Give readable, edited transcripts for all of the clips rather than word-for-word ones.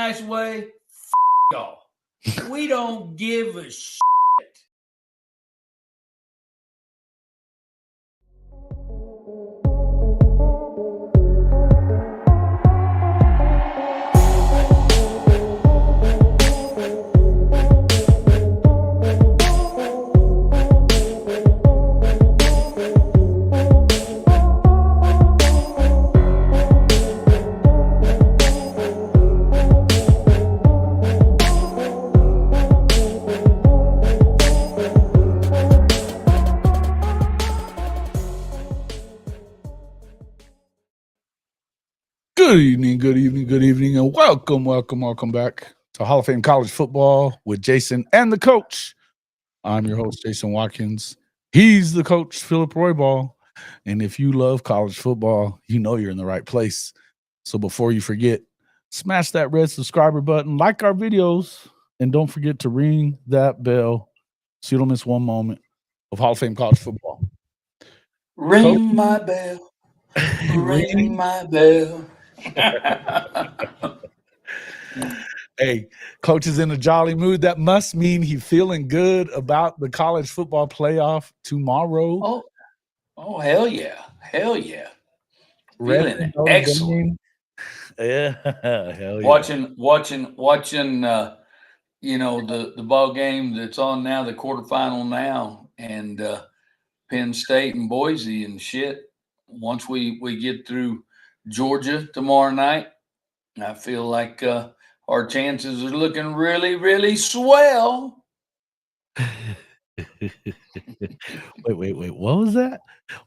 nice way, y'all. We don't give a shit. Good evening, and welcome back to Hall of Fame College Football with Jason and the coach. I'm your host, Jason Watkins. He's the coach, Philip Roybal. And if you love college football, you know you're in the right place. So before you forget, smash that red subscriber button, like our videos, and don't forget to ring that bell so you don't miss one moment of Hall of Fame College Football. Ring my bell. Ring my bell. Hey, coach is in a jolly mood. That must mean he's feeling good about the college football playoff tomorrow. Oh, hell yeah. Feeling excellent. Yeah, hell yeah. Watching the ball game that's on now, the quarterfinal now, and Penn State and Boise and shit. Once we get through Georgia tomorrow night, I feel like our chances are looking really, really swell. Wait. What was that?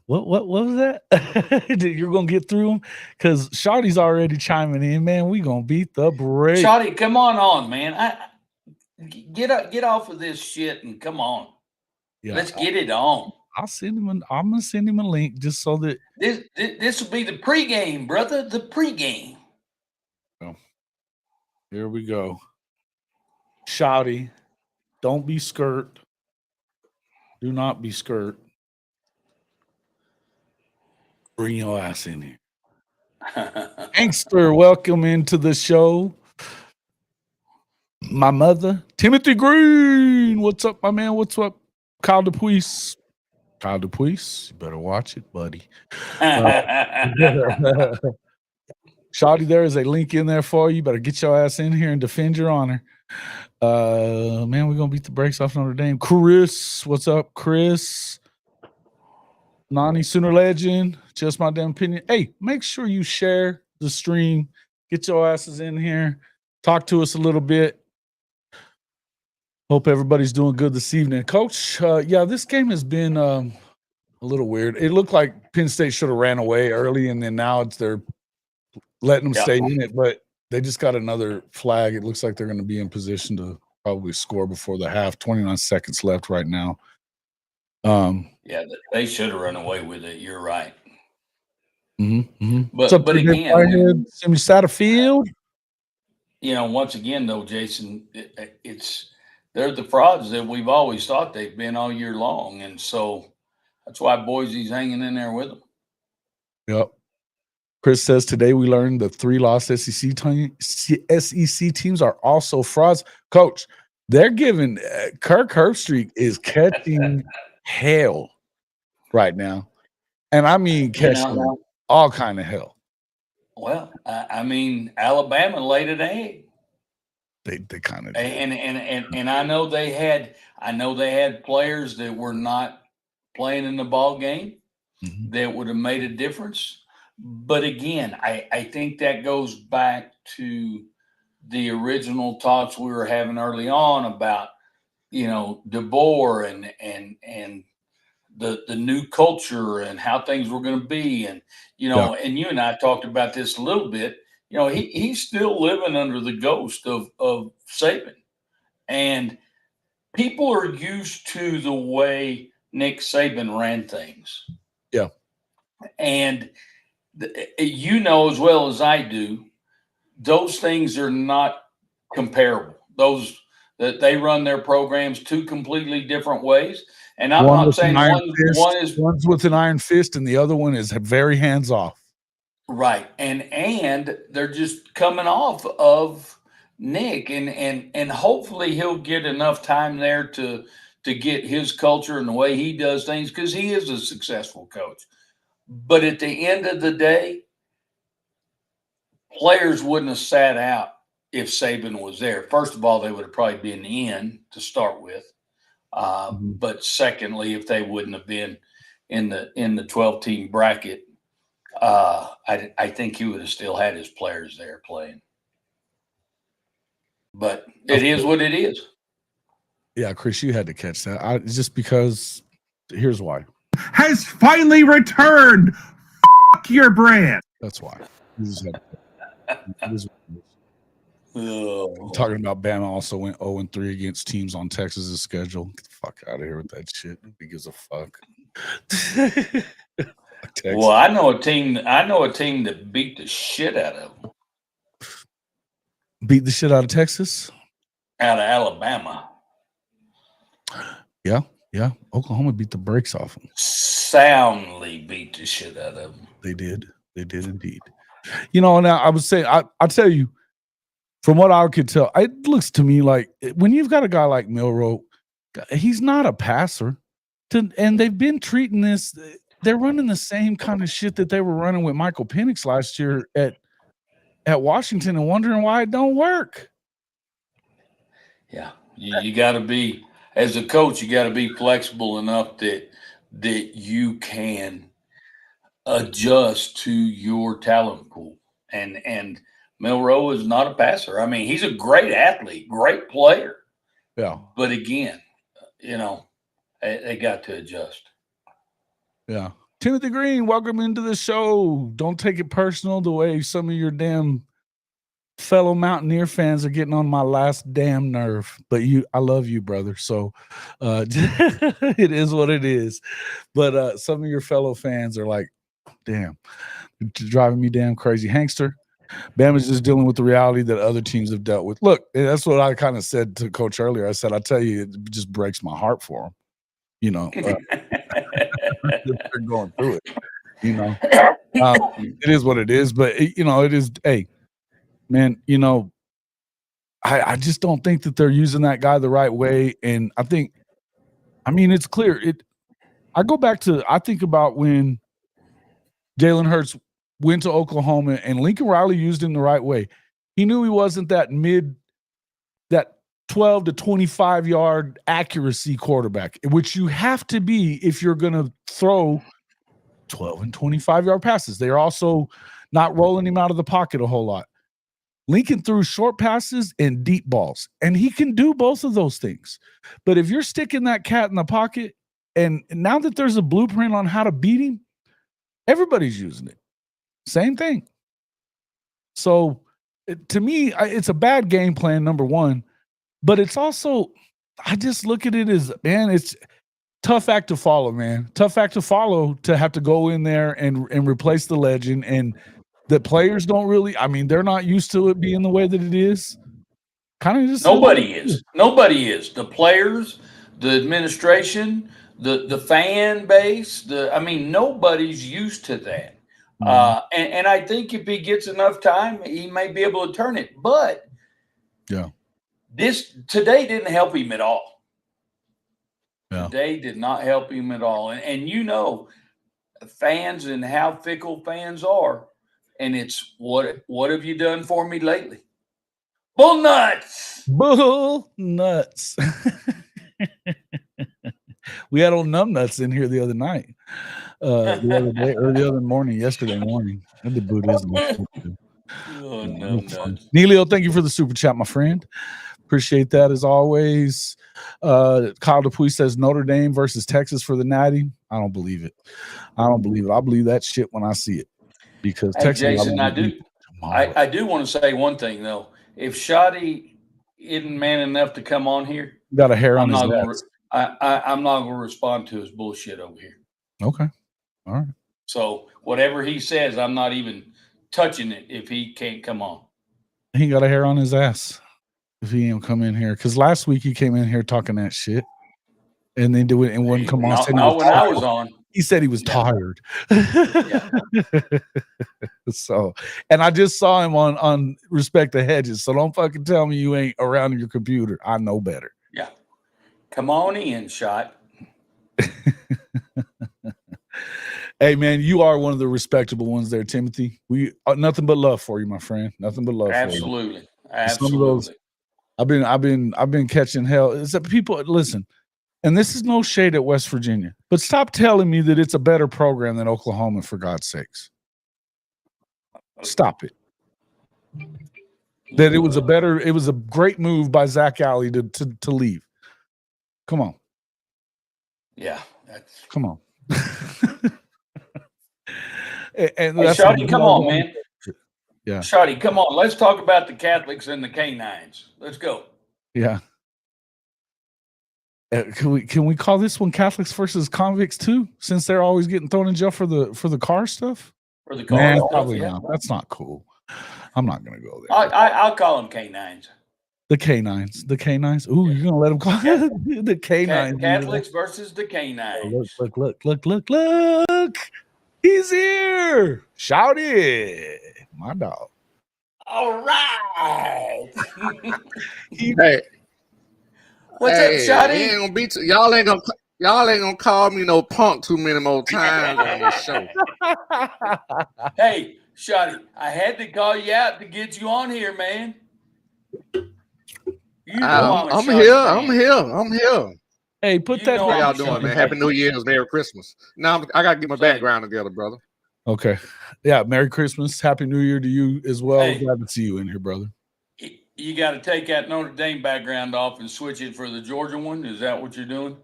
What was that? You're gonna get through them? Because Shawty's already chiming in, man. We gonna beat the brakes. Shawty, come on, man. Get off of this shit and come on. Yeah, let's get it on. I'm gonna send him a link just so that this will be the pregame, brother. The pregame. Oh, here we go. Shawty, don't be skirt. Do not be skirt. Bring your ass in here. Gangster, welcome into the show. My mother, Timothy Green. What's up, my man? What's up? Kyle DePuis. You better watch it, buddy. Shawty, there is a link in there for you. Better get your ass in here and defend your honor. Man, we're gonna beat the brakes off Notre Dame. Chris, what's up, Chris? Nani Sooner Legend, just my damn opinion. Hey, make sure you share the stream. Get your asses in here. Talk to us a little bit. Hope everybody's doing good this evening. Coach, yeah, this game has been a little weird. It looked like Penn State should have ran away early, and then now they're letting them stay in it, but they just got another flag. It looks like they're going to be in position to probably score before the half. 29 seconds left right now. Yeah, they should have run away with it. You're right. Mm-hmm. But again, Satterfield. Once again though, Jason, they're the frauds that we've always thought they've been all year long, and so that's why Boise's hanging in there with them. Yep. Chris says today we learned the 3-loss SEC teams are also frauds. Coach, they're giving Kirk Herbstreit is catching hell right now, and I mean catching all kind of hell. Well, I mean Alabama laid an egg. They kind of and I know they had players that were not playing in the ball game that would have made a difference. But again, I think that goes back to the original talks we were having early on about, DeBoer and the new culture and how things were going to be. And, and you and I talked about this a little bit. He's still living under the ghost of Saban. And people are used to the way Nick Saban ran things. Yeah. And as well as I do, those things are not comparable. Those that they run their programs two completely different ways. And I'm not saying one's with an iron fist and the other one is very hands off. Right. And they're just coming off of Nick, and hopefully he'll get enough time there to get his culture and the way he does things, because he is a successful coach. But at the end of the day, players wouldn't have sat out if Saban was there. First of all, they would have probably been in to start with. But secondly, if they wouldn't have been in the 12-team bracket, I think he would have still had his players there playing. But it is what it is. Yeah, Chris, you had to catch that. Just because, here's why. Has finally returned. F*** your brand. That's why. Talking about Bama also went 0-3 against teams on Texas's schedule. Get the fuck out of here with that shit. Nobody gives a fuck. Well, I know a team that beat the shit out of them. Beat the shit out of Texas? Out of Alabama. Yeah. Oklahoma beat the brakes off them. Soundly beat the shit out of them. They did indeed. Now I would say, I'll tell you, from what I could tell, it looks to me like when you've got a guy like Milroe, he's not a passer. And they've been treating this, they're running the same kind of shit that they were running with Michael Penix last year at Washington, and wondering why it don't work. Yeah. You got to be, as a coach, you got to be flexible enough that you can adjust to your talent pool. And Milroe is not a passer. I mean, he's a great athlete, great player. Yeah. But again, they got to adjust. Yeah. Timothy Green, welcome into the show. Don't take it personal the way some of your damn fellow Mountaineer fans are getting on my last damn nerve. But I love you, brother. So it is what it is. But some of your fellow fans are like, damn, driving me damn crazy. Hankster, Bama's just dealing with the reality that other teams have dealt with. Look, that's what I kind of said to Coach earlier. I said, I tell you, it just breaks my heart for them. They're going through it. It is what it is. But it is. Hey, man, I just don't think that they're using that guy the right way. And it's clear. I think about when Jalen Hurts went to Oklahoma and Lincoln Riley used him the right way. He knew he wasn't that 12 to 25 yard accuracy quarterback, which you have to be if you're going to throw 12 and 25 yard passes. They're also not rolling him out of the pocket a whole lot. Lincoln threw short passes and deep balls, and he can do both of those things. But if you're sticking that cat in the pocket, and now that there's a blueprint on how to beat him, everybody's using it. Same thing. So to me, it's a bad game plan, number one. But it's also, I just look at it as, man, it's tough act to follow, man. Tough act to follow to have to go in there and replace the legend. And the players don't really, they're not used to it being the way that it is. Kind of just nobody is. Nobody is. The players, the administration, the fan base, nobody's used to that. And I think if he gets enough time, he may be able to turn it. But yeah. This today didn't help him at all. Yeah. Today did not help him at all. And fans and how fickle fans are. And it's what have you done for me lately? Bull nuts. Bull nuts. We had old numb nuts in here the other night. The other day or the other morning, yesterday morning. I did Buddhism. Neilio, thank you for the super chat, my friend. Appreciate that as always. Kyle Dupuy says Notre Dame versus Texas for the Natty. I don't believe it. I'll believe that shit when I see it. Because Texas, Jason, I do want to say one thing though. If Shawty isn't man enough to come on here, got a hair on his head. I'm not going to respond to his bullshit over here. Okay. All right. So whatever he says, I'm not even touching it if he can't come on. He got a hair on his ass if he ain't come in here. Because last week he came in here talking that shit. And then do it and wouldn't come on. Not when I was on. He said he was tired. Yeah. So, and I just saw him on Respect the Hedges. So don't fucking tell me you ain't around your computer. I know better. Yeah. Come on in, Shot. Hey man, you are one of the respectable ones there, Timothy. We nothing but love for you, my friend. Nothing but love for you. Absolutely. Some of those, I've been catching hell. Is that people listen? And this is no shade at West Virginia, but stop telling me that it's a better program than Oklahoma, for God's sakes. Stop it. That it was a great move by Zach Alley to leave. Come on. Yeah. Come on. And hey, Shawty, come on, man. Yeah. Shawty, come on. Let's talk about the Catholics and the Canines. Let's go. Yeah. Can we call this one Catholics versus convicts too? Since they're always getting thrown in jail for the car stuff. For the car stuff, probably yeah. not. That's not cool. I'm not gonna go there. I'll call them Canines. The Canines. Ooh, you're gonna let them call it the Canines. Catholics versus the Canines. Look. He's here. Shawty. My dog. All right. Hey. What's up, Shawty? Ain't gonna be y'all ain't gonna call me no punk too many more times on this show. Hey, Shawty, I had to call you out to get you on here, man. You know I'm here. Hey, put You that. know How y'all I'm doing, Shawty. man? Happy New Year's, Merry Christmas. Now I gotta get my background together, brother. Okay. Yeah, Merry Christmas. Happy New Year to you as well. Hey. Glad to see you in here, brother. You got to take that Notre Dame background off and switch it for the Georgia one. Is that what you're doing?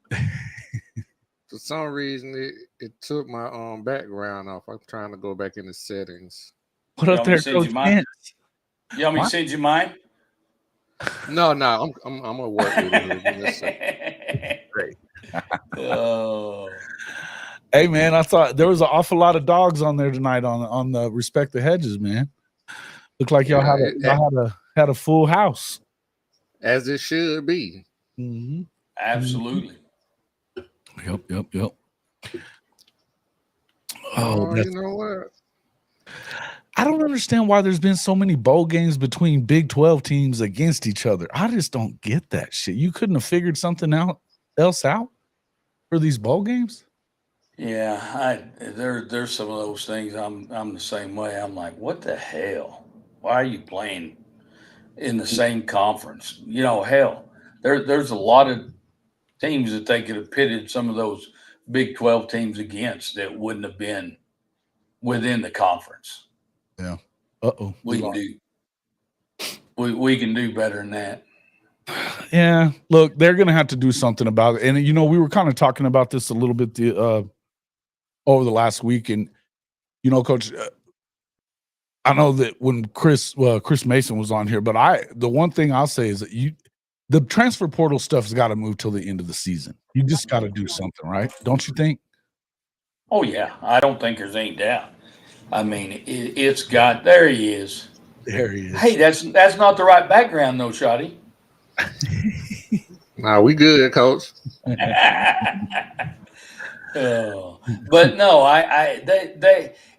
For some reason, it took my background off. I'm trying to go back in the settings. What up there, Coach Pence? You want me to send you mine? No, I'm gonna work with it. Great. Oh. Hey man, I thought there was an awful lot of dogs on there tonight on the Respect the Hedges, man. Looked like y'all had a full house. As it should be. Mm-hmm. Absolutely. Yep. Oh, you know what? I don't understand why there's been so many bowl games between Big 12 teams against each other. I just don't get that shit. You couldn't have figured something else out for these bowl games? Yeah, there's some of those things. I'm the same way. I'm like, what the hell? Why are you playing in the same conference? Hell, there's a lot of teams that they could have pitted some of those Big 12 teams against that wouldn't have been within the conference. Yeah. We can do better than that. Yeah. Look, they're going to have to do something about it. And, we were kind of talking about this a little bit over the last week. And, Coach, I know that when Chris Mason was on here, but the one thing I'll say is that the transfer portal stuff's got to move till the end of the season. You just got to do something, right? Don't you think? Oh yeah, I don't think there's any doubt. I mean, it's got. There he is. There he is. Hey, that's not the right background, though, Shawty. Nah, we good, Coach. But no,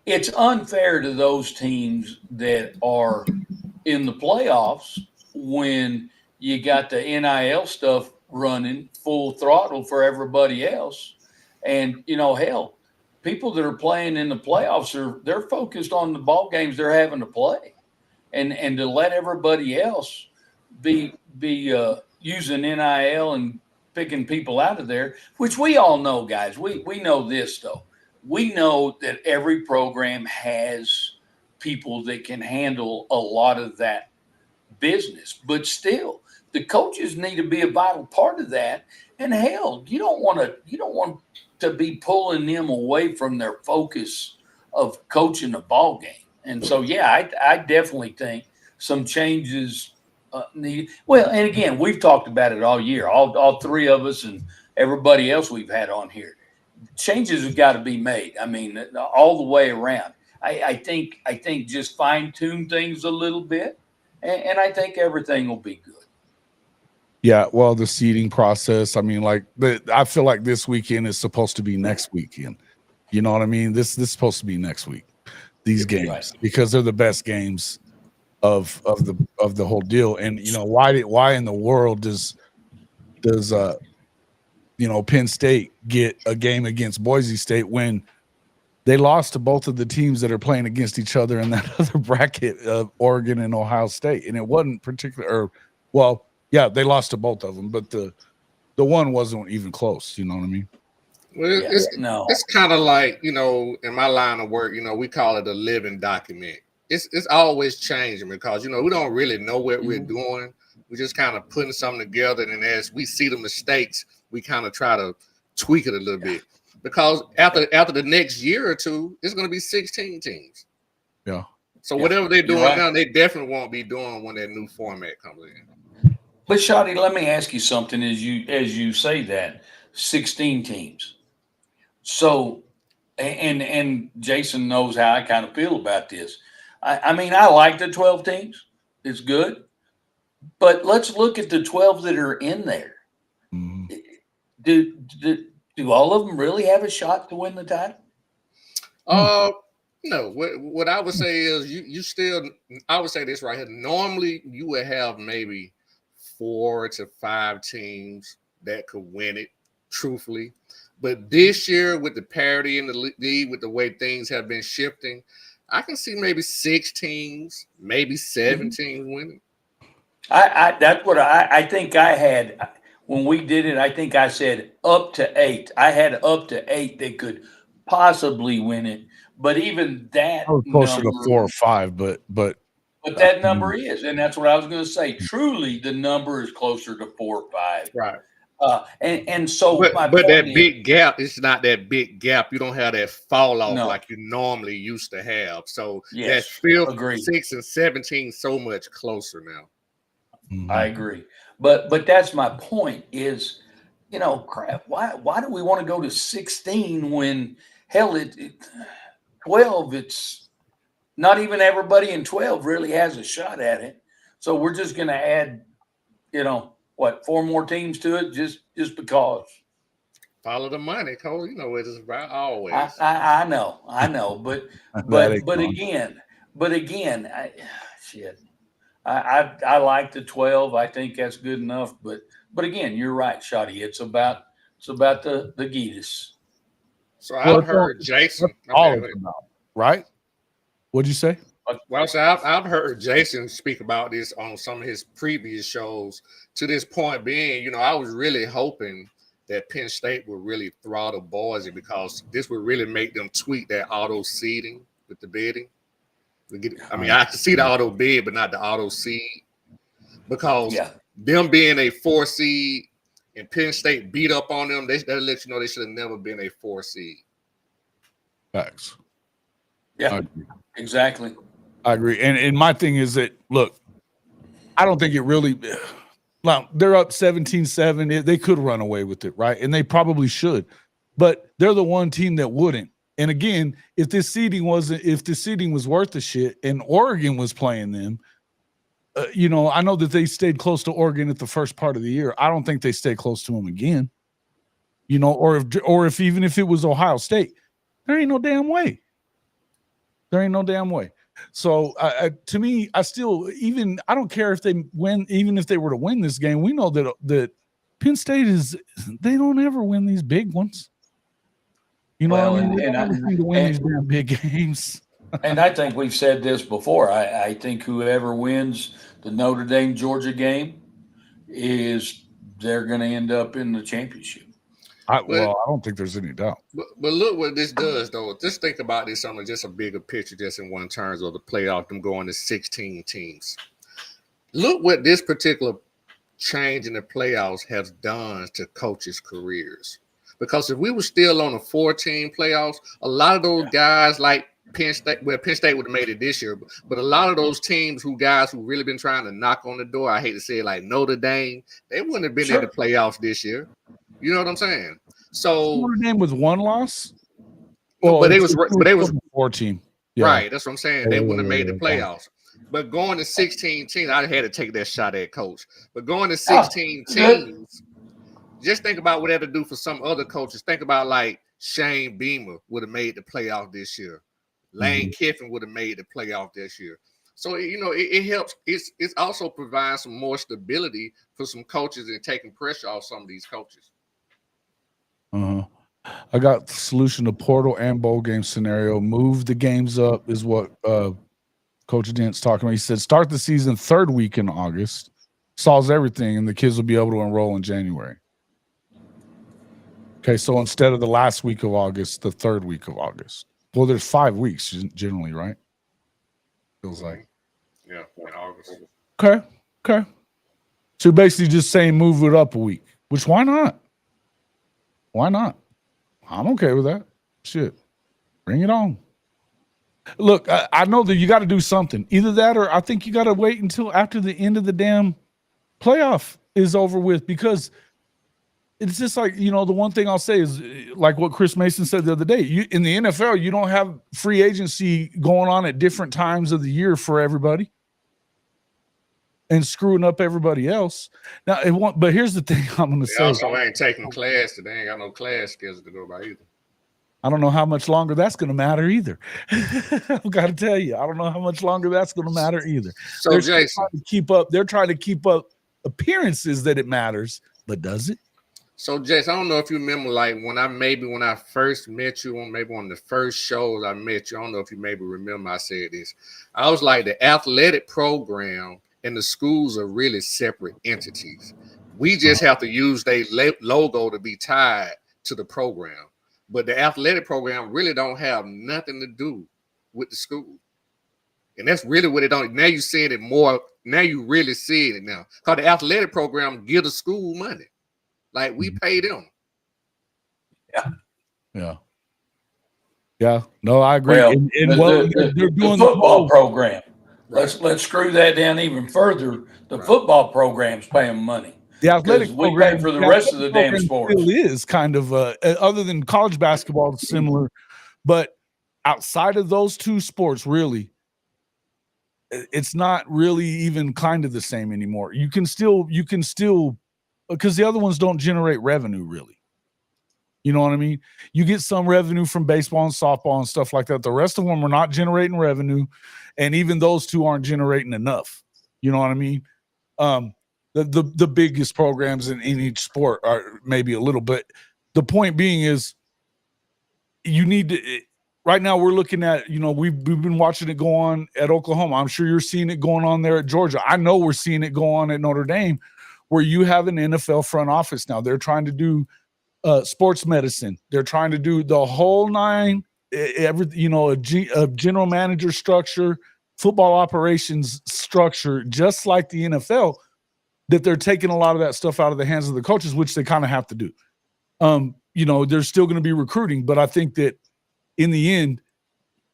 it's unfair to those teams that are in the playoffs when you got the NIL stuff running full throttle for everybody else. And, hell, people that are playing in the playoffs they're focused on the ball games they're having to play. And to let everybody else be using NIL and picking people out of there, which we all know, guys. We know this, though. We know that every program has people that can handle a lot of that business, but still, the coaches need to be a vital part of that. And hell, you don't want to be pulling them away from their focus of coaching a ball game. And so, yeah, I definitely think some changes needed. Well, and again, we've talked about it all year, all three of us and everybody else we've had on here. Changes have got to be made. I mean, all the way around. I think just fine tune things a little bit, and I think everything will be good. Yeah, well, the seeding process. I mean, like, I feel like this weekend is supposed to be next weekend. You know what I mean? This is supposed to be next week. These games, Right. because they're the best games of the whole deal. And why in the world does Penn State get a game against Boise State when they lost to both of the teams that are playing against each other in that other bracket of Oregon and Ohio State? And it wasn't particular, they lost to both of them, but the one wasn't even close. You know what I mean? Well, it's kind of like, in my line of work, we call it a living document. It's always changing because, we don't really know what we're doing. We're just kind of putting something together. And as we see the mistakes, we kind of try to tweak it a little bit. Because after the next year or two, it's going to be 16 teams. Yeah. So whatever they're doing now, they definitely won't be doing when that new format comes in. But Shawty, let me ask you something as you say that 16 teams. So, and Jason knows how I kind of feel about this. I mean, I like the 12 teams. It's good. But let's look at the 12 that are in there. Mm-hmm. Do all of them really have a shot to win the title? No. What I would say is you still. I would say this right here. Normally, you would have maybe 4 to 5 teams that could win it. Truthfully, but this year with the parity in the league, with the way things have been shifting, I can see maybe 6 teams, maybe 7 teams winning. That's what I think I had when we did it. I think I said up to 8. I had up to 8 that could possibly win it, but even that I was closer to 4 or 5, but that number is, and that's what I was going to say. Truly, the number is closer to 4 or 5. Right. So, but that big gap, it's not that big gap. You don't have that fall off like you normally used to have. So that's still 6 and 17 so much closer now. Mm-hmm. I agree, but that's my point. Is crap? Why do we want to go to 16 when hell it 12? It's not even everybody in 12 really has a shot at it. So we're just going to add, 4 more teams to it just because. Follow the money, Cole. It is about always. I know, but again, I like the 12. I think that's good enough. But again, you're right, Shawty. It's about the Geetus. So I've heard Jason right? What'd you say? Well, so I've heard Jason speak about this on some of his previous shows. To this point being, I was really hoping that Penn State would really throttle Boise because this would really make them tweak that auto seeding with the bidding. I can see the auto bid, but not the auto seed because them being a 4 seed and Penn State beat up on them, that'll let you know they should have never been a 4 seed. Facts. Yeah, exactly. I agree. And my thing is that, look, I don't think it really – well, they're up 17-7. They could run away with it, right? And they probably should. But they're the one team that wouldn't. And again, if the seeding was worth the shit and Oregon was playing them, I know that they stayed close to Oregon at the first part of the year. I don't think they stay close to them again. Or if even if it was Ohio State, there ain't no damn way. So to me, I don't care if they win, even if they were to win this game. We know that Penn State they don't ever win these big ones. They don't seem to win these damn big games. And I think we've said this before. I think whoever wins the Notre Dame Georgia game they're going to end up in the championship. I don't think there's any doubt. But look what this does, though. Just think about this on just a bigger picture, just in one terms of the playoff, them going to 16 teams. Look what this particular change in the playoffs has done to coaches' careers. Because if we were still on a 4-team playoffs, a lot of those guys like Penn State would have made it this year, but a lot of those teams who really been trying to knock on the door, I hate to say it, like Notre Dame, they wouldn't have been in the playoffs this year. You know what I'm saying? So Notre Dame was 1 loss. But they was 4 team. Yeah. Right. That's what I'm saying. They wouldn't have made the playoffs. But going to 16 teams, I had to take that shot at coach. But going to 16 teams, just think about what that would do for some other coaches. Think about like Shane Beamer would have made the playoff this year. Lane Kiffin would have made the playoff this year. So, it helps. It's also provides some more stability for some coaches and taking pressure off some of these coaches. I got the solution to portal and bowl game scenario. Move the games up is what Coach Dent's talking about. He said start the season third week in August, solves everything, and the kids will be able to enroll in January. Okay, so instead of the last week of August, the third week of August. Well, there's 5 weeks generally, right? Feels like. Yeah, in August. Okay. So basically just saying move it up a week, which why not? Why not? I'm okay with that. Shit. Bring it on. Look, I know that you got to do something. Either that or I think you got to wait until after the end of the damn playoff is over with, because it's just like, the one thing I'll say is like what Chris Mason said the other day. In the NFL, you don't have free agency going on at different times of the year for everybody and screwing up everybody else. Now, but here's the thing I'm going to say. Also ain't taking class. They ain't got no class skills to go by either. I don't know how much longer that's going to matter either. I've got to tell you, I don't know how much longer that's going to matter either. So they're Jason, they're trying to keep up appearances that it matters, but does it? So Jason, I don't know if you remember, like when I first met you on maybe one of the first shows I met you. I don't know if you maybe remember I said this. I was like, the athletic program and the schools are really separate entities. We just have to use their logo to be tied to the program. But the athletic program really don't have nothing to do with the school. And that's really what it don't. Now you seeing it more. Now you really seeing it now. Because the athletic program give the school money. Like we pay them. Yeah. No, I agree. Well, they're doing the football program. Let's screw that down even further. The football program's paying money. The athletic we pay for the rest of the damn sports. Still is kind of other than college basketball, it's similar, but outside of those two sports, really, it's not really even kind of the same anymore. You can still because the other ones don't generate revenue really. You know what I mean? You get some revenue from baseball and softball and stuff like that. The rest of them are not generating revenue, and even those two aren't generating enough. You know what I mean? The biggest programs in each sport are maybe a little bit. The point being is you need to right now we're looking at, we've been watching it go on at Oklahoma. I'm sure you're seeing it going on there at Georgia. I know we're seeing it go on at Notre Dame, where you have an NFL front office now. They're trying to do sports medicine. They're trying to do the whole nine, a general manager structure, football operations structure, just like the NFL, that they're taking a lot of that stuff out of the hands of the coaches, which they kind of have to do. There's still going to be recruiting, but I think that in the end,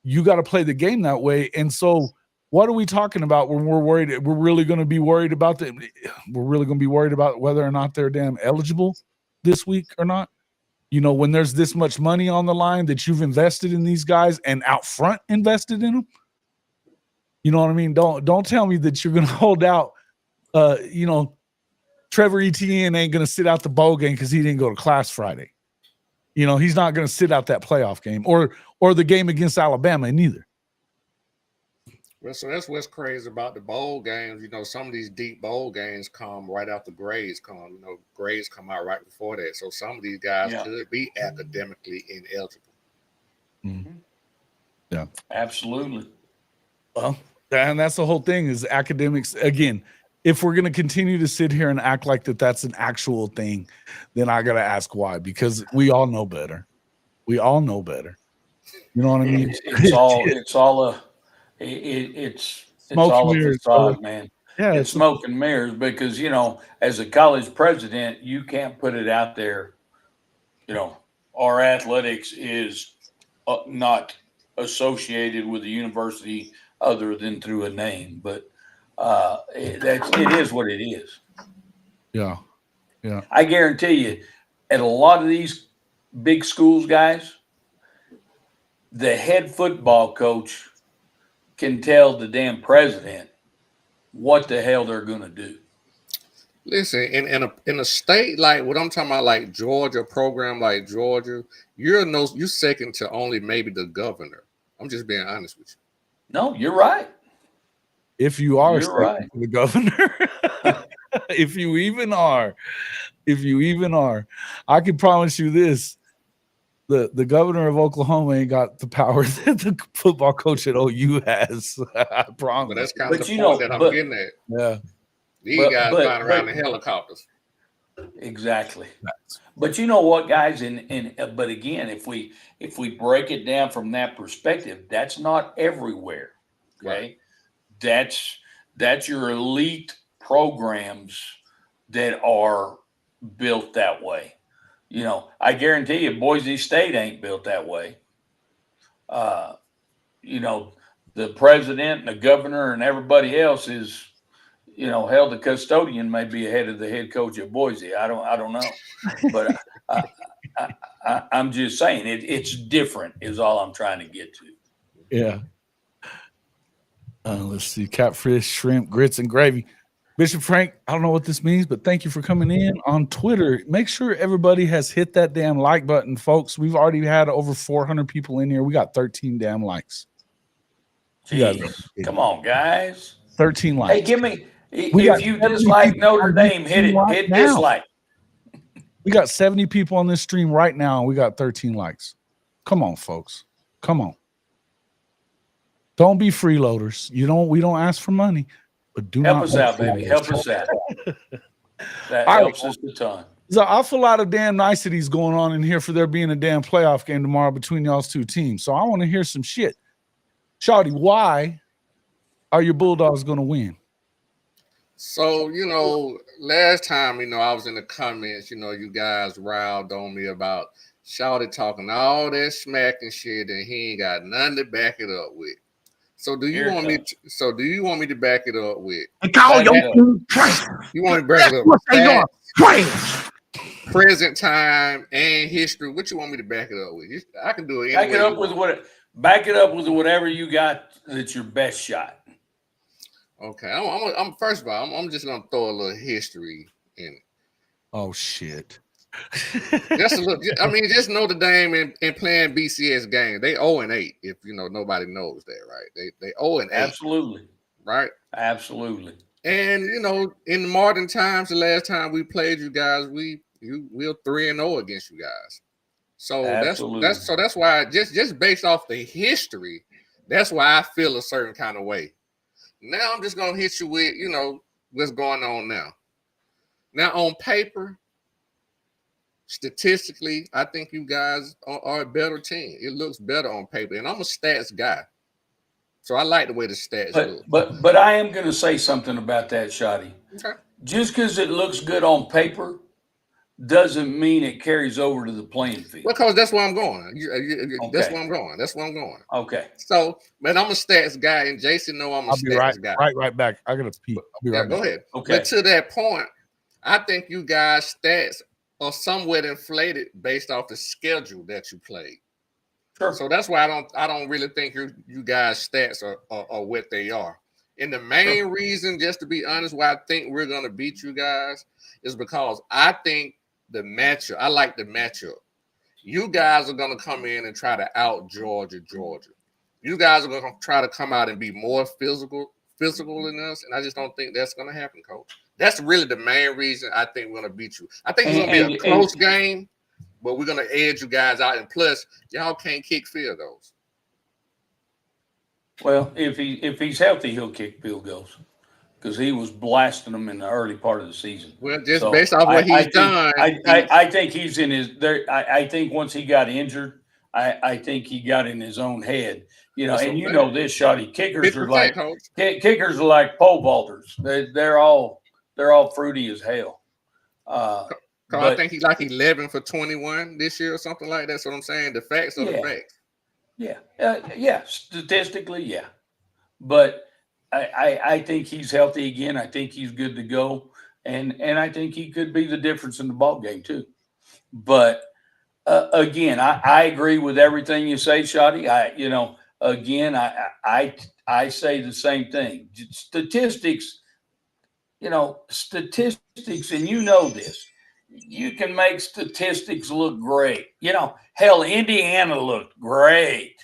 you got to play the game that way. And so what are we talking about when we're worried? We're really going to be worried about we're really going to be worried about whether or not they're damn eligible this week or not. When there's this much money on the line that you've invested in these guys and out front invested in them. You know what I mean? Don't tell me that you're going to hold out. Trevor Etienne ain't going to sit out the bowl game because he didn't go to class Friday. He's not going to sit out that playoff game or the game against Alabama neither. Well, so that's what's crazy about the bowl games. Some of these deep bowl games come right after grades come. Grades come out right before that. So some of these guys could be academically ineligible. Mm-hmm. Yeah, absolutely. Well, and that's the whole thing is academics. Again, if we're going to continue to sit here and act like that's an actual thing, then I got to ask why, because we all know better. We all know better. You know what I mean? It's all a facade, man. Yeah, it's smoke and mirrors because, as a college president, you can't put it out there. Our athletics is not associated with the university other than through a name, but it is what it is. Yeah. I guarantee you, at a lot of these big schools, guys, the head football coach can tell the damn president what the hell they're going to do. Listen, in a state like what I'm talking about, like Georgia, program like Georgia, you're second to only maybe the governor. I'm just being honest with you. No, you're right. If you are right. the governor, if you even are, I can promise you this: the governor of Oklahoma ain't got the power that the football coach at OU has. I promise. But that's kind of the point that I'm getting at. Yeah. These guys flying around in helicopters. Exactly. But you know what, guys? But again, if we break it down from that perspective, that's not everywhere. Okay. Right. That's your elite programs that are built that way. You know, I guarantee you Boise State ain't built that way. You know, the president and the governor and everybody else is, you know, hell, the custodian may be ahead of the head coach at Boise. I don't know, but I'm just saying it's different is all I'm trying to get to. Yeah. Let's see, catfish, shrimp, grits, and gravy. Bishop Frank, I don't know what this means, but thank you for coming in on Twitter. Make sure everybody has hit that damn like button, folks. We've already had over 400 people in here. We got 13 damn likes. Jeez, come on, guys. 13 likes. Hey, give me. If you dislike Notre Dame, hit dislike. We got 70 people on this stream right now, and we got 13 likes. Come on, folks. Come on. Don't be freeloaders. We don't ask for money, but do help not us out, baby. Help us out. That helps us a ton. There's an awful lot of damn niceties going on in here for there being a damn playoff game tomorrow between y'all's two teams. So I want to hear some shit. Shawty, why are your Bulldogs going to win? So, you know, last time, you know, I was in the comments, you know, you guys riled on me about Shawty talking all that smack and shit, and he ain't got nothing to back it up with. So do you want me to back it up with? You want me to back it up with present time and history? What you want me to back it up with? I can do it. Back it up with whatever you got that's your best shot. Okay, I'm first of all, I'm just gonna throw a little history in it. Oh shit! Just a little. I mean, just Notre Dame and playing BCS games. They 0-8. If you know, nobody knows that, right? They 0-8. Absolutely. Right. Absolutely. And you know, in modern times, the last time we played you guys, we're 3-0 against you guys. So that's why just based off the history, that's why I feel a certain kind of way. Now I'm just gonna hit you with, you know, what's going on now. Now on paper, statistically, I think you guys are a better team. It looks better on paper, and I'm a stats guy, so I like the way the stats look. But I am gonna say something about that, Shawty. Okay. Just because it looks good on paper doesn't mean it carries over to the playing field. Because that's where I'm going. That's where I'm going. Okay. So, man, I'm a stats guy, and Jason know I'm a stats guy. Right back. I gotta pee. I'll be right back. Go ahead. Okay. But to that point, I think you guys' stats are somewhat inflated based off the schedule that you played. Sure. So that's why I don't really think you guys' stats are what they are. And the main reason, just to be honest, why I think we're gonna beat you guys is because I think the matchup. I like the matchup. You guys are gonna come in and try to out Georgia. You guys are gonna try to come out and be more physical than us, and I just don't think that's gonna happen, Coach. That's really the main reason I think we're gonna beat you. I think it's gonna be a close game, but we're gonna edge you guys out, and plus, y'all can't kick field goals. Well, if he's healthy, he'll kick field goals because he was blasting them in the early part of the season. Well, just based off what he's done, I think he's in his there. I think once he got injured, I think he got in his own head. You know, and you know this, Shawty. Kickers are like pole vaulters. They're all fruity as hell. I think he's like 11 for 21 this year or something like that. That's what I'm saying. The facts are the facts. Yeah. Statistically, yeah. But I think he's healthy again. I think he's good to go, and I think he could be the difference in the ball game too. But again, I agree with everything you say, Shawty. I I say the same thing. Statistics, statistics, and you know this. You can make statistics look great. Hell, Indiana looked great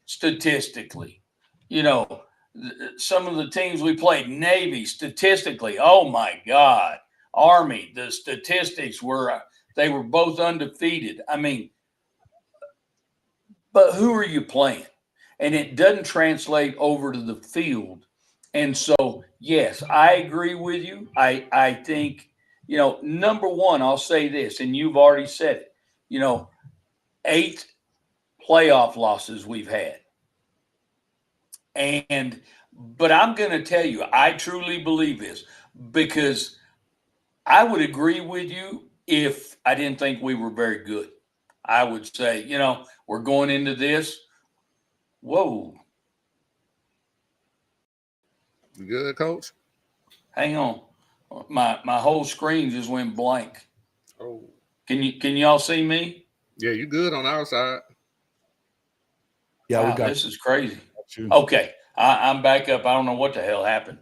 statistically. Some of the teams we played, Navy, statistically, oh my God. Army, the statistics they were both undefeated. I mean, but who are you playing? And it doesn't translate over to the field. And so, yes, I agree with you. I think, number one, I'll say this, and you've already said it, 8 playoff losses we've had. But I'm going to tell you, I truly believe this because I would agree with you if I didn't think we were very good. I would say, we're going into this. Whoa. You good, Coach? Hang on. My whole screen just went blank. Oh. Can y'all see me? Yeah, you good on our side. Yeah, wow, we got this is crazy. you. Okay. I'm back up. I don't know what the hell happened.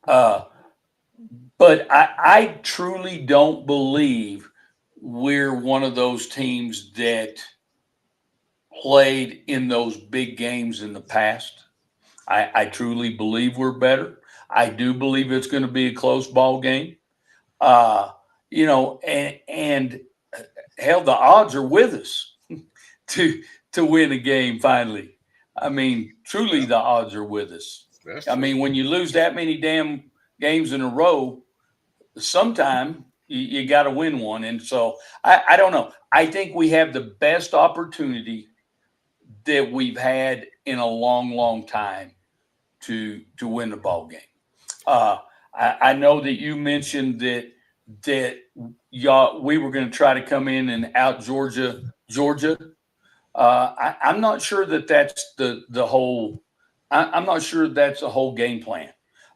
But I truly don't believe we're one of those teams that played in those big games in the past. I truly believe we're better. I do believe it's going to be a close ball game. And hell, the odds are with us to win a game finally. I mean, truly the odds are with us. I mean, when you lose that many damn games in a row, sometime you got to win one. And so I don't know. I think we have the best opportunity that we've had in a long, long time to win the ball game. I know that you mentioned that y'all we were going to try to come in and out Georgia. I'm not sure that that's the whole. I'm not sure that's the whole game plan.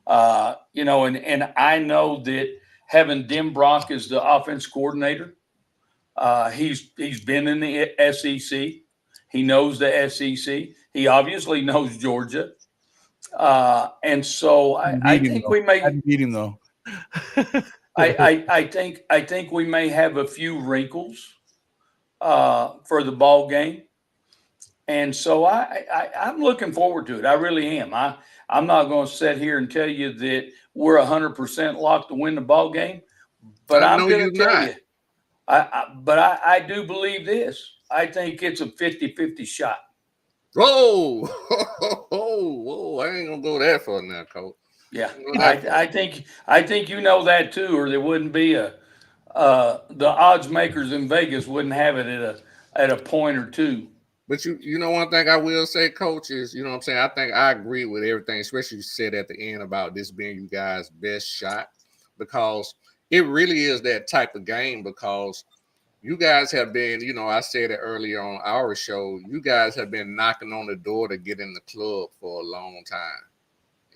And I know that having Dim Brock as the offense coordinator, he's been in the SEC. He knows the SEC. He obviously knows Georgia. And so I think we may beat him though. I think we may have a few wrinkles for the ball game. And so I'm looking forward to it. I really am. I'm not going to sit here and tell you that we're 100% locked to win the ball game, but I'm going to tell you, I do believe this. I think it's a 50-50 shot. Whoa, whoa! I ain't gonna go that far now, Coach. Yeah, I think you know that too, or there wouldn't be the odds makers in Vegas wouldn't have it at a point or two. But you know one thing I will say, Coach, is you know what I'm saying. I think I agree with everything, especially you said at the end about this being you guys' best shot, because it really is that type of game. Because you guys have been, I said it earlier on our show, you guys have been knocking on the door to get in the club for a long time.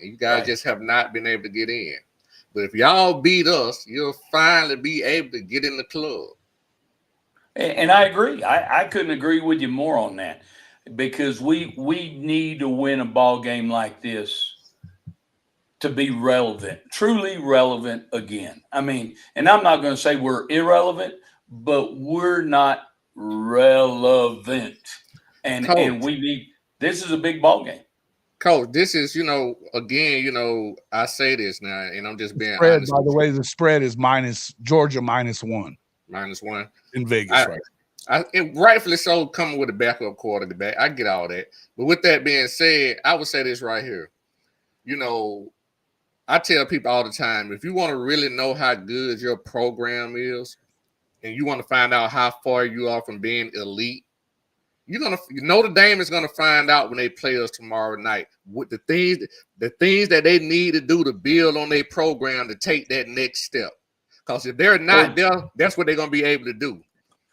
And you guys just have not been able to get in. But if y'all beat us, you'll finally be able to get in the club. And I agree. I couldn't agree with you more on that, because we need to win a ball game like this to be relevant, truly relevant again. I mean, and I'm not going to say we're irrelevant, but we're not relevant. And we need – this is a big ball game. Coach, this is, again, I say this now, and I'm just being honest. By the way, the spread is Georgia -1. -1 in Vegas, right? And rightfully so, coming with a backup quarterback. I get all that. But with that being said, I would say this right here. I tell people all the time, if you want to really know how good your program is, and you want to find out how far you are from being elite, Notre Dame is gonna find out when they play us tomorrow night what the things that they need to do to build on their program to take that next step. Because if they're not there, that's what they're gonna be able to do.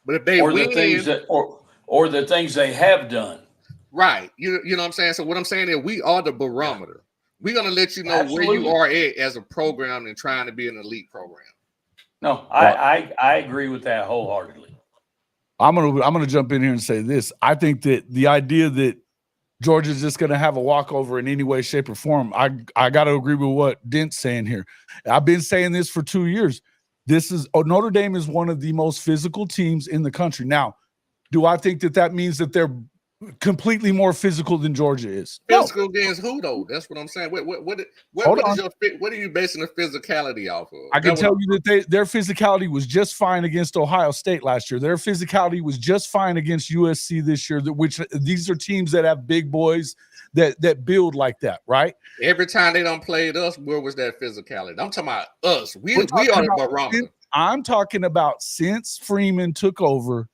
But if they win, the things they have done, right? You know what I'm saying. So what I'm saying is, we are the barometer. We're gonna let you know where you are at as a program and trying to be an elite program. No, I agree with that wholeheartedly. I'm gonna jump in here and say this. I think that the idea that Georgia's just going to have a walkover in any way, shape, or form. I got to agree with what Dent's saying here. I've been saying this for 2 years. Notre Dame is one of the most physical teams in the country. Now, do I think that means that they're completely more physical than Georgia is? Physical against who though? That's what I'm saying. What are you basing the physicality off of? I can tell you that their physicality was just fine against Ohio State last year. Their physicality was just fine against USC this year. Which these are teams that have big boys that build like that, right? Every time they don't played us, where was that physicality? I'm talking about us. We are the barometer. I'm talking about since Freeman took over.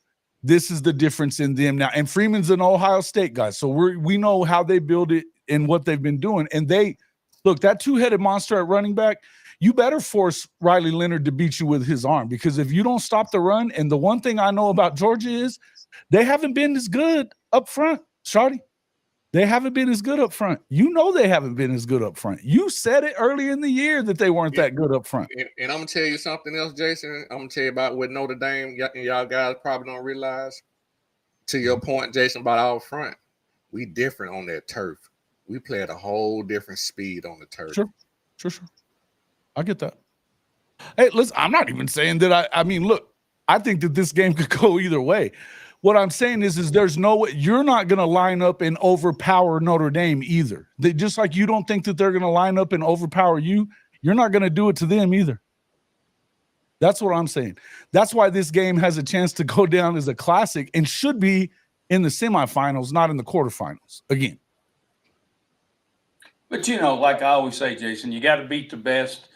This is the difference in them now. And Freeman's an Ohio State guy. So we know how they build it and what they've been doing. And that two-headed monster at running back, you better force Riley Leonard to beat you with his arm, because if you don't stop the run, and the one thing I know about Georgia is they haven't been as good up front, Shawty. They haven't been as good up front. You know they haven't been as good up front. You said it early in the year that they weren't that good up front. And I'm going to tell you something else, Jason. I'm going to tell you about what Notre Dame and y'all guys probably don't realize. To your point, Jason, about our front, we different on that turf. We play at a whole different speed on the turf. Sure. I get that. Hey, listen, I'm not even saying that I mean, look, I think that this game could go either way. What I'm saying is there's no way you're not going to line up and overpower Notre Dame either. Just like you don't think that they're going to line up and overpower you, you're not going to do it to them either. That's what I'm saying. That's why this game has a chance to go down as a classic and should be in the semifinals, not in the quarterfinals again. But, like I always say, Jason, you got to beat the best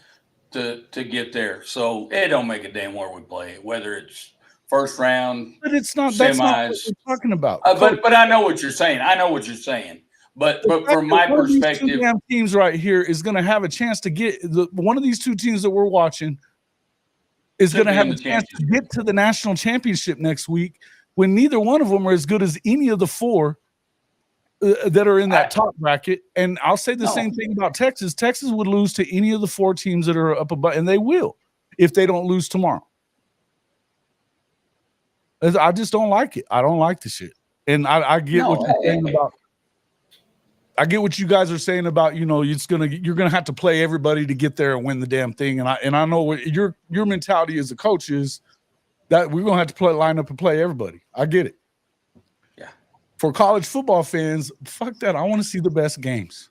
to get there. So it don't make a damn where we play, whether it's first round, but it's not. Semis. That's not what we're talking about. But I know what you're saying. But from my perspective, two damn teams right here is going to have a chance to get one of these two teams that we're watching is going to have a chance to get to the national championship next week, when neither one of them are as good as any of the four that are in that top bracket. And I'll say the same thing about Texas. Texas would lose to any of the four teams that are up above, and they will if they don't lose tomorrow. I just don't like it. I don't like the shit. And I get what you're saying about. I get what you guys are saying about, you're gonna have to play everybody to get there and win the damn thing. And I know what your mentality as a coach is, that we're gonna have to line up and play everybody. I get it. Yeah. For college football fans, fuck that. I want to see the best games.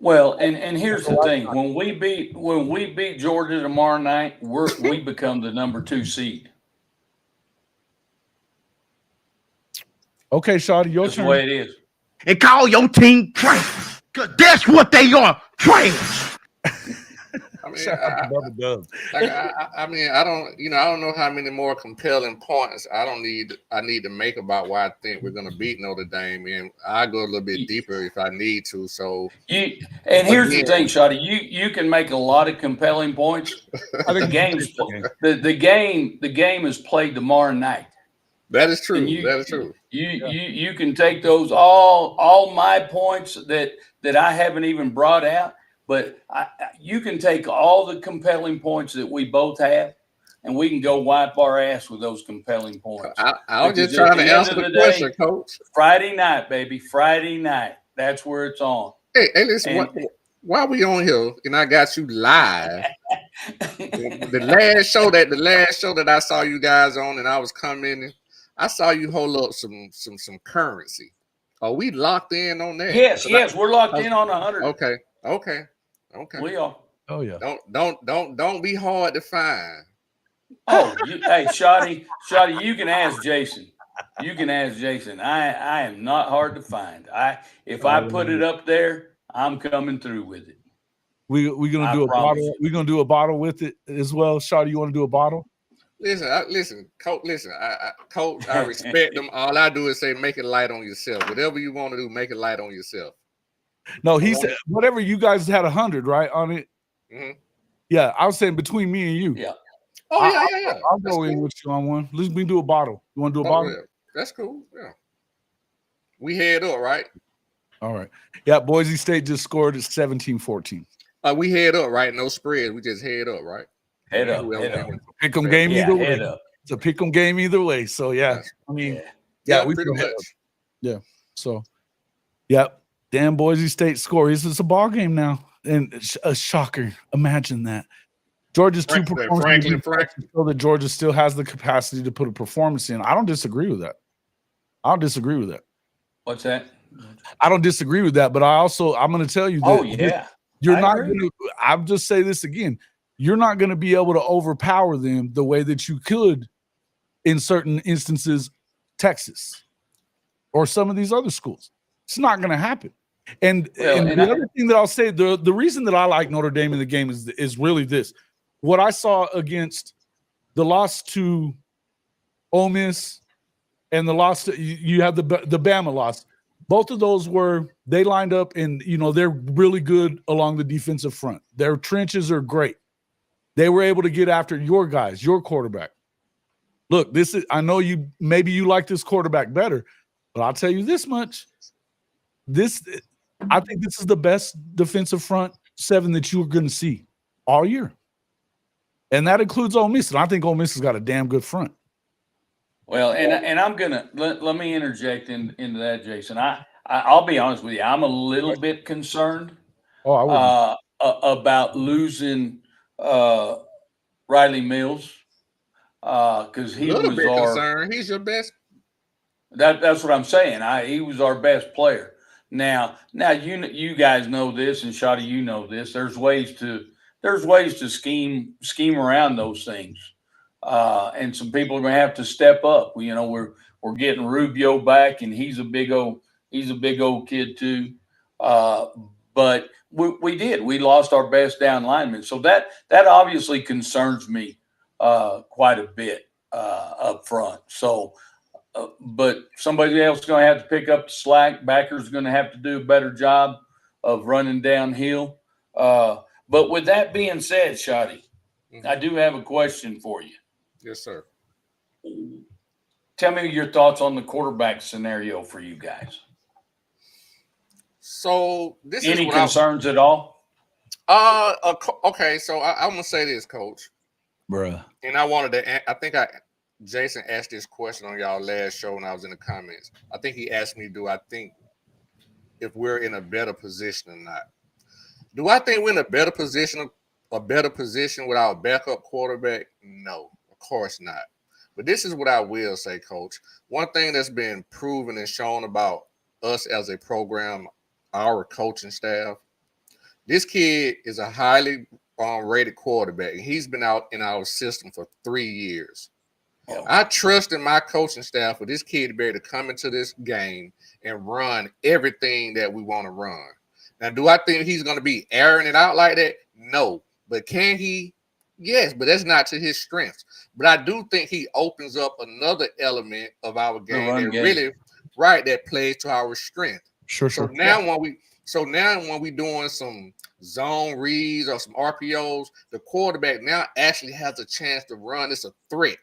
Well, and here's the thing: when we beat Georgia tomorrow night, we become the number 2 seed. Okay, Shawty, your That's turn. the way it is. And call your team trash, because that's what they are, trash. I don't know how many more compelling points I need to make about why I think we're going to beat Notre Dame, and I go a little bit deeper if I need to. So, here's the thing, Shawty, you can make a lot of compelling points. The game is played tomorrow night. That is true. That is true. You can take those all my points that I haven't even brought out, but you can take all the compelling points that we both have, and we can go wipe our ass with those compelling points. I was just trying to answer the question, Coach. Friday night, baby. Friday night. That's where it's on. Hey, listen. While we on here, and I got you live. the last show that I saw you guys on, and I was commenting, I saw you hold up some currency. Are we locked in on that? Yes, we're locked in on 100. Okay. We are. Oh yeah. Don't be hard to find. Oh, hey, Shawty, you can ask Jason. I am not hard to find. If I put it up there, I'm coming through with it. We're gonna do a bottle. We're gonna do a bottle with it as well. Shawty, you want to do a bottle? Listen, Coach. Coach, I respect them. All I do is say, make it light on yourself. Whatever you want to do, make it light on yourself. No, he said whatever. You guys had 100, right, on it. Mm-hmm. Yeah, I was saying between me and you. Yeah. Oh yeah. I'll go in with you on one. Let's do a bottle. You want to do a bottle? Yeah. That's cool. Yeah. We head up, right? All right. Yeah, Boise State just scored at 17-14. We head up, right? No spread. We just head up, right? Head up. Pick 'em game either way. Up. It's a pick 'em game either way. So yeah, I mean, yeah, we pretty much. Yeah. So Yep. Damn Boise State score. It's a ball game now. And a shocker. Imagine that. Georgia's two performances show that Georgia still has the capacity to put a performance in. I don't disagree with that. What's that? I don't disagree with that, but I'm going to tell you that you're not going to, I'll just say this again. You're not going to be able to overpower them the way that you could in certain instances, Texas or some of these other schools. It's not going to happen. And the other thing that I'll say, the reason that I like Notre Dame in the game is really this. What I saw against the loss to Ole Miss and the loss to, you have the Bama loss. Both of those they lined up and, they're really good along the defensive front. Their trenches are great. They were able to get after your guys, your quarterback. Look, I know maybe you like this quarterback better, but I'll tell you this much. I think this is the best defensive front seven that you're going to see all year. And that includes Ole Miss. And I think Ole Miss has got a damn good front. Well, and I'm going to let me interject into that, Jason. I'll be honest with you. I'm a little bit concerned about losing Riley Mills because he was concerned. He's your best. That's what I'm saying. He was our best player. Now you guys know this, and Shawty, you know this. There's ways to scheme around those things, and some people are going to have to step up. We're getting Rubio back, and he's a big old kid too. But we lost our best down lineman, so that obviously concerns me quite a bit up front. So. But somebody else is going to have to pick up the slack. Backer's going to have to do a better job of running downhill. But with that being said, Shawty, I do have a question for you. Yes, sir. Tell me your thoughts on the quarterback scenario for you guys. So this any concerns at all? Okay. So I'm going to say this, Coach. Bruh. And Jason asked this question on y'all last show when I was in the comments. I think he asked me, do I think if we're in a better position or not? Do I think we're in a better position with our backup quarterback? No, of course not. But this is what I will say, Coach. One thing that's been proven and shown about us as a program, our coaching staff, this kid is a highly rated quarterback. He's been out in our system for 3 years. I trust in my coaching staff for this kid to be able to come into this game and run everything that we want to run. Now, do I think he's going to be airing it out like that? No. But can he? Yes, but that's not to his strengths. But I do think he opens up another element of our game that plays to our strength. Sure. So now when we doing some zone reads or some RPOs, the quarterback now actually has a chance to run. It's a threat.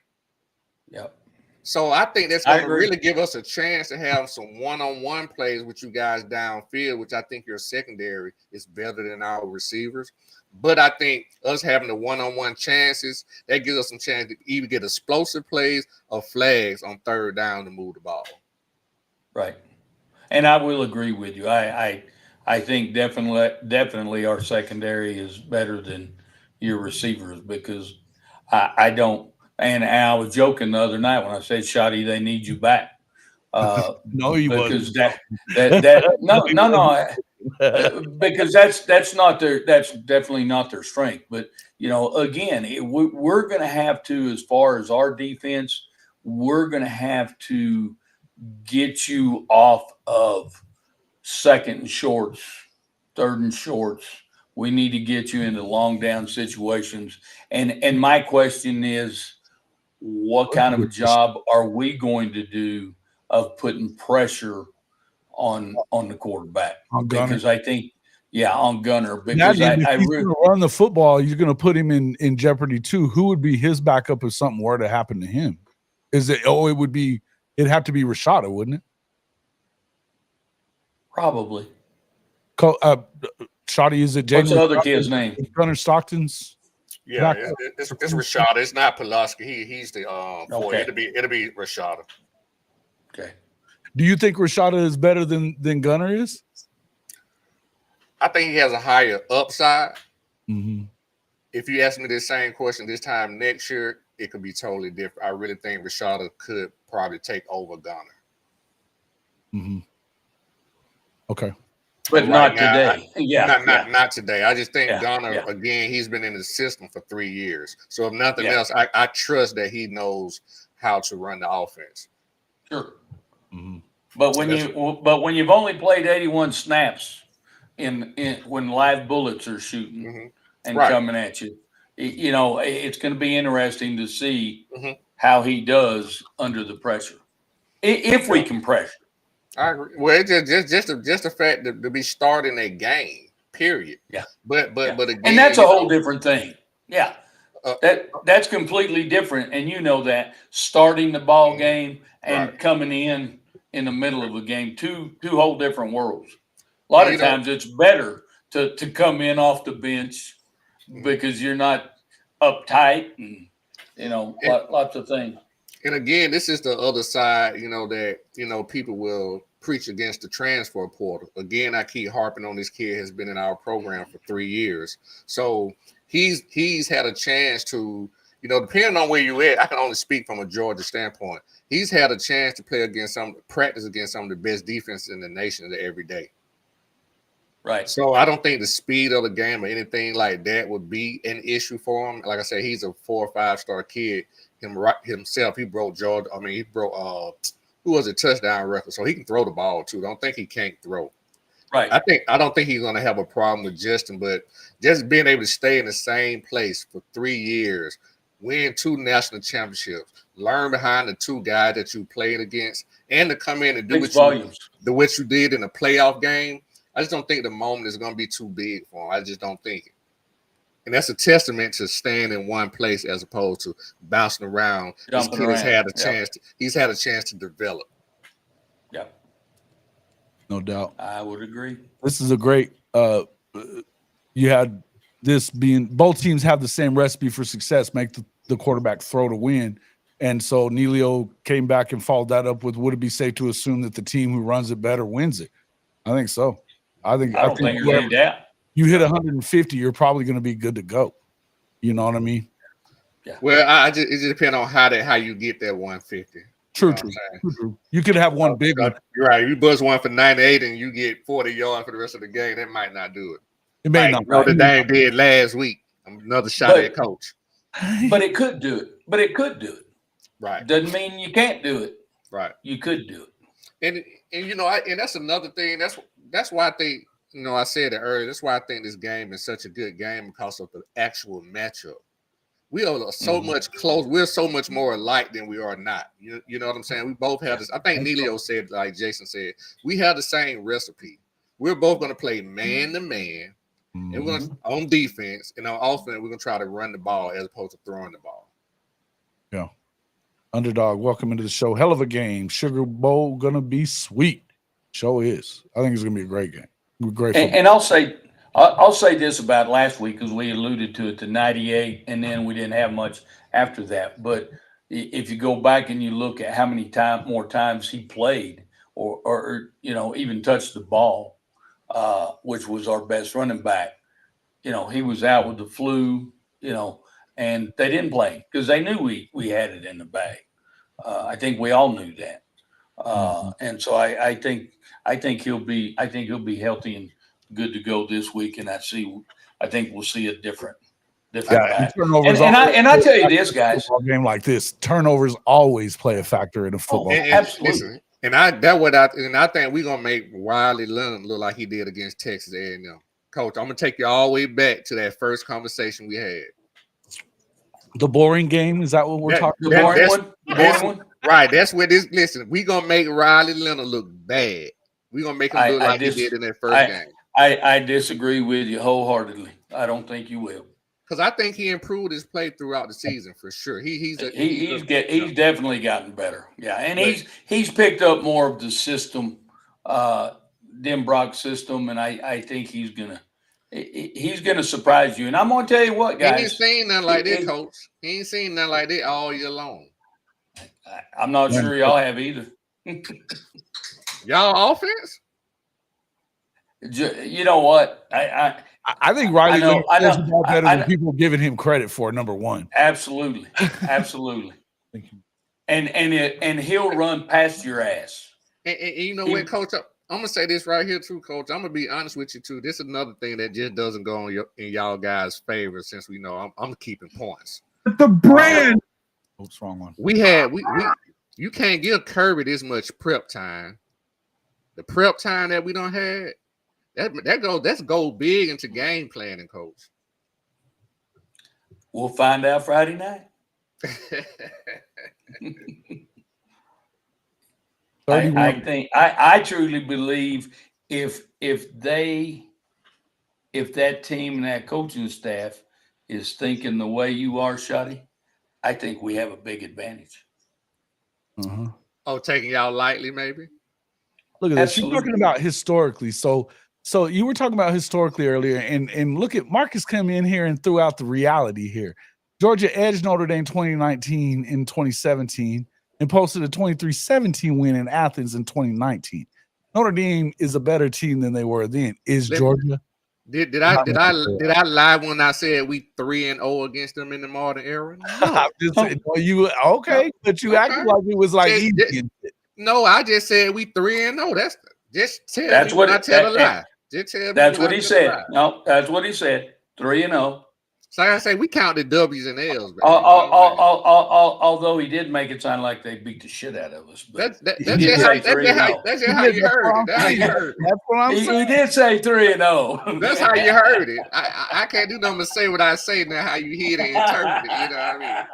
Yep. So I think that's going to really give us a chance to have some one-on-one plays with you guys downfield, which I think your secondary is better than our receivers. But I think us having the one-on-one chances, that gives us some chance to either get explosive plays or flags on third down to move the ball. Right. And I will agree with you. I think definitely our secondary is better than your receivers because I don't. And I was joking the other night when I said, Shawty, they need you back. No, you wasn't. Because that's definitely not their strength. But again, we're going to have to, as far as our defense, we're going to have to get you off of second and shorts, third and shorts. We need to get you into long down situations. And my question is, what kind of a job are we going to do of putting pressure on the quarterback? Because I think, on Gunner. Because if he's going to run the football, you're going to put him in jeopardy too. Who would be his backup if something were to happen to him? It'd have to be Rashada, wouldn't it? Probably. Shawty, is it James? What's the other kid's name? Gunner Stockton's. Yeah, it's Rashada. It's not Pulaski. He's the okay. It'll be Rashada. Okay. Do you think Rashada is better than Gunner is? I think he has a higher upside. Mm-hmm. If you ask me the same question this time next year, it could be totally different. I really think Rashada could probably take over Gunner. Mm-hmm. Okay. But right not today. Not today. I just think Gunner, yeah. again, he's been in the system for 3 years. So if nothing else, I trust that he knows how to run the offense. Sure. Mm-hmm. But when you've only played 81 snaps in when live bullets are shooting and coming at you, you know, it's going to be interesting to see how he does under the pressure. If we can pressure. I agree. Well, it's just the fact to be starting a game, period. Yeah. But again, and that's a whole different thing. Yeah. That's completely different. And you know that starting the ball game and coming in the middle of a game, two whole different worlds. A lot of times it's better to come in off the bench because you're not uptight and, you know, lots of things. And again, this is the other side, you know, that, you know, people will preach against the transfer portal. Again, I keep harping on this kid has been in our program for 3 years. So he's had a chance to, you know, depending on where you at, I can only speak from a Georgia standpoint. He's had a chance to practice against some of the best defenses in the nation every day. Right. So I don't think the speed of the game or anything like that would be an issue for him. Like I said, he's a 4 or 5 star kid. Himself, he broke Georgia. I mean, he broke who was a touchdown record, so he can throw the ball too. Don't think he can't throw. Right. I don't think he's going to have a problem with Justin, but just being able to stay in the same place for 3 years, win 2 national championships, learn behind the 2 guys that you played against, and to come in and do what you did in a playoff game. I just don't think the moment is going to be too big for him. I just don't think it. And that's a testament to staying in one place as opposed to bouncing around. This kid has had a chance. He's had a chance to develop. Yeah, no doubt. I would agree. This is a great. You had this being both teams have the same recipe for success. Make the quarterback throw to win, and so Neilio came back and followed that up with: would it be safe to assume that the team who runs it better wins it? I think so. I think there's any doubt. You hit 150, you're probably going to be good to go. You know what I mean? Yeah. Well, it just depends on how you get that 150. True. You could have one big one. You're right. You buzz one for 98 and you get 40 yards for the rest of the game. That might not do it. It may not. Notre Dame did last week. Another shot at coach. But it could do it. Right. Doesn't mean you can't do it. Right. You could do it. And you know, and that's another thing. That's why I think. You know, I said it earlier. That's why I think this game is such a good game because of the actual matchup. We are so much close. We're so much more alike than we are not. You know what I'm saying? We both have this. I think Neilio said, like Jason said, we have the same recipe. We're both going to play man to man, and we're going to on defense and on offense. We're going to try to run the ball as opposed to throwing the ball. Yeah. Underdog, welcome into the show. Hell of a game. Sugar Bowl gonna be sweet. Show is. I think it's gonna be a great game. Great. And I'll say this about last week because we alluded to it to 98, and then we didn't have much after that. But if you go back and you look at how many more times he played, or you know even touched the ball, which was our best running back, you know he was out with the flu, you know, and they didn't play because they knew we had it in the bag. I think we all knew that, and so I think he'll be healthy and good to go this week, and I think we'll see a different back. And I tell you this, guys, a game like this, turnovers always play a factor in a football. Absolutely. Listen, and I think we're gonna make Riley Leonard look like he did against Texas A&M. Coach, I'm gonna take you all the way back to that first conversation we had. The boring game, is that what we're talking about? The boring one? Right. That's where this. Listen, we're gonna make Riley Leonard look bad. We're gonna make him look like he did in that first game. I disagree with you wholeheartedly. I don't think you will. Because I think he improved his play throughout the season for sure. He's definitely gotten better. Yeah, and he's picked up more of the system, Denbrock system, and I think he's gonna surprise you. And I'm gonna tell you what, guys. He ain't seen nothing like that, Coach. He ain't seen nothing like that all year long. I'm not sure y'all have either. Y'all offense? You know what? I think Riley know, Leonard plays the ball better than people are giving him credit for. Number one, absolutely. And he'll run past your ass. And you know what, Coach? I'm gonna say this right here too, Coach. I'm gonna be honest with you too. This is another thing that just doesn't go in y'all guys' favor, since we know I'm keeping points. The brand. Oops, wrong one. We you can't give Kirby this much prep time. The prep time that we don't have, that's go big into game planning, Coach. We'll find out Friday night. I truly believe if that team and that coaching staff is thinking the way you are, Shawty, I think we have a big advantage. Uh-huh. Oh, taking y'all lightly, maybe? Look at this. You're talking about historically. So you were talking about historically earlier, and look at Marcus come in here and threw out the reality here. Georgia edged Notre Dame 2019 in 2017 and posted a 23-17 win in Athens in 2019. Notre Dame is a better team than they were then. Is Georgia? Did I lie when I said we 3-0 against them in the modern era? No. I'm just saying, but you acted like it was like easy. No, I just said we 3-0. That's tell that's me what when I tell a lie. Just tell me. That's what he said. No, that's what he said. 3-0. So like I say, we counted W's and L's. Although he did make it sound like they beat the shit out of us. But that's just how you heard it. That's how you heard it. That's what I'm saying. He did say 3-0. That's how you heard it. I can't do nothing but say what I say now. How you hear it and interpret it. You know what I mean?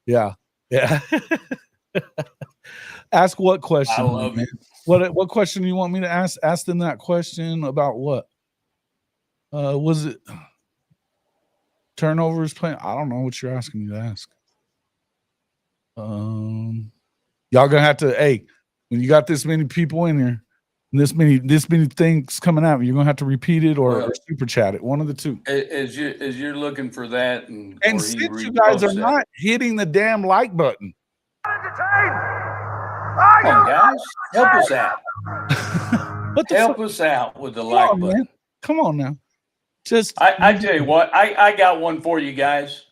Yeah. Ask what question? I love it. What question do you want me to ask? Ask them that question about what? Was it turnovers playing? I don't know what you're asking me to ask. Y'all gonna have to. Hey, when you got this many people in here, and this many things coming out, you're gonna have to repeat it or super chat it. One of the two. As you're looking for that, and since you guys are not hitting the damn like button. Come on, guys, help us out. Help us out with the like button. Man. Come on now. I tell you what, I got one for you guys.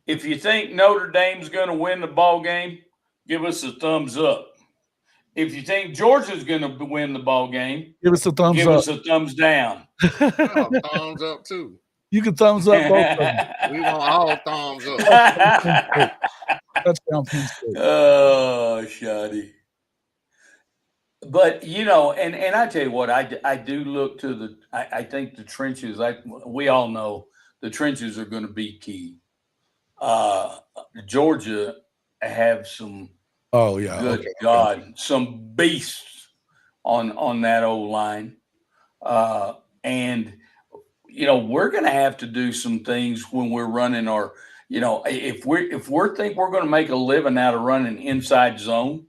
If you think Notre Dame's going to win the ball game, give us a thumbs up. If you think Georgia's going to win the ball game, give us a thumbs up. Give us a thumbs down. Thumbs up too. You can thumbs up both of them. We want all thumbs up. Touchdown. Oh, Shawty. But and I tell you what, I do look to I think the trenches. We all know the trenches are going to be key. Georgia have some. Oh yeah, good God, some beasts on that old line, and we're going to have to do some things when we're running our. If we think we're going to make a living out of running inside zone,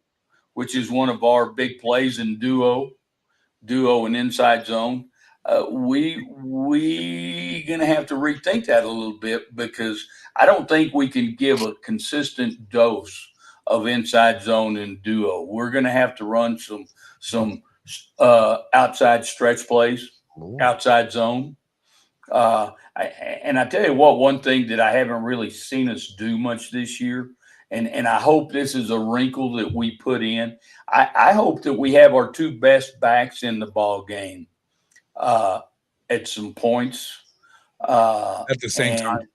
which is one of our big plays in duo and inside zone, we going to have to rethink that a little bit, because I don't think we can give a consistent dose of inside zone and duo. We're going to have to run some outside stretch plays, outside zone. And I tell you what, one thing that I haven't really seen us do much this year, and I hope this is a wrinkle that we put in. I hope that we have our two best backs in the ball game at some points. At the same time.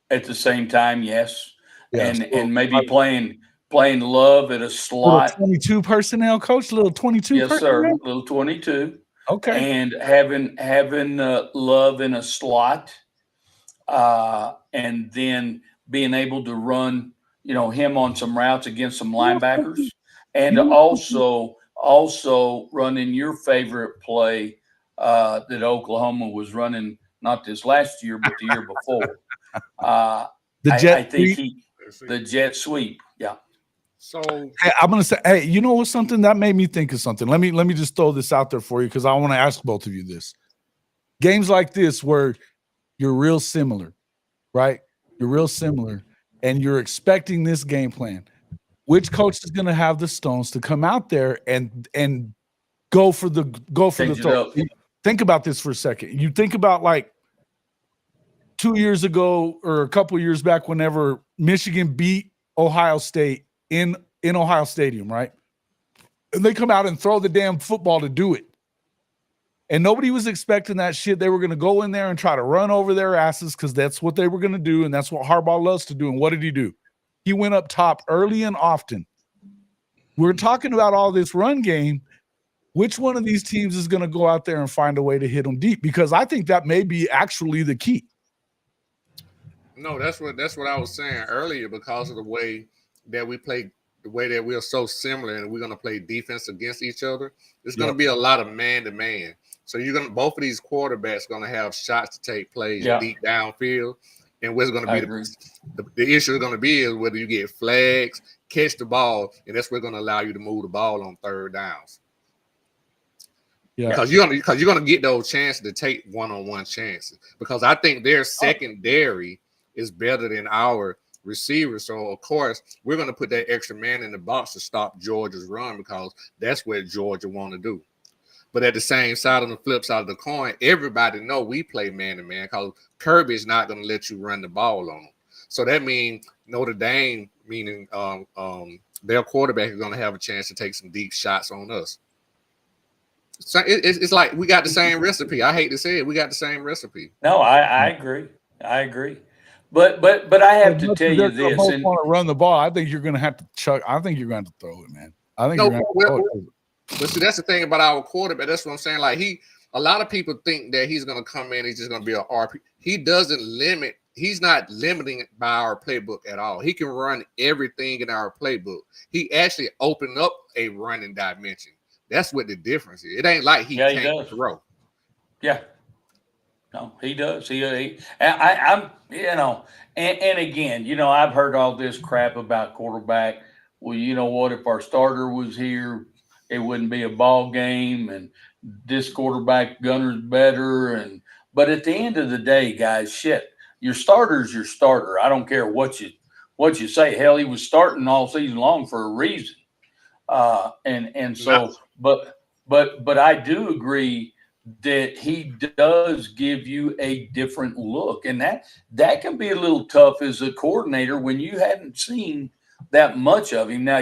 At the same time, yes. And maybe playing Love at a slot. Little 22 personnel, coach. Little 22. Yes, personnel? sir. Little 22. Okay. And having Love in a slot, and then being able to run, him on some routes against some linebackers, and also running your favorite play that Oklahoma was running, not this last year, but the year before. The jet sweep. Yeah. So hey, I'm gonna say, hey, you know what? Something that made me think of something. Let me just throw this out there for you, because I want to ask both of you this. Games like this where you're real similar, right? You're real similar, and you're expecting this game plan. which coach is going to have the stones to come out there and go for the throw? Think about this for a second. You think about like 2 years ago or a couple of years back, whenever Michigan beat Ohio State in Ohio Stadium, right? And they come out and throw the damn football to do it. And nobody was expecting that shit. They were going to go in there and try to run over their asses because that's what they were going to do, and that's what Harbaugh loves to do. And what did he do? He went up top early and often. We're talking about all this run game. Which one of these teams is going to go out there and find a way to hit them deep? Because I think that may be actually the key. No, that's what I was saying earlier, because of the way that we play, the way that we're so similar, and we're going to play defense against each other. It's going to be a lot of man-to-man. So both of these quarterbacks going to have shots to take plays deep downfield. And what's going to be the issue is going to be is whether you get flags, catch the ball, and that's what's going to allow you to move the ball on third downs. Yeah, because you're gonna get those chances to take one-on-one chances. Because I think their secondary is better than our receivers. So of course we're gonna put that extra man in the box to stop Georgia's run, because that's what Georgia want to do. But at the same side, on the flip side of the coin, everybody know we play man-to-man, because Kirby's not gonna let you run the ball on them. So that means Notre Dame, meaning their quarterback, is gonna have a chance to take some deep shots on us. So it's like we got the same recipe. I hate to say it, we got the same recipe. No, I agree. I agree. But I have to tell you this. Both want to run the ball. I think you're going to have to chuck. I think you're going to throw it, man. I think you're going to throw it. But see, that's the thing about our quarterback. That's what I'm saying. Like a lot of people think that he's going to come in. He's just going to be an RP. He doesn't limit. He's not limiting by our playbook at all. He can run everything in our playbook. He actually opened up a running dimension. That's what the difference is. It ain't like he can't throw. Yeah. No, he does. I'm and again, I've heard all this crap about quarterback. Well, you know what? If our starter was here, it wouldn't be a ball game, and this quarterback Gunner's better. But at the end of the day, guys, shit, your starter's your starter. I don't care what you say. Hell, he was starting all season long for a reason. But I do agree that he does give you a different look, and that can be a little tough as a coordinator when you hadn't seen that much of him. Now,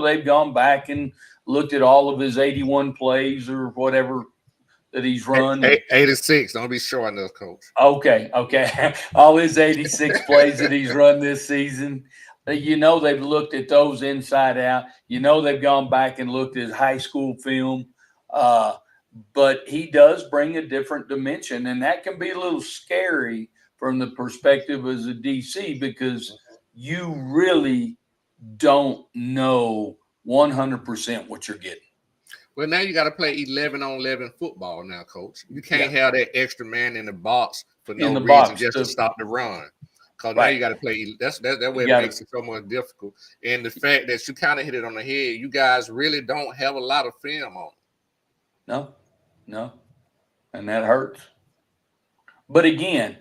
they've gone back and looked at all of his 81 plays or whatever that he's run. 86. Don't be short enough, Coach. Okay. All his 86 plays that he's run this season. They've looked at those inside out. They've gone back and looked at high school film. But he does bring a different dimension, and that can be a little scary from the perspective as a DC, because you really don't know 100% what you're getting. Well, now you got to play 11-on-11 football now, Coach. You can't have that extra man in the box for no reason just to stop the run. Because now you got to play. That way it makes it so much difficult. And the fact that you kind of hit it on the head, you guys really don't have a lot of film on it. No. And that hurts. But again,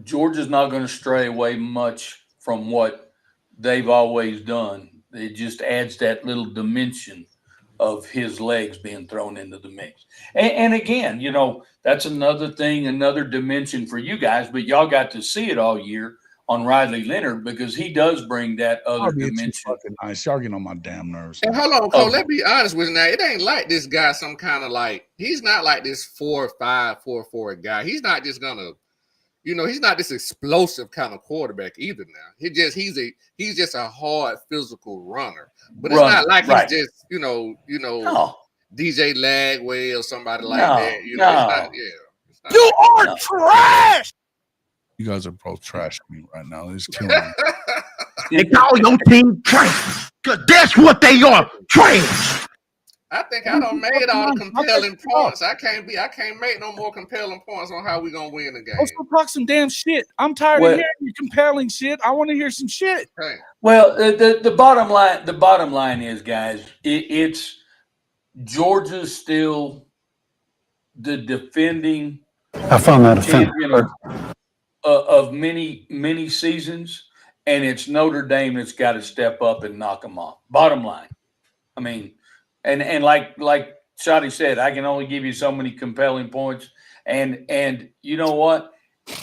Georgia's not going to stray away much from what they've always done. It just adds that little dimension of his legs being thrown into the mix. And again, that's another thing, another dimension for you guys, but y'all got to see it all year on Riley Leonard, because he does bring that other dimension. Nice. Y'all getting on my damn nerves. And hold on, Cole, let's be honest with you now. It ain't like this guy some kind of he's not like this 4-5, 4-4 guy. He's not just gonna, he's not this explosive kind of quarterback either now. He's just a hard physical runner. But it's not like he's just, DJ Lagway or somebody like that. It's not, you are trash. You guys are both trashing me right now. It's killing me. They call your team trash, because that's what they are, trash. I think I done made all the compelling points. I can't make no more compelling points on how we gonna win the game. Let's go talk some damn shit. I'm tired of hearing your compelling shit. I want to hear some shit. Okay. Well, the bottom line is, guys, it's Georgia's still the defending I found that champion of many seasons, and it's Notre Dame that's got to step up and knock them off. Bottom line. I mean, and like Shawty said, I can only give you so many compelling points. And you know what?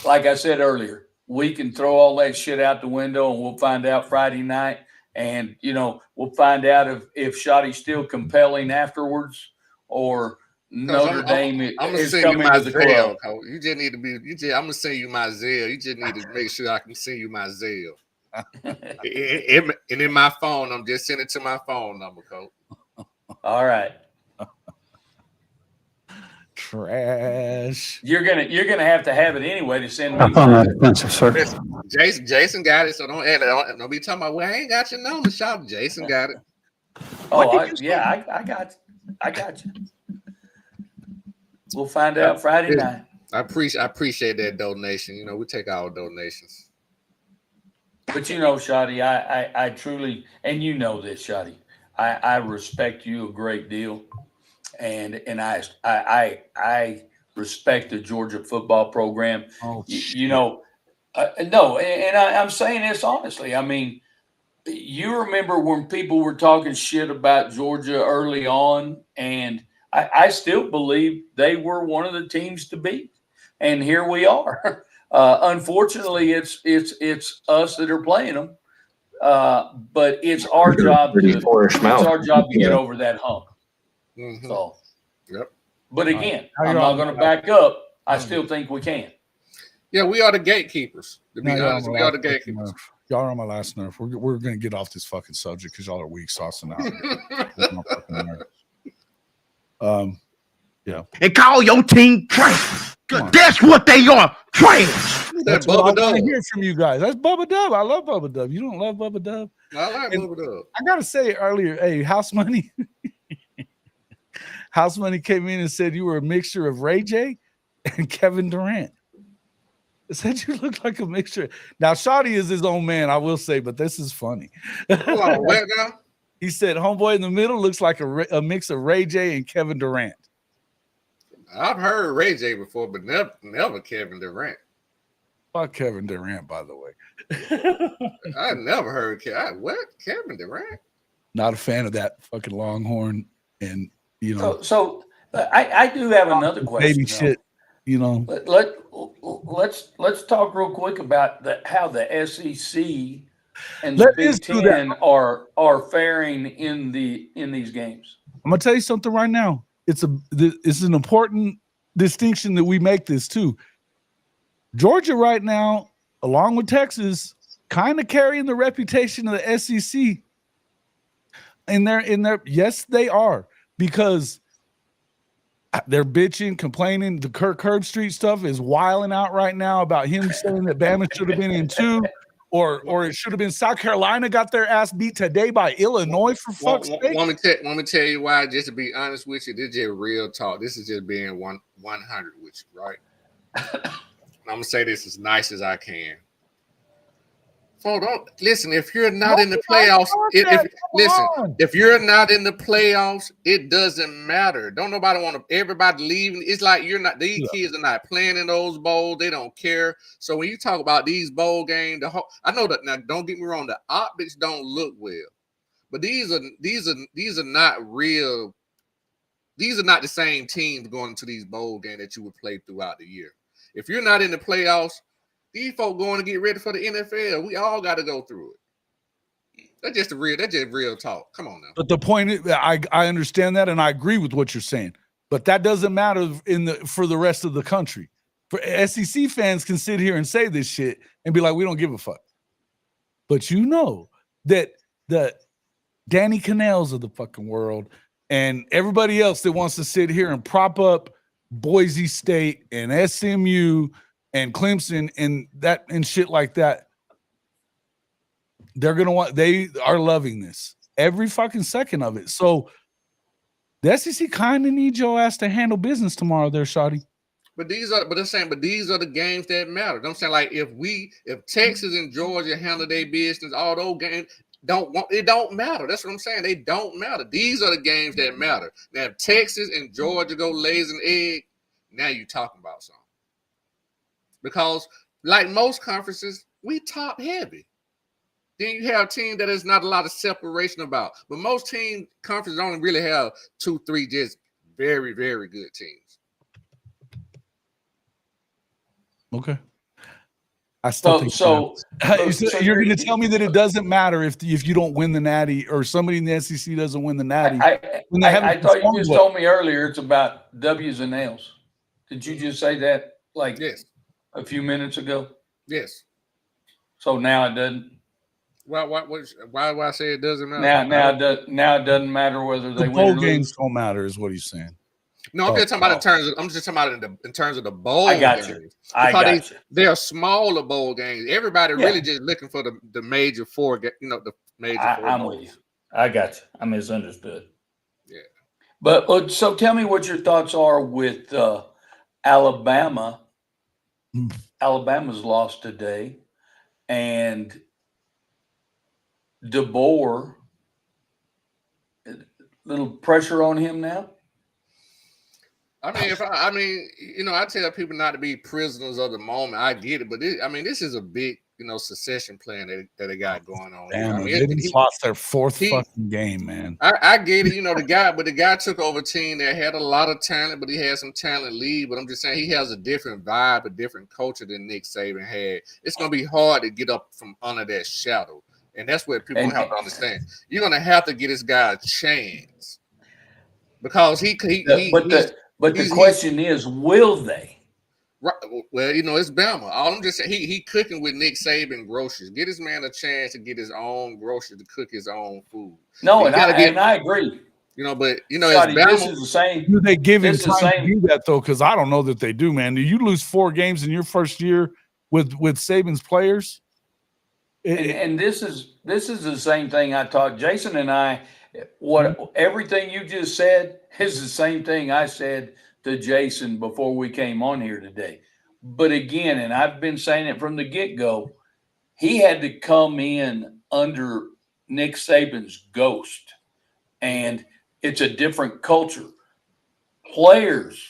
Like I said earlier, we can throw all that shit out the window and we'll find out Friday night. And, we'll find out if Shawty's still compelling afterwards or Notre Dame is coming to the club. Coach. You just need to be. I'm gonna send you my Zelle. You just need to make sure I can send you my Zelle. and in my phone, I'm just sending it to my phone number, Coach. All right. Trash. You're gonna have to have it anyway to send me. I found that expensive, sir. Jason got it, so don't add it. Don't be talking about. Well, I ain't got your number, shop. Jason got it. Oh, I got you. We'll find out Friday night. I appreciate that donation. We take our donations. But Shawty, I truly, and you know this, Shawty, I respect you a great deal, and I respect the Georgia football program. Oh, no, and I'm saying this honestly. I mean, you remember when people were talking shit about Georgia early on, and I still believe they were one of the teams to beat, and here we are. Unfortunately, it's us that are playing them, but it's our job to get over that hump. Mm-hmm. So, yep. But again, I'm not going to back up. I still think we can. Yeah, we are the gatekeepers. To be honest, we are the gatekeepers. Y'all are on my last nerve. We're going to get off this fucking subject because y'all are weak saucing out. Yeah. And call your team trash. That's what they are, trash. That's what I want to hear from you guys. That's Bubba Dub. I love Bubba Dub. You don't love Bubba Dub? I like Bubba Dub. I got to say earlier, hey, House Money. House Money came in and said you were a mixture of Ray J and Kevin Durant. It said you look like a mixture. Now, Shawty is his own man, I will say, but this is funny. Hold on, where now? He said homeboy in the middle looks like a mix of Ray J and Kevin Durant. I've heard Ray J before, but never Kevin Durant. Fuck Kevin Durant, by the way. I never heard Kevin Durant. Not a fan of that fucking Longhorn, and So I do have another question. Baby shit, Let's talk real quick about how the SEC and the Big Ten are faring in these games. I'm gonna tell you something right now. It's an important distinction that we make this too. Georgia right now, along with Texas, kind of carrying the reputation of the SEC. And yes, they are, because they're bitching, complaining. The Kirk Herbstreit stuff is wilding out right now about him saying that Bama should have been in 2, or it should have been South Carolina got their ass beat today by Illinois, for fuck's sake. Want me tell you why, just to be honest with you, this is just real talk. This is just being 100 with you, right? I'm going to say this as nice as I can. So don't listen. If you're not in the playoffs, if you're not in the playoffs, it doesn't matter. Don't nobody want to. Everybody leaving. It's like you're not. These kids are not playing in those bowls. They don't care. So when you talk about these bowl games, I know that. Now, don't get me wrong. The optics don't look well, but these are not real. These are not the same teams going into these bowl games that you would play throughout the year. If you're not in the playoffs, these folks going to get ready for the NFL. We all got to go through it. That's just real talk. Come on now. But the point is, I understand that, and I agree with what you're saying. But that doesn't matter for the rest of the country. For SEC fans can sit here and say this shit and be like, we don't give a fuck. But you know that the Danny Canals of the fucking world and everybody else that wants to sit here and prop up Boise State and SMU and Clemson and shit like that, they are loving this every fucking second of it. So the SEC kind of needs your ass to handle business tomorrow there, Shawty. But these are the games that matter. I'm saying, like, if Texas and Georgia handle their business, all those games it don't matter. That's what I'm saying. They don't matter. These are the games that matter. Now, if Texas and Georgia go lays an egg, now you're talking about something. Because like most conferences, we top heavy. Then you have teams that there's not a lot of separation about. But most team conferences only really have 2-3 just very, very good teams. Okay. I still think you're going to tell me that it doesn't matter if you don't win the Natty or somebody in the SEC doesn't win the Natty. I thought you just told me earlier it's about W's and L's. Did you just say that yes, a few minutes ago? Yes. So now it doesn't. Why I say it doesn't matter? Now it doesn't matter whether they win bowl or games lose. don't matter, is what he's saying. No, I'm just talking about in terms of the bowl I got games. you. They're smaller bowl games. Everybody really just looking for the major four. The major four. I'm with you. I got you. I misunderstood. Yeah. But so tell me what your thoughts are with Alabama. Alabama's lost today, and DeBoer. Little pressure on him now. I tell people not to be prisoners of the moment. I get it, but this is a big, succession plan that they got going on. Damn, they lost their fourth fucking game, man. I get it, the guy took over a team that had a lot of talent, but he had some talent lead. But I'm just saying he has a different vibe, a different culture than Nick Saban had. It's gonna be hard to get up from under that shadow, and that's what people have to understand. You're gonna have to get this guy a chance because But the question is, will they? Right. Well, it's Bama. All I'm just saying, he cooking with Nick Saban groceries. Get this man a chance to get his own groceries to cook his own food. No, and I agree. But Shawty, this is the same. Do they give him time to do that though? Because I don't know that they do, man. Do you lose 4 games in your first year with Saban's players? And this is the same thing I taught Jason and I. Everything you just said is the same thing I said to Jason before we came on here today. But again, and I've been saying it from the get-go, he had to come in under Nick Saban's ghost. And it's a different culture. Players,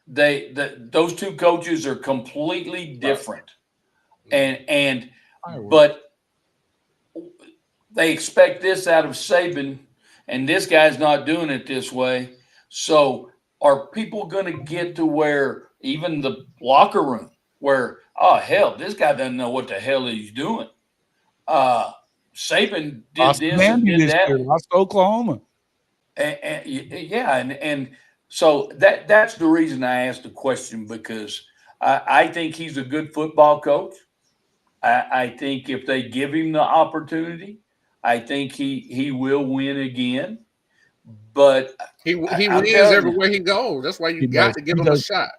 those two coaches are completely different. But they expect this out of Saban, and this guy's not doing it this way. So are people going to get to where even the locker room where, oh, hell, this guy doesn't know what the hell he's doing. Saban did this and did that. Lost Oklahoma. And so that's the reason I asked the question, because I think he's a good football coach. I think if they give him the opportunity, I think he will win again. But he wins everywhere he goes. That's why you got to give him a shot.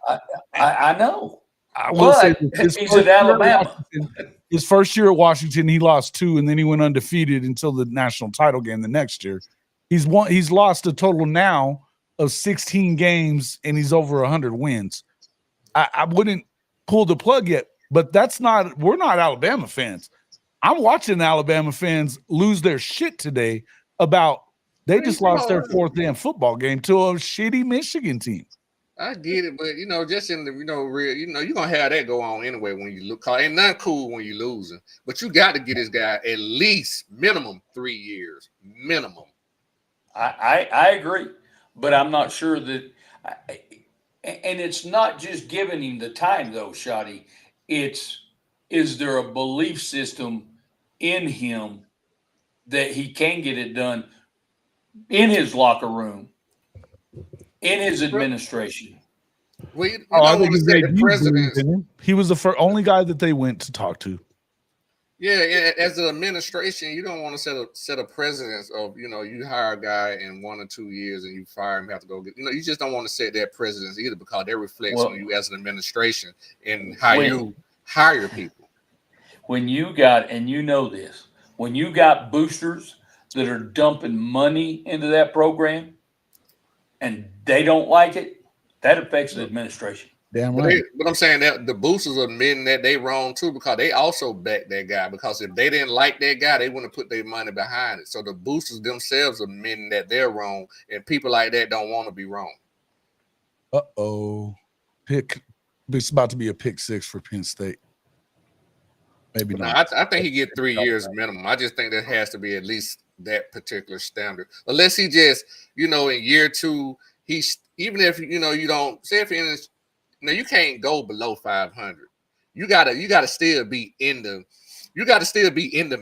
I know. I will say he's at Alabama. His first year at Washington, he lost 2, and then he went undefeated until the national title game the next year. He's lost a total now of 16 games, and he's over 100 wins. I wouldn't pull the plug yet, but we're not Alabama fans. I'm watching Alabama fans lose their shit today about they just lost their 4th damn football game to a shitty Michigan team. I get it, but just in the real, you're gonna have that go on anyway when you look. Ain't nothing cool when you're losing, but you got to get this guy at least minimum 3 years, minimum. I agree, but I'm not sure that. And it's not just giving him the time, though, Shawty. Is there a belief system in him that he can get it done in his locker room, in his administration? Well, I think the president. He was the only guy that they went to talk to. Yeah, as an administration, you don't want to set a precedence of you hire a guy in 1 or 2 years and you fire him, you have to go get you just don't want to set that precedence either, because that reflects on you as an administration and how you hire people. When you got, and this, when you got boosters that are dumping money into that program and they don't like it, that affects the administration. Damn right. But I'm saying that the boosters are admitting that they wrong too, because they also back that guy. Because if they didn't like that guy, they wouldn't put their money behind it. So the boosters themselves are admitting that they're wrong, and people like that don't want to be wrong. It's about to be a pick 6 for Penn State. Maybe But not. no, I think he get 3 years minimum. I just think there has to be at least that particular standard. Unless he just, in year 2, he's even if you don't say if you can't go below 500. You gotta still be in the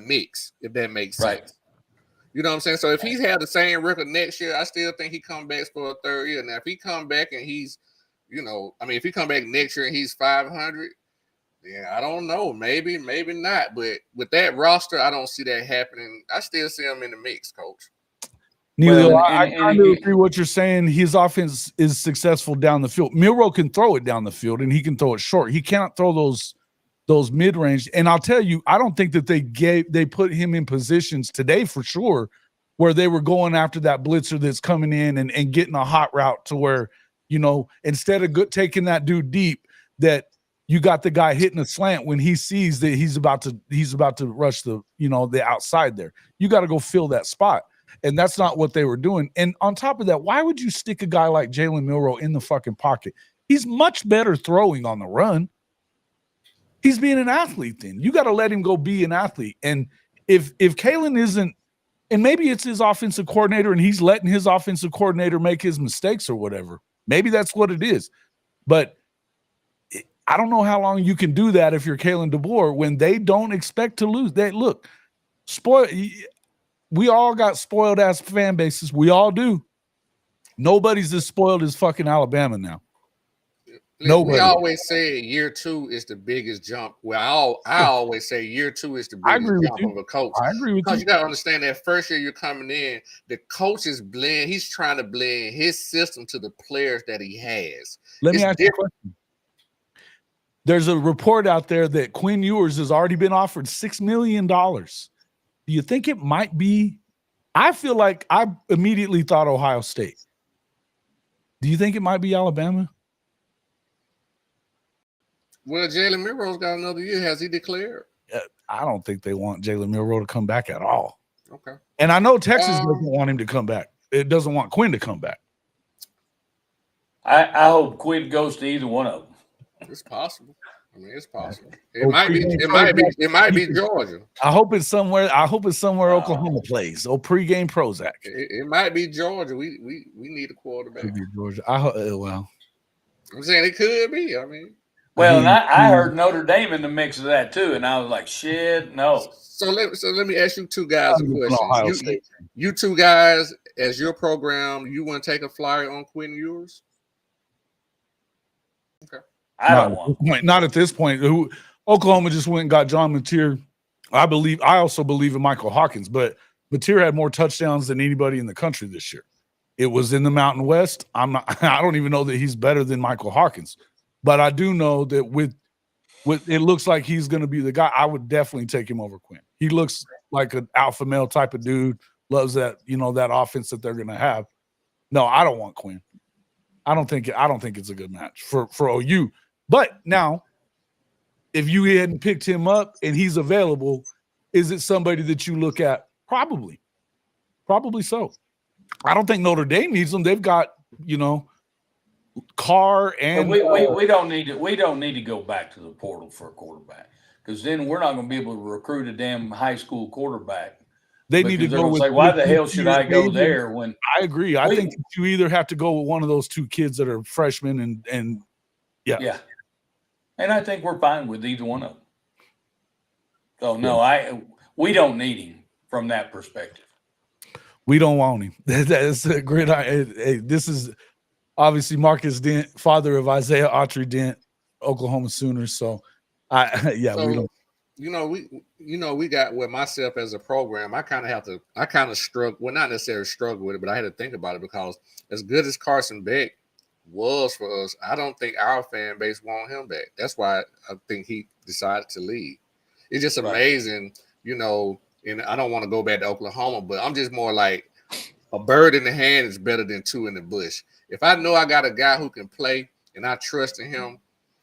mix, if that makes sense. Right. You know what I'm saying? So if he's had the same record next year, I still think he come back for a third year. Now, if he come back and he's, if he come back next year and he's 500, yeah, I don't know. Maybe not. But with that roster, I don't see that happening. I still see him in the mix, Coach. Neither I kind of agree what you're saying. His offense is successful down the field. Milroe can throw it down the field, and he can throw it short. He cannot throw those mid-range. And I'll tell you, I don't think that they put him in positions today for sure where they were going after that blitzer that's coming in and getting a hot route to where, instead of taking that dude deep, that you got the guy hitting a slant when he sees that he's about to rush the outside there. You got to go fill that spot. And that's not what they were doing. And on top of that, why would you stick a guy like Jalen Milroe in the fucking pocket? He's much better throwing on the run. He's being an athlete then. You got to let him go be an athlete. And if Kalen isn't, and maybe it's his offensive coordinator and he's letting his offensive coordinator make his mistakes or whatever. Maybe that's what it is. But I don't know how long you can do that if you're Kalen DeBoer when they don't expect to lose. We all got spoiled ass fan bases. We all do. Nobody's as spoiled as fucking Alabama now. Nobody. We always say year 2 is the biggest jump. Well, I always say year 2 is the biggest jump of a coach. I agree with you. Because you got to understand that first year you're coming in, the coach is he's trying to blend his system to the players that he has. Let me ask you a question. There's a report out there that Quinn Ewers has already been offered $6 million. Do you think it might be? I feel like I immediately thought Ohio State. Do you think it might be Alabama? Well, Jalen Milroe's got another year. Has he declared? I don't think they want Jalen Milroe to come back at all. Okay. And I know Texas doesn't want him to come back. It doesn't want Quinn to come back. I hope Quinn goes to either one of them. It's possible. I mean, it's possible. It might be Georgia. I hope it's somewhere. Oklahoma plays. Pregame Prozac. It might be Georgia. We need a quarterback. Could be Georgia. I'm saying it could be. I mean. Well, and I heard Notre Dame in the mix of that too, and I was like, shit, no. So let me ask you two guys a question. You two guys, as your program, you want to take a flyer on Quinn Ewers? Okay. Not at this point. Oklahoma just went and got John Mateer. I also believe in Michael Hawkins, but Mateer had more touchdowns than anybody in the country this year. It was in the Mountain West. I don't even know that he's better than Michael Hawkins. But I do know that with it looks like he's going to be the guy. I would definitely take him over Quinn. He looks like an alpha male type of dude. Loves that, that offense that they're going to have. No, I don't want Quinn. I don't think it's a good match for OU. But now, if you hadn't picked him up and he's available, is it somebody that you look at? Probably so. I don't think Notre Dame needs them. They've got Carr and we don't need to go back to the portal for a quarterback, because then we're not going to be able to recruit a damn high school quarterback. They need to go with. Say, why the hell should I go there? When I agree, I think you either have to go with one of those two kids that are freshmen and yeah, and I think we're fine with either one of them. So no, we don't need him from that perspective. We don't want him. That's a great idea. Hey, this is obviously Marcus Dent, father of Isaiah Autry Dent, Oklahoma Sooners. So, we don't. We got with myself as a program. I kind of struggle. Well, not necessarily struggle with it, but I had to think about it, because as good as Carson Beck was for us, I don't think our fan base want him back. That's why I think he decided to leave. It's just amazing, and I don't want to go back to Oklahoma, but I'm just more like a bird in the hand is better than two in the bush. If I know I got a guy who can play and I trust in him.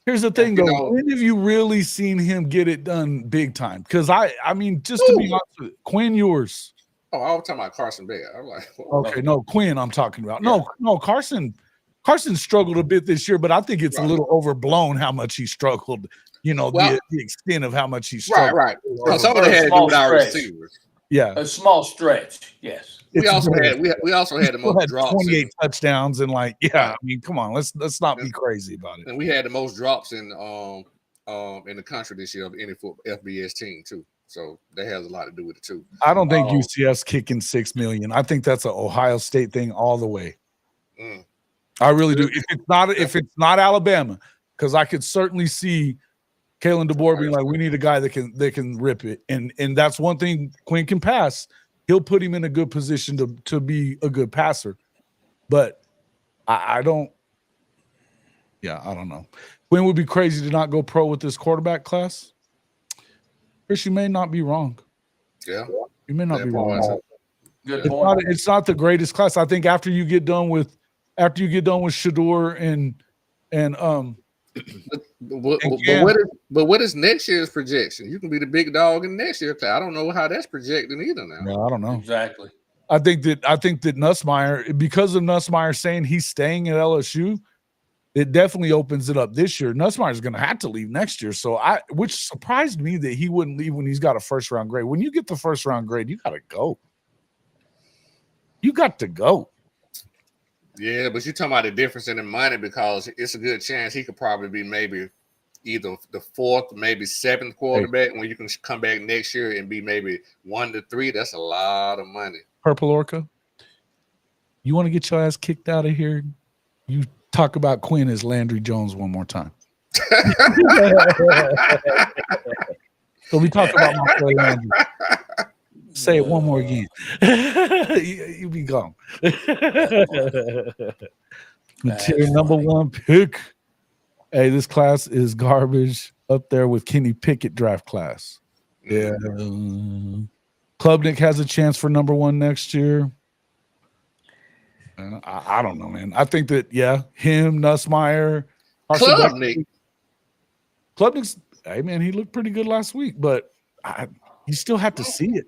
Here's the thing, though. When have you really seen him get it done big time? Because I mean, just to be honest with you, Quinn Ewers. Oh, I was talking about Carson Beck. I'm like, okay, no, Quinn I'm talking about. No, Carson. Carson struggled a bit this year, but I think it's a little overblown how much he struggled. You know, the extent of how much he struggled. Right. Because some of it had to do with our receivers. Yeah, a small stretch. Yes. We also had the most drops. 28 touchdowns and I mean, come on, let's not be crazy about it. And we had the most drops in the country this year of any FBS team too. So that has a lot to do with it too. I don't think UCF's kicking 6 million. I think that's an Ohio State thing all the way. I really do. If it's not Alabama, because I could certainly see Kalen DeBoer being like, we need a guy that can rip it. And that's one thing Quinn can pass. He'll put him in a good position to be a good passer. But I don't know. Quinn would be crazy to not go pro with this quarterback class. Chris, you may not be wrong. Yeah. You may not be wrong. Good point. It's not the greatest class. I think after you get done with Shador and but what is next year's projection? You can be the big dog in next year. I don't know how that's projecting either now. No, I don't know. Exactly. I think that Nussmeier, because of Nussmeier saying he's staying at LSU, it definitely opens it up this year. Nussmeier is going to have to leave next year. Which surprised me that he wouldn't leave when he's got a first round grade. When you get the first round grade, you got to go. You got to go. Yeah, but you're talking about the difference in the money because it's a good chance he could probably be maybe either the fourth, maybe seventh quarterback when you can come back next year and be maybe 1 to 3. That's a lot of money. Purple Orca, you want to get your ass kicked out of here? You talk about Quinn as Landry Jones one more time. So we talk about my boy Landry. Say it one more again. You be gone. Material number 1 pick. Hey, this class is garbage up there with Kenny Pickett draft class. Yeah. Klubnik has a chance for number 1 next year. I don't know, man. I think that, him, Nussmeier. Klubnik's, hey, man, he looked pretty good last week, but you still have to see it.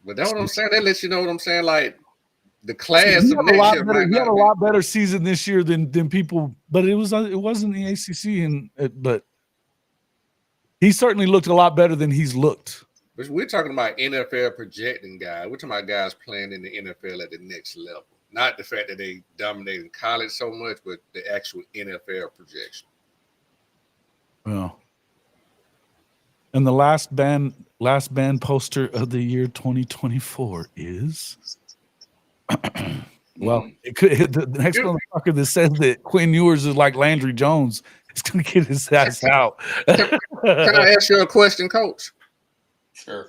But that's what I'm saying. That lets you know what I'm saying. Like the class he of next year. He had a lot better season this year than people, but it wasn't the ACC, but he certainly looked a lot better than he's looked. But we're talking about NFL projecting guys. We're talking about guys playing in the NFL at the next level. Not the fact that they dominate in college so much, but the actual NFL projection. Well. And the last band poster of the year 2024 is it could the next motherfucker that says that Quinn Ewers is like Landry Jones is gonna get his ass out. Can I ask you a question, Coach? Sure.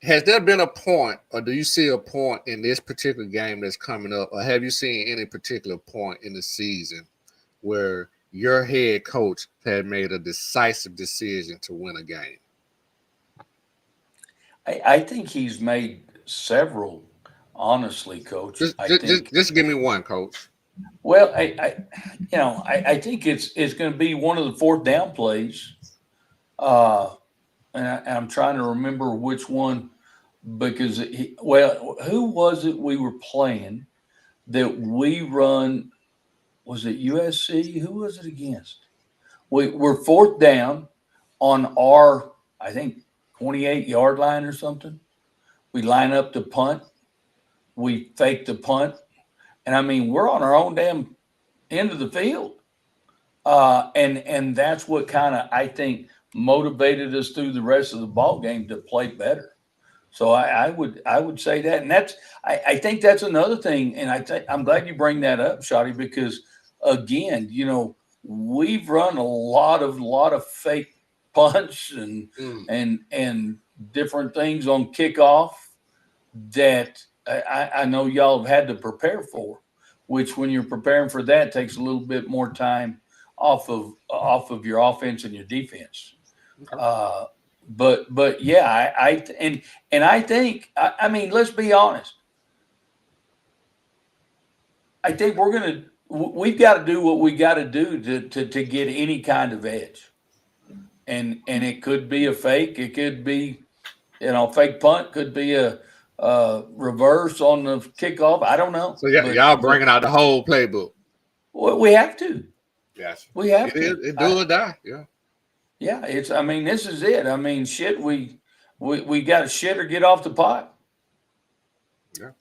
Has there been a point, or do you see a point in this particular game that's coming up, or have you seen any particular point in the season where your head coach had made a decisive decision to win a game? I think he's made several, honestly, Coach. Just give me one, Coach. Well, I think it's going to be one of the 4th down plays, and I'm trying to remember which one because who was it we were playing that we run? Was it USC? Who was it against? We're 4th down on our, I think, 28-yard line or something. We line up to punt. We fake the punt. And, I mean, we're on our own damn end of the field. And that's what kind of, I think, motivated us through the rest of the ball game to play better. So I would say that. And that's I think that's another thing. And I'm glad you bring that up, Shawty, because – again, we've run a lot of fake punts and different things on kickoff that I know y'all have had to prepare for, which when you're preparing for that takes a little bit more time off of your offense and your defense. Okay. But yeah, I think I mean, let's be honest. I think we've got to do what we got to do to get any kind of edge. And it could be a fake. It could be, fake punt. Could be a reverse on the kickoff. I don't know. So y'all bringing out the whole playbook. Well, we have to. Yes. We have It to. is. It do or die. Yeah. Yeah, this is it. I mean, shit, we got to shit or get off the pot. Yeah.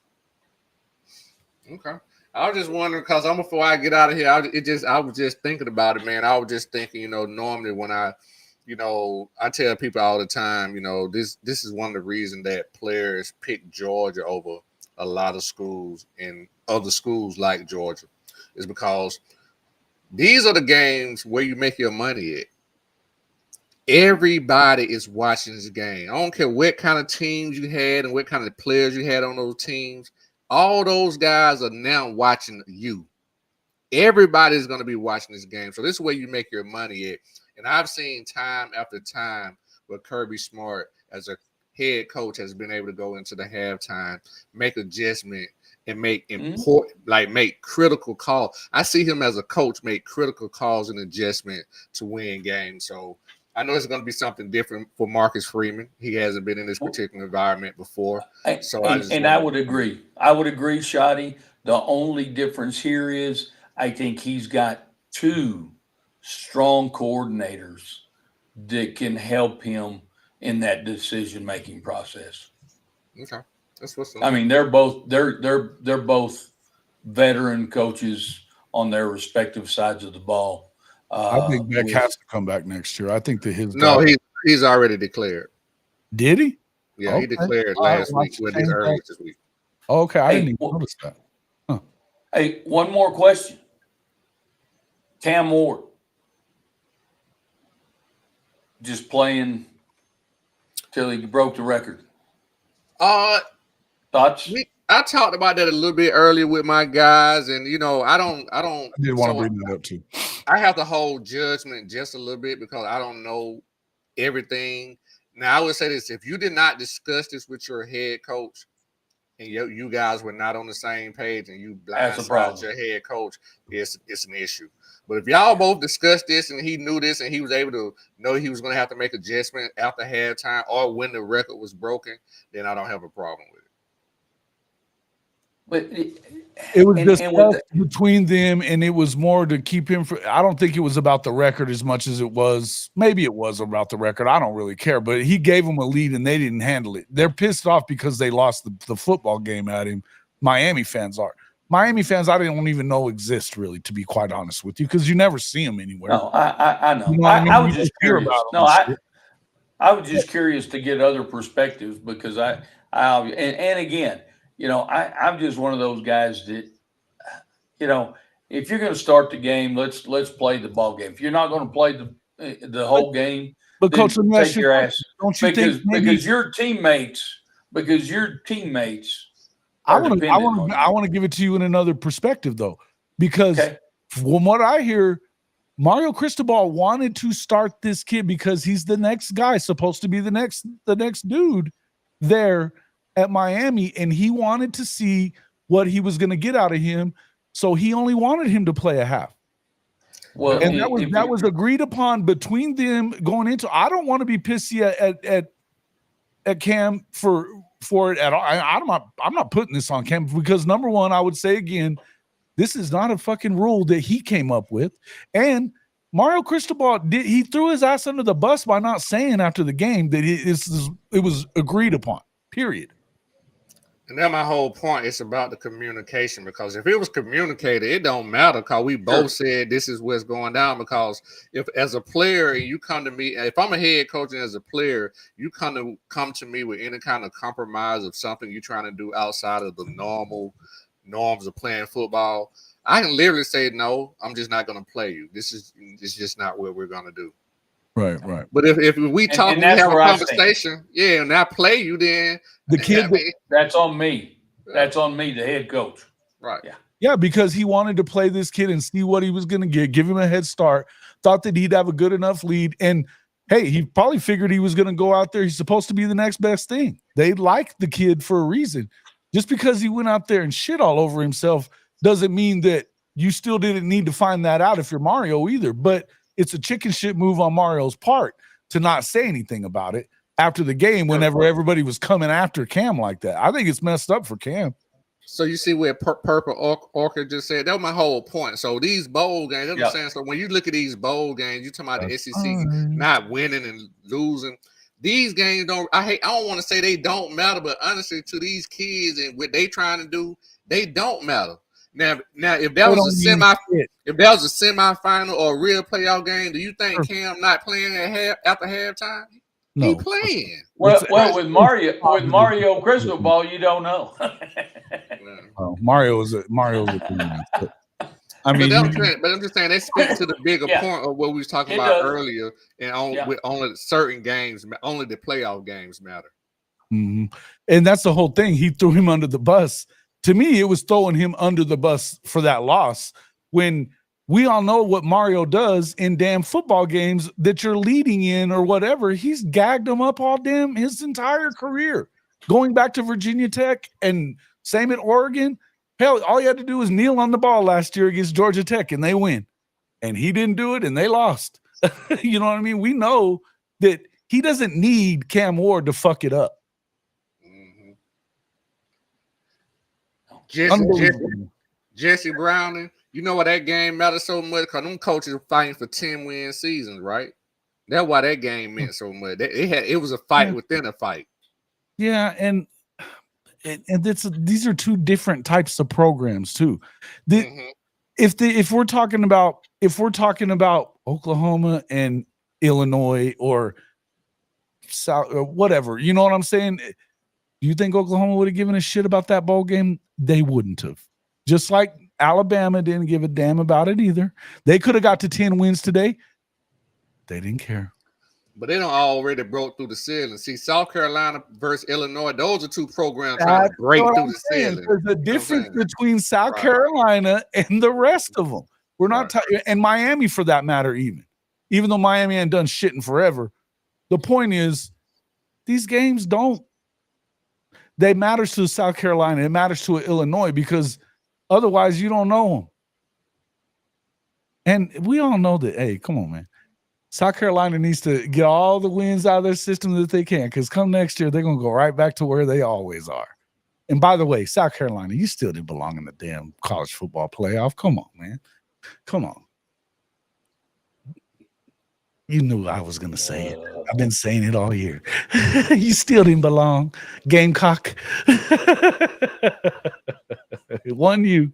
Okay. I was just wondering because before I get out of here, I was just thinking about it, man. I was just thinking, normally when I tell people all the time, this is one of the reasons that players pick Georgia over a lot of schools and other schools like Georgia is because these are the games where you make your money at. Everybody is watching this game. I don't care what kind of teams you had and what kind of players you had on those teams. All those guys are now watching you. Everybody's going to be watching this game. So this is where you make your money at. And I've seen time after time where Kirby Smart, as a head coach, has been able to go into the halftime, make adjustment, and make make critical calls. I see him as a coach make critical calls and adjustment to win games. So I know it's going to be something different for Marcus Freeman. He hasn't been in this particular environment before. I would agree. I would agree, Shawty. The only difference here is I think he's got two strong coordinators that can help him in that decision-making process. Okay. That's what's up. I mean, they're both veteran coaches on their respective sides of the ball. I think Beck has to come back next year. I think that he's already declared. Did he? Yeah, okay. He declared last week with his early this week. Okay, I didn't even notice that. Huh. Hey, one more question. Cam Ward. Just playing till he broke the record. Thoughts? I talked about that a little bit earlier with my guys, and I did want to bring that up too. I have to hold judgment just a little bit because I don't know everything. Now, I would say this: if you did not discuss this with your head coach, and you guys were not on the same page, and you blindsided your head coach, it's an issue. But if y'all both discussed this, and he knew this, and he was able to know he was going to have to make adjustment after halftime or when the record was broken, then I don't have a problem with it. But it was just between them, and it was more to keep him from. I don't think it was about the record as much as it was. Maybe it was about the record. I don't really care. But he gave them a lead, and they didn't handle it. They're pissed off because they lost the football game at him. Miami fans are. Miami fans, I don't even know exist, really, to be quite honest with you, because you never see them anywhere. No, I know. You know I was just curious. No, I was just curious to get other perspectives because and again, I'm just one of those guys that, if you're going to start the game, let's play the ball game. If you're not going to play the whole game, but Coach, take your ass. Don't you think because your teammates. I want to give it to you in another perspective, though, because from what I hear, Mario Cristobal wanted to start this kid because he's the next guy, supposed to be the next dude there at Miami, and he wanted to see what he was going to get out of him, so he only wanted him to play a half. Well, and that was agreed upon between them going into. I don't want to be pissy at Cam for it at all. I'm not putting this on Cam because, number one, I would say again, this is not a fucking rule that he came up with. And Mario Cristobal he threw his ass under the bus by not saying after the game that it was agreed upon, period. And that's my whole point. It's about the communication, because if it was communicated, it don't matter, because we both said this is what's going down. Because if as a player you come to me, if I'm a head coach and as a player, you come to me with any kind of compromise of something you're trying to do outside of the normal norms of playing football, I can literally say, no, I'm just not going to play you. It's just not what we're going to do. Right. But if we talk, and we have a conversation, and I play you, then the kid, that's on me. That's on me, the head coach. Right. Yeah, because he wanted to play this kid and see what he was going to get, give him a head start, thought that he'd have a good enough lead. And, hey, he probably figured he was going to go out there. He's supposed to be the next best thing. They liked the kid for a reason. Just because he went out there and shit all over himself doesn't mean that you still didn't need to find that out if you're Mario either. But it's a chicken shit move on Mario's part to not say anything about it after the game whenever everybody was coming after Cam like that. I think it's messed up for Cam. So you see where Purple Orchid just said, that was my whole point. So these bowl games, that's what I'm saying. So when you look at these bowl games, you're talking about the SEC not winning and losing. These games I don't want to say they don't matter, but honestly, to these kids and what they trying to do, they don't matter. Now if that was a semifinal or a real playoff game, do you think Cam not playing after halftime? No. He playing. Well, with Mario Crystal Ball, you don't know. Mario's a I mean, but I'm just saying that speaks to the bigger point of what we was talking about earlier, and with only certain games, only the playoff games matter. Mm-hmm. And that's the whole thing. He threw him under the bus. To me, it was throwing him under the bus for that loss when we all know what Mario does in damn football games that you're leading in or whatever. He's gagged them up all damn his entire career, going back to Virginia Tech and same at Oregon. Hell, all you had to do was kneel on the ball last year against Georgia Tech and they win. And he didn't do it and they lost. You know what I mean? We know that he doesn't need Cam Ward to fuck it up. Jesse Browning, you know why that game matters so much? Because them coaches are fighting for 10-win seasons, right? That's why that game meant so much. It was a fight within a fight. Yeah, and these are two different types of programs too. If we're talking about Oklahoma and Illinois or South or whatever, you know what I'm saying? Do you think Oklahoma would have given a shit about that bowl game? They wouldn't have. Just like Alabama didn't give a damn about it either. They could have got to 10 wins today. They didn't care. But they don't already broke through the ceiling. See, South Carolina versus Illinois, those are two programs trying to break through the ceiling. There's a difference between South Carolina and the rest of them. We're not and Miami for that matter, even though Miami ain't done shit in forever. The point is, these games they matters to South Carolina. It matters to Illinois because otherwise you don't know them. And we all know that, hey, come on, man. South Carolina needs to get all the wins out of their system that they can because come next year, they're going to go right back to where they always are. And by the way, South Carolina, you still didn't belong in the damn college football playoff. Come on, man. Come on. You knew I was going to say it. I've been saying it all year. You still didn't belong. Gamecock. It won you.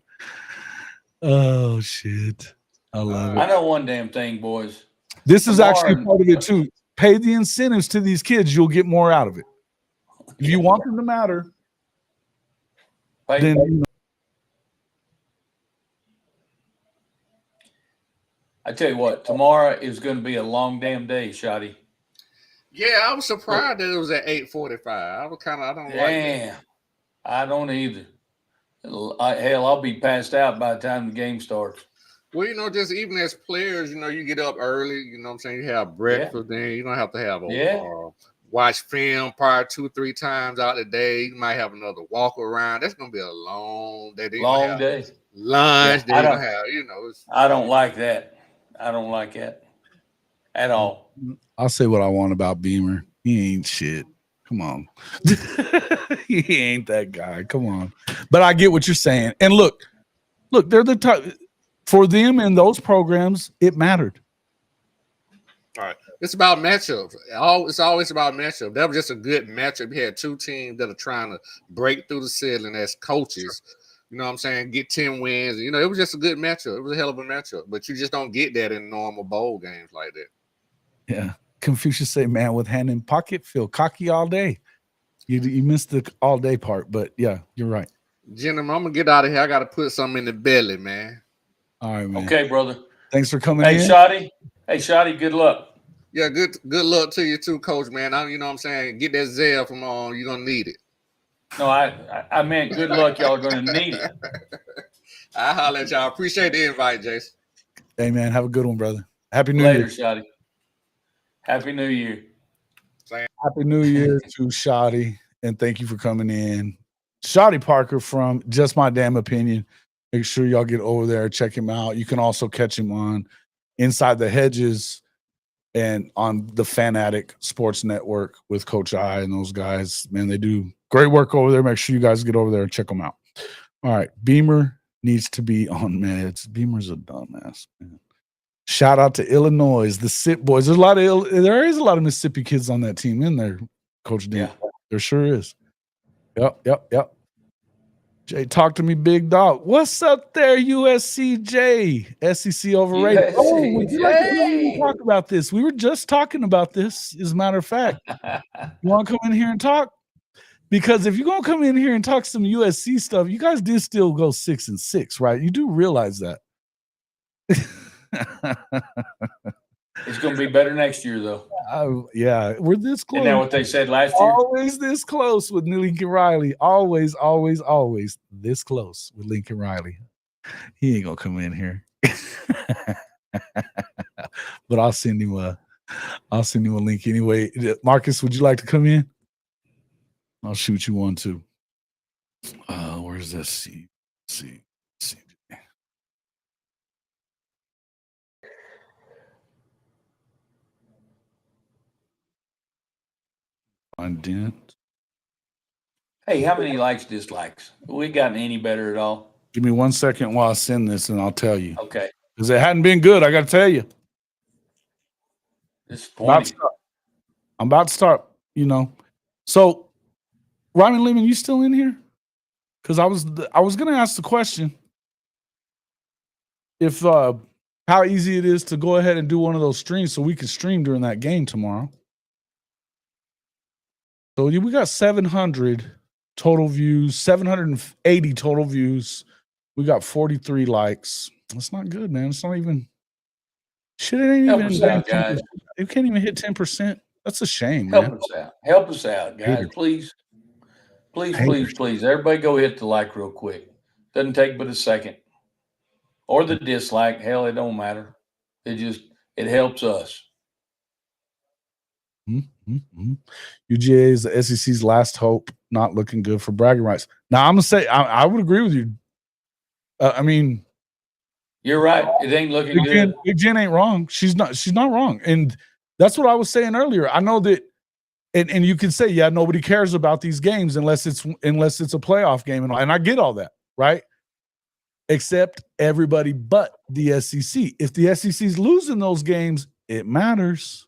Oh, shit. I love it. I know one damn thing, boys. This is actually part of it, too. Pay the incentives to these kids. You'll get more out of it. If you want them to matter, then you know. I tell you what, tomorrow is going to be a long damn day, Shawty. Yeah, I was surprised that it was at 8:45. I don't like that. I don't either. Hell, I'll be passed out by the time the game starts. Well, just even as players, you get up early, you know what I'm saying? You have breakfast, then you don't have to have watch film probably 2-3 times out the day. You might have another walk around. That's going to be a long day. Long day. Lunch. Yeah, I don't like that. I don't like that at all. I'll say what I want about Beamer. He ain't shit. Come on. He ain't that guy. Come on. But I get what you're saying. And look, they're the top. For them in those programs, it mattered. All right. It's about matchup. It's always about matchup. That was just a good matchup. You had two teams that are trying to break through the ceiling as coaches. You know what I'm saying? Get 10 wins. It was just a good matchup. It was a hell of a matchup. But you just don't get that in normal bowl games like that. Yeah. Confucius say, man with hand in pocket, feel cocky all day. You missed the all day part, but yeah, you're right. Gentlemen, I'm going to get out of here. I got to put something in the belly, man. All right, man. Okay, brother. Thanks for coming in. Hey, Shawty, good luck. Yeah, good luck to you too, Coach, man. You know what I'm saying? Get that Zell from on. You're going to need it. No, I meant good luck. Y'all are going to need it. I'll holler at y'all. Appreciate the invite, Jason. Hey, man. Have a good one, brother. Happy New Year. Later, Shawty. Happy New Year. Happy New Year to Shawty, and thank you for coming in. Shawty Parker from Just My Damn Opinion. Make sure y'all get over there, check him out. You can also catch him on Inside the Hedges and on the Fanatic Sports Network with Coach I and those guys. Man, they do great work over there. Make sure you guys get over there and check them out. All right. Beamer needs to be on meds. Beamer's a dumbass, man. Shout out to Illinois, the SIP boys. There is a lot of Mississippi kids on that team in there, Coach Dan. Yeah. There sure is. Yep. Jay, talk to me, big dog. What's up there, USCJ? SEC overrated. USCJ. Would you like to talk about this? We were just talking about this, as a matter of fact. You want to come in here and talk? Because if you're going to come in here and talk some USC stuff, you guys did still go 6-6, right? You do realize that. It's going to be better next year, though. Yeah, we're this close. Isn't that what they said last year? Always this close with Lincoln Riley. Always this close with Lincoln Riley. He ain't gonna come in here, but I'll send him a link anyway. Marcus, would you like to come in? I'll shoot you one too. Where's this? See. Dent. Hey, how many likes, dislikes? We gotten any better at all? Give me 1 second while I send this, and I'll tell you. Okay. Because it hadn't been good. I got to tell you. Disappointing. I'm about to start. So, Ryman Lehman, you still in here? Because I was going to ask the question if how easy it is to go ahead and do one of those streams so we can stream during that game tomorrow. So we got 700 total views, 780 total views. We got 43 likes. That's not good, man. It's not even. Shit, it ain't Help even. us out, guys. You can't even hit 10%. That's a shame, Help man. us out. Help us out, guys. Please. Everybody go hit the like real quick. Doesn't take but a second. Or the dislike. Hell, it don't matter. It helps us. UGA is the SEC's last hope, not looking good for bragging rights. Now, I'm going to say, I would agree with you. I mean, you're right. It ain't looking good. Big Jen ain't wrong. She's not wrong. And that's what I was saying earlier. I know that, and you can say, yeah, nobody cares about these games unless it's a playoff game. And I get all that, right? Except everybody but the SEC. If the SEC's losing those games, it matters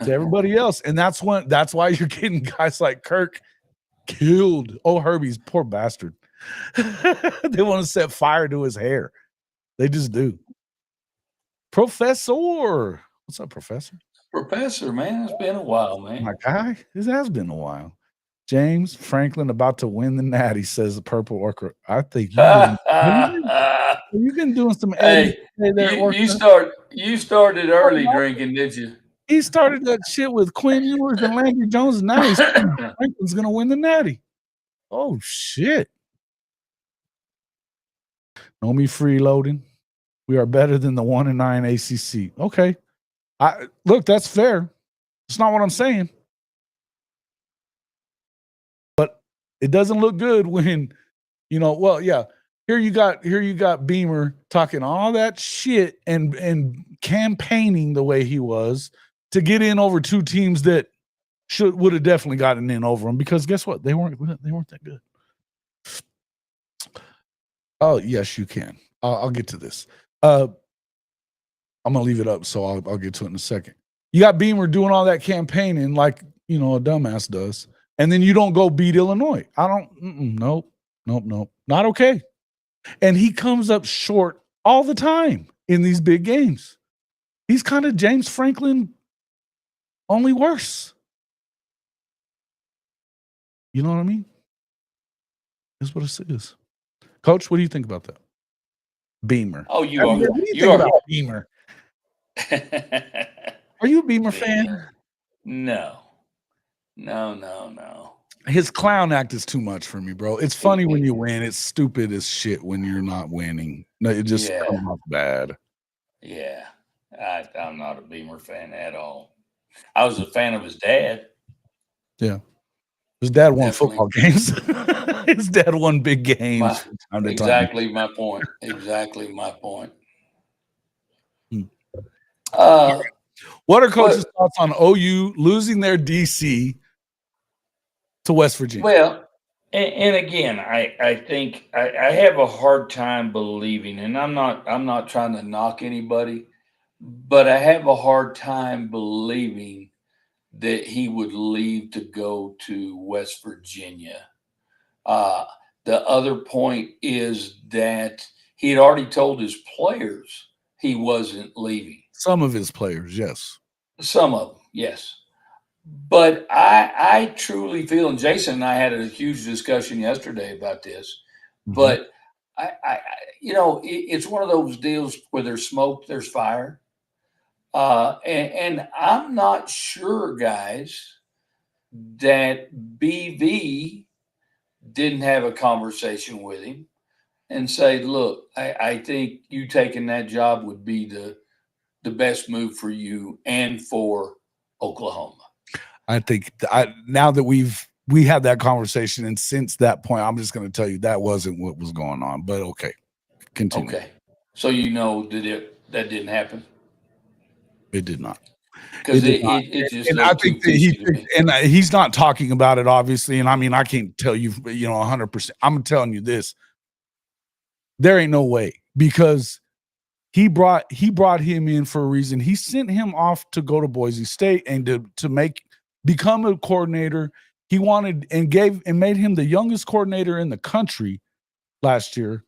to everybody else. And that's why you're getting guys like Kirk killed. Oh, Herbie's poor bastard. They want to set fire to his hair. They just do. Professor. What's up, Professor? Professor, man. It's been a while, man. My guy. This has been a while. James Franklin about to win the Natty, says the Purple Orca. I think have you been doing some hey, you started early drinking, did you? He started that shit with Quinn Ewers and Landry Jones, and now Franklin's going to win the Natty. Oh, shit. Know me freeloading. We are better than the 1-9 ACC. Okay. Look, that's fair. It's not what I'm saying. But it doesn't look good when, here you got Beamer talking all that shit and campaigning the way he was to get in over two teams that would have definitely gotten in over them, because guess what? They weren't that good. Oh, yes, you can. I'll get to this. I'm gonna leave it up, so I'll get to it in a second. You got Beamer doing all that campaigning like a dumbass does, and then you don't go beat Illinois. Nope, not okay. And he comes up short all the time in these big games. He's kind of James Franklin, only worse. You know what I mean? That's what it is. Coach, what do you think about that? Beamer. Oh, you are. What do you think about Beamer? Are you a Beamer fan? No. His clown act is too much for me, bro. It's funny when you win. It's stupid as shit when you're not winning. No, it just comes off bad. Yeah. I'm not a Beamer fan at all. I was a fan of his dad. Yeah. His dad won football games. His dad won big games. Exactly my point. What are coaches' thoughts on OU losing their DC to West Virginia? Well, And again, I think I have a hard time believing, and I'm not trying to knock anybody, but I have a hard time believing that he would leave to go to West Virginia. Uh, the other point is that he had already told his players he wasn't leaving. Some of his players, yes. Some of them, yes. But I truly feel, and Jason and I had a huge discussion yesterday about this, but it's one of those deals where there's smoke, there's fire. And I'm not sure, guys, that BV didn't have a conversation with him and say, look, I think you taking that job would be the best move for you and for Oklahoma. I think now that we had that conversation, and since that point, I'm just going to tell you that wasn't what was going on. But okay, continue. Okay, so you know that didn't happen. It did not. Because it just and I think that he's not talking about it, obviously. And I mean, I can't tell you, 100%. I'm telling you this. There ain't no way, because he brought him in for a reason. He sent him off to go to Boise State and to become a coordinator. He wanted and made him the youngest coordinator in the country last year,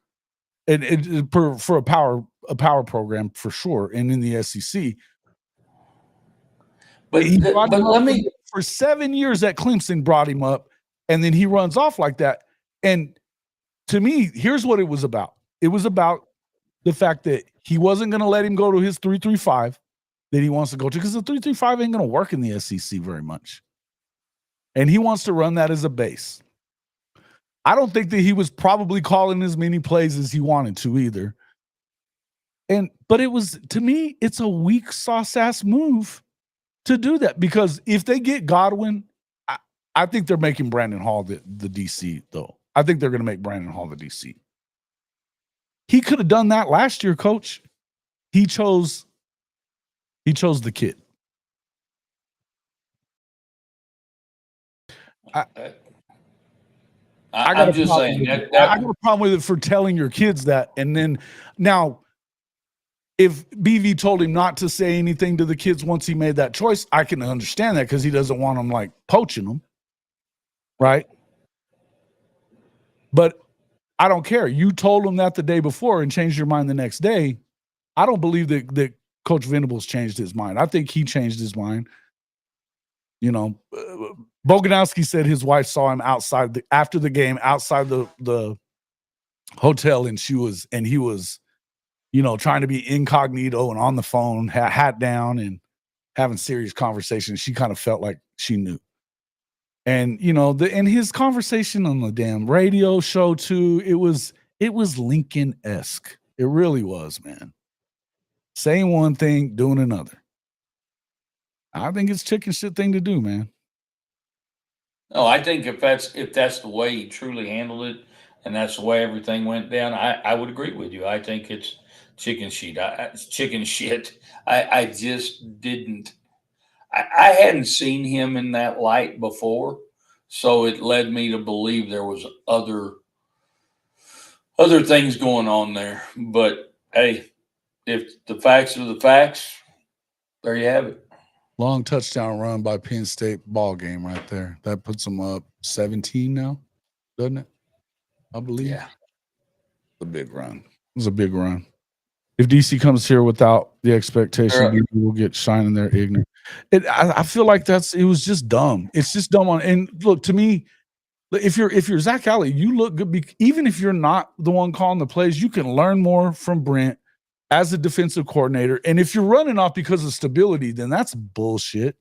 and for a power program for sure, and in the SEC. But for 7 years at Clemson, brought him up, and then he runs off like that. And to me, here's what it was about. It was about the fact that he wasn't going to let him go to his 3-3-5 that he wants to go to, because the 3-3-5 ain't going to work in the SEC very much. And he wants to run that as a base. I don't think that he was probably calling as many plays as he wanted to either. But it was, to me, it's a weak sauce ass move to do that, because if they get Godwin, I think they're making Brandon Hall the DC, though. I think they're going to make Brandon Hall the DC. He could have done that last year, Coach. He chose the kid. I'm just saying I got a problem with it for telling your kids that. And then now, if BV told him not to say anything to the kids once he made that choice, I can understand that, because he doesn't want them like poaching them, right? But I don't care. You told him that the day before and changed your mind the next day. I don't believe that Coach Venables changed his mind. I think he changed his mind. Boganowski said his wife saw him after the game outside the hotel, and he was trying to be incognito and on the phone, hat down, and having serious conversations. She kind of felt like she knew. And, and his conversation on the damn radio show too, it was Lincoln-esque. It really was, man. Saying one thing, doing another. I think it's chicken shit thing to do, man. No, I think if that's the way he truly handled it, and that's the way everything went down, I would agree with you. I think it's chicken shit. I just didn't. I hadn't seen him in that light before, so it led me to believe there was other things going on there. But hey, if the facts are the facts, there you have it. Long touchdown run by Penn State, ball game right there. That puts them up 17 now, doesn't it? I believe. Yeah. A big run. It was a big run. If DC comes here without the expectation, people will get shine in their ignorance. I feel like it was just dumb. It's just dumb. And look, to me, if you're Zach Alley, you look good. Even if you're not the one calling the plays, you can learn more from Brent as a defensive coordinator. And if you're running off because of stability, then that's bullshit.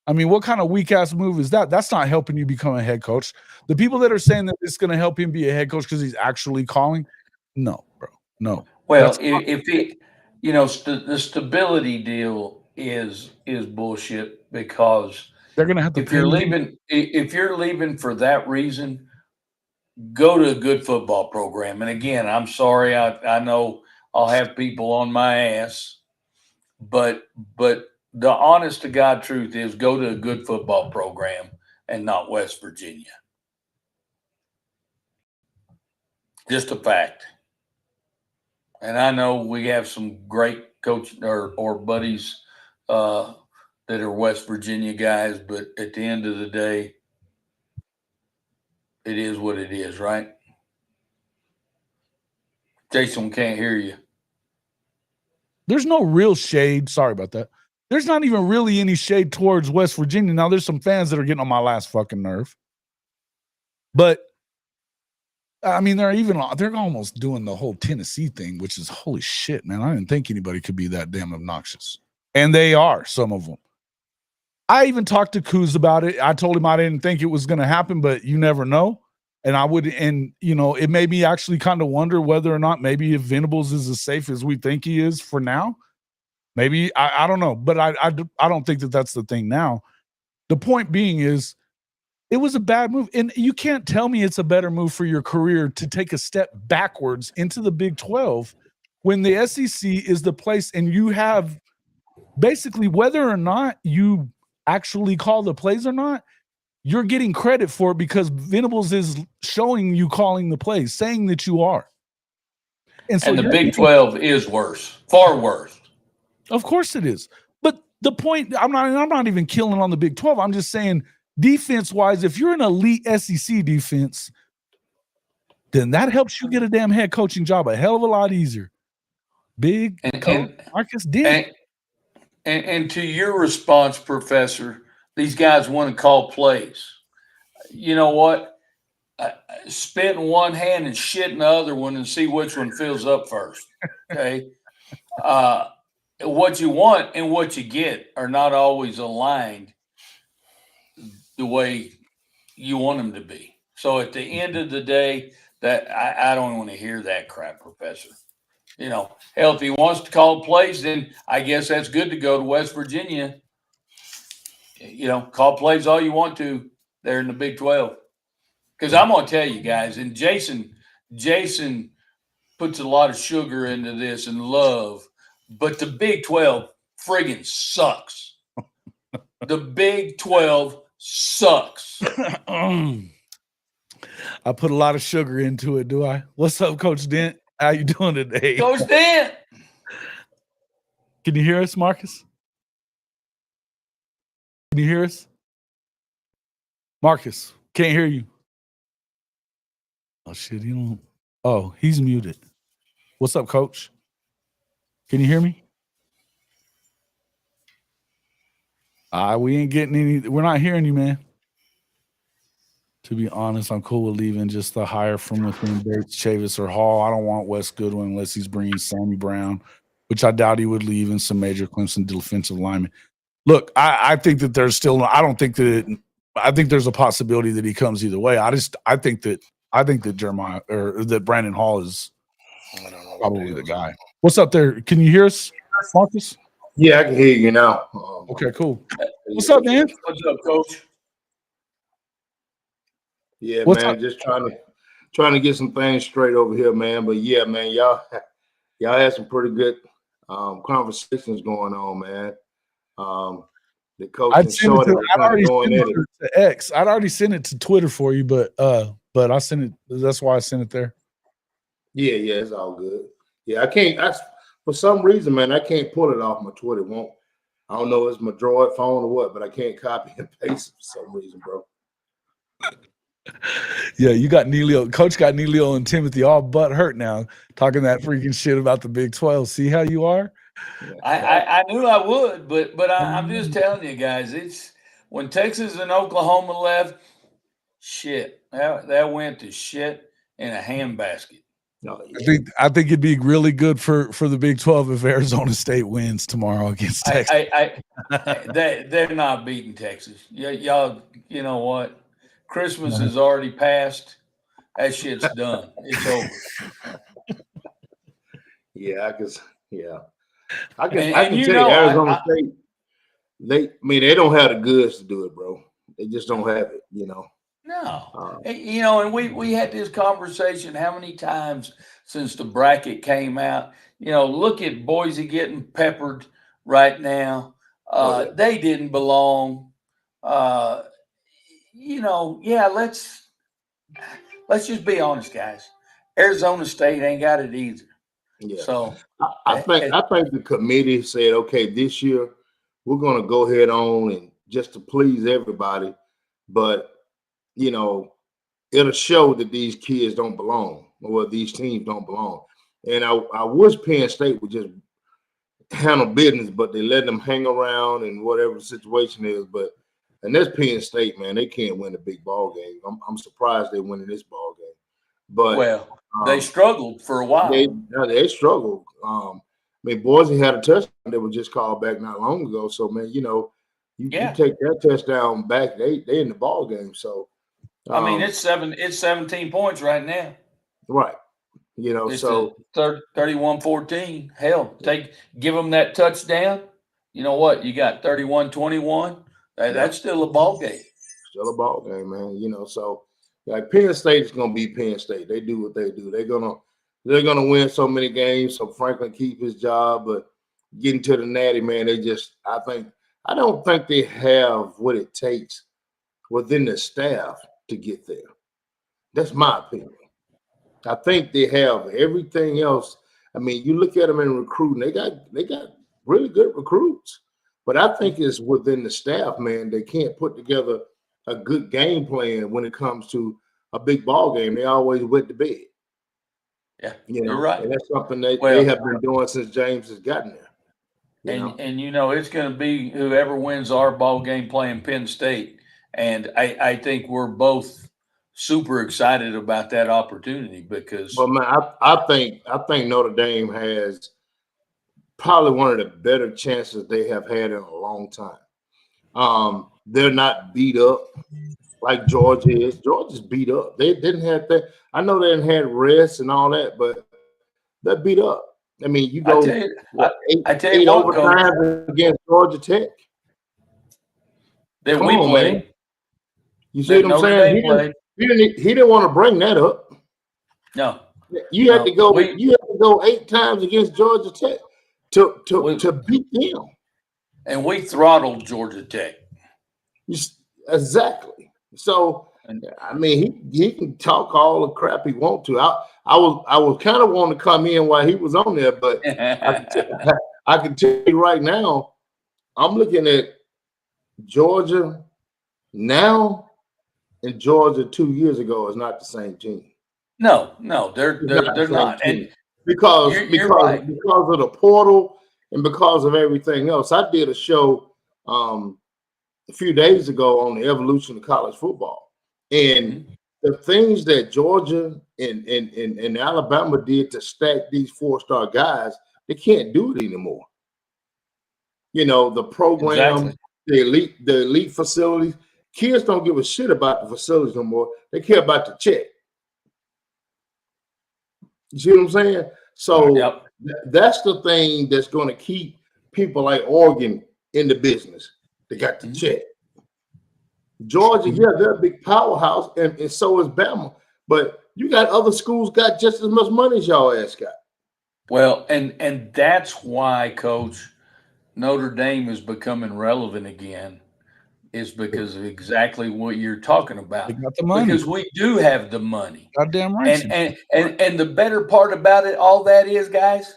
I mean, what kind of weak ass move is that? That's not helping you become a head coach. The people that are saying that it's going to help him be a head coach because he's actually calling, no, bro, no. Well, the stability deal is bullshit, because they're going to have to. If you're leaving for that reason, go to a good football program. And again, I'm sorry, I know I'll have people on my ass, but the honest to God truth is, go to a good football program and not West Virginia. Just a fact. And I know we have some great coach or buddies that are West Virginia guys, but at the end of the day, it is what it is, right? Jason can't hear you. There's no real shade. Sorry about that. There's not even really any shade towards West Virginia. Now, there's some fans that are getting on my last fucking nerve. But, I mean, they're almost doing the whole Tennessee thing, which is holy shit, man. I didn't think anybody could be that damn obnoxious. And they are, some of them. I even talked to Kuz about it. I told him I didn't think it was going to happen, but you never know. And it made me actually kind of wonder whether or not maybe if Venables is as safe as we think he is for now. Maybe, I don't know, but I don't think that that's the thing now. The point being is, it was a bad move. And you can't tell me it's a better move for your career to take a step backwards into the Big 12 when the SEC is the place and you have basically, whether or not you actually call the plays or not, you're getting credit for it because Venables is showing you calling the plays, saying that you are. And the Big 12 is worse, far worse. Of course it is. But the point, I'm not even killing on the Big 12. I'm just saying, defense-wise, if you're an elite SEC defense, then that helps you get a damn head coaching job a hell of a lot easier. Big coach Marcus did. And to your response, Professor, these guys want to call plays. You know what? Spit in one hand and shit in the other one and see which one fills up first. Okay? What you want and what you get are not always aligned the way you want them to be. So at the end of the day, that I don't want to hear that crap, Professor. Hell, if he wants to call plays, then I guess that's good to go to West Virginia. Call plays all you want to there in the Big 12. Because I'm going to tell you guys, and Jason puts a lot of sugar into this and love, but the Big 12 friggin' sucks. The Big 12 sucks. I put a lot of sugar into it, do I? What's up, Coach Dent? How you doing today? Coach Dent! Can you hear us, Marcus? Can you hear us? Marcus, can't hear you. Oh, shit, he's muted. What's up, Coach? Can you hear me? We ain't getting any. We're not hearing you, man. To be honest, I'm cool with leaving just the hire from within Bates, Chavis, or Hall. I don't want Wes Goodwin unless he's bringing Sammy Brown, which I doubt he would leave, and some major Clemson defensive linemen. Look, I think that there's still. I think there's a possibility that he comes either way. I think that Jeremiah or that Brandon Hall is probably the guy. What's up there? Can you hear us, Marcus? Yeah, I can hear you now. Okay, cool. What's up, man? What's up, Coach? Yeah, man, just trying to get some things straight over here, man. But yeah, man, y'all had some pretty good conversations going on, man. The coach and Shawty going at it to X. I'd already sent it to Twitter for you, but I sent it. That's why I sent it there. Yeah, it's all good. Yeah, I can't. For some reason, man, I can't pull it off my Twitter. I don't know if it's my Droid phone or what, but I can't copy and paste it for some reason, bro. Yeah, you got Neilio. Coach got Neilio and Timothy all butt hurt now, talking that freaking shit about the Big 12. See how you are? I knew I would, but I'm just telling you guys, it's when Texas and Oklahoma left, shit, that went to shit in a handbasket. Oh, yeah. I think it'd be really good for the Big 12 if Arizona State wins tomorrow against Texas. They're not beating Texas. Y'all, you know what? Christmas is already passed. That shit's done. It's over. Yeah, I can tell you Arizona State. They don't have the goods to do it, bro. They just don't have it, No. And we had this conversation how many times since the bracket came out. Look at Boise getting peppered right now. They didn't belong. Let's just be honest, guys. Arizona State ain't got it either. Yeah. So I think the committee said, okay, this year we're going to go ahead on and just to please everybody, but it'll show that these kids don't belong, or these teams don't belong. And I wish Penn State would just handle business, but they let them hang around and whatever the situation is. And that's Penn State, man. They can't win a big ball game. I'm surprised they win in this ball game. But they struggled for a while. They struggled. Boise had a touchdown that was just called back not long ago. So, man, you take that touchdown back, they in the ball game. So, it's 17 points right now. Right. It's so 31-14. Hell, give them that touchdown. You know what? You got 31-21. That's still a ball game. Still a ball game, man. So like Penn State is gonna be Penn State. They do what they do. They're gonna win so many games. So Franklin keep his job, but getting to the natty, man, I don't think they have what it takes within the staff to get there. That's my opinion. I think they have everything else. You look at them in recruiting, they got really good recruits. But I think it's within the staff, man. They can't put together a good game plan when it comes to a big ball game. They always wet the bed. Yeah, you're right. And that's something they have been doing since James has gotten there. And it's going to be whoever wins our ball game playing Penn State. And I think we're both super excited about that opportunity because. Well, man, I think Notre Dame has probably one of the better chances they have had in a long time. They're not beat up like Georgia is. Georgia's beat up. They didn't have that. I know they didn't have rest and all that, but they're beat up. You go I tell you what, overtime against Georgia Tech. Then we played. Man. You see what I'm saying? He didn't want to bring that up. No. You had to go. You had to go 8 times against Georgia Tech to beat them. And we throttled Georgia Tech. Exactly. So he can talk all the crap he wants to. I was kind of wanting to come in while he was on there, but I can tell you right now, I'm looking at Georgia now and Georgia 2 years ago is not the same team. No, they're not. And because right. Because of the portal and because of everything else. I did a show a few days ago on the evolution of college football. And the things that Georgia and Alabama did to stack these 4-star guys, they can't do it anymore. The program, the elite facilities. Kids don't give a shit about the facilities no more. They care about the check. You see what I'm saying? So that's the thing that's going to keep people like Oregon in the business. They got the check. Georgia, they're a big powerhouse, and so is Bama. But you got other schools got just as much money as y'all ass got. Well, and that's why, Coach, Notre Dame is becoming relevant again. Is because of exactly what you're talking about. They got the money. Because we do have the money. Goddamn right. And the better part about it, all that is, guys,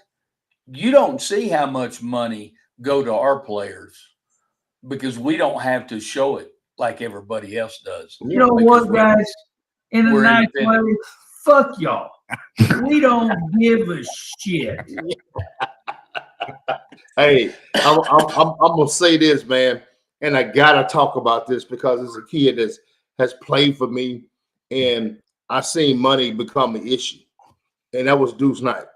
you don't see how much money go to our players because we don't have to show it like everybody else does. You know what, guys? In a nice way, fuck y'all. We don't give a shit. Hey, I'm gonna say this, man. And I gotta talk about this because it's a kid that has played for me, and I seen money become an issue, and that was Deuce Knight.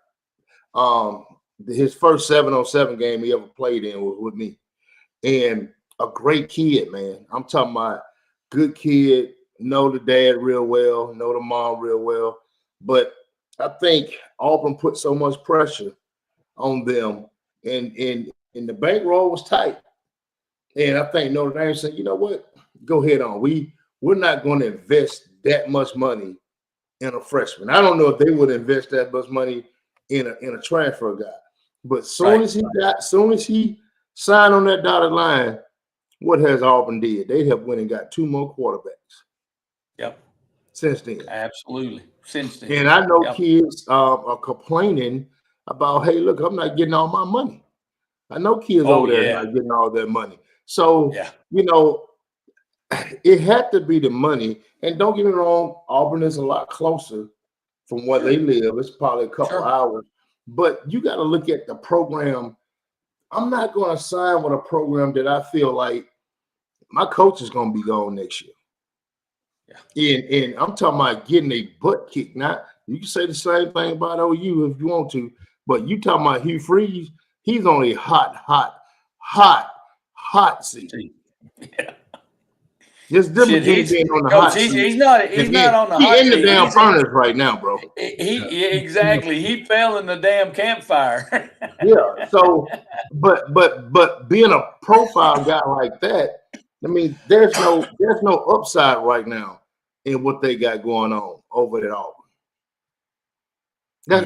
His first 7-on-7 game he ever played in was with me, and a great kid, man. I'm talking about good kid, know the dad real well, know the mom real well, but I think Auburn put so much pressure on them, and the bankroll was tight. And I think Notre Dame said, you know what? Go ahead on. We're not going to invest that much money in a freshman. I don't know if they would invest that much money in a transfer guy. But soon as he signed on that dotted line, what has Auburn did? They have went and got 2 more quarterbacks. Yep. since then. Absolutely. Since then. And I know kids are complaining about, hey, look, I'm not getting all my money. I know kids over there not getting all their money. So, you know, it had to be the money. And don't get me wrong, Auburn is a lot closer from where they live. It's probably a couple hours. But you got to look at the program. I'm not going to sign with a program that I feel like my coach is going to be gone next year. And I'm talking about getting a butt kick. Now, you can say the same thing about OU if you want to, but you talking about Hugh Freeze, he's on a hot seat. Yeah. Just different being on the hot seat. He's not on the hot seat. He's in the damn furnace right now, bro. Exactly. He fell in the damn campfire. Yeah. So, but being a profile guy like that, I mean, there's no upside right now in what they got going on over at Auburn.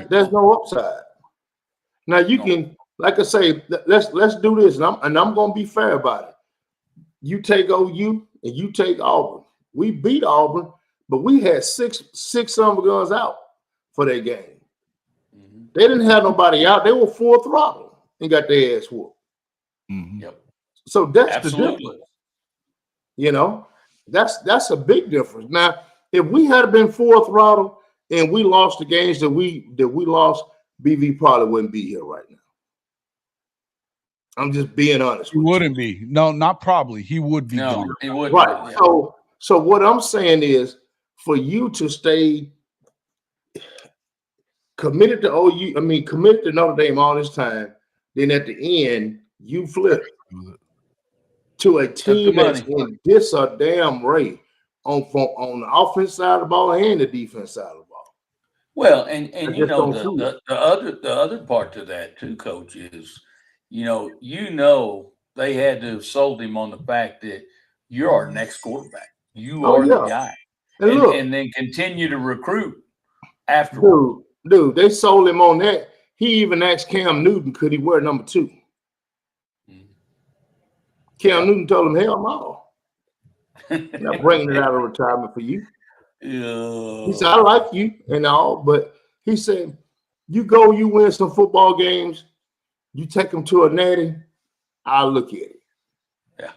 There's no upside. Now you can, like I say, let's do this, and I'm gonna be fair about it. You take OU and you take Auburn. We beat Auburn, but we had six summer guns out for that game. Mm-hmm. They didn't have nobody out. They were full throttle and got their ass whooped. Mm-hmm. Yep. So that's the difference. You know, that's a big difference. Now, if we had been full throttle and we lost the games that we lost, BV probably wouldn't be here right now. I'm just being honest. He wouldn't be. No, not probably. He would be. No, he wouldn't. Right. So what I'm saying is, for you to stay committed to OU, I mean, committed to Notre Dame all this time, then at the end you flip to a team that's in disarray on the offense side of the ball and the defense side of the ball. Well, and you know the other part to that too, Coach, is you know they had to have sold him on the fact that you're our next quarterback. You are the guy, and then continue to recruit afterwards. Dude, they sold him on that. He even asked Cam Newton, could he wear number 2? Cam Newton told him, hell no. I'm not bringing it out of retirement for you. Yeah. He said, I like you and all, but he said, you win some football games, you take them to a natty, I'll look at it. Yeah.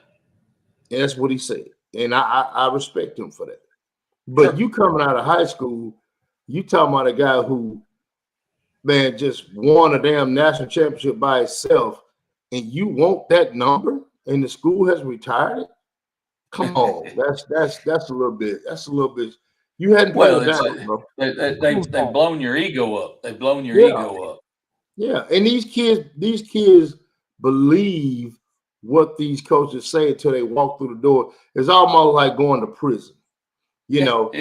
And that's what he said. And I respect him for that. But you coming out of high school, you talking about a guy who, man, just won a damn national championship by itself, and you want that number? And the school has retired it? Come on, that's a little bit. You hadn't put it down, bro. They've blown your ego up. They've blown your ego up. Yeah, and these kids believe what these coaches say until they walk through the door. It's almost like going to prison. You know,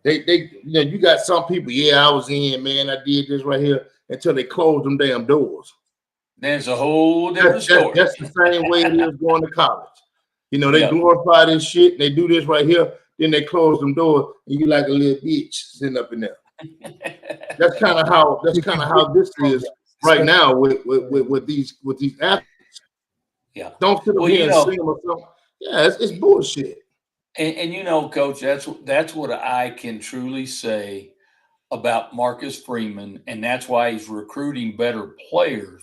you got some people. Yeah, I was in, man. I did this right here until they closed them damn doors. There's a whole different story. That's the same way it is going to college. You know, they glorify this shit. And they do this right here. Then they close them doors, and you like a little bitch sitting up in there. That's kind of how this is right now with these athletes. Yeah. Don't sit up here and sing them or something. Yeah, it's bullshit. And you know, Coach, that's what I can truly say about Marcus Freeman, and that's why he's recruiting better players,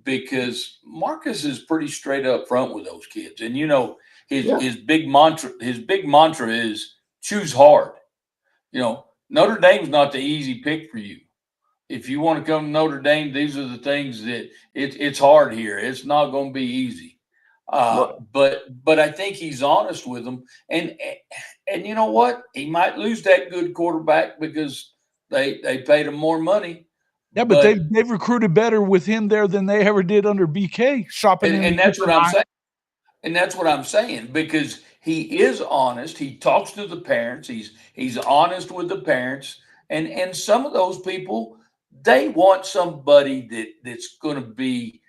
because Marcus is pretty straight up front with those kids. And you know, his big mantra is choose hard. You know, Notre Dame's not the easy pick for you. If you want to come to Notre Dame, these are the things that it's hard here. It's not going to be easy. But I think he's honest with them, and you know what? He might lose that good quarterback because they paid him more money. Yeah, but they've recruited better with him there than they ever did under BK. And that's what I'm saying. And that's what I'm saying, because he is honest. He talks to the parents. He's honest with the parents, and some of those people, they want somebody that's going to be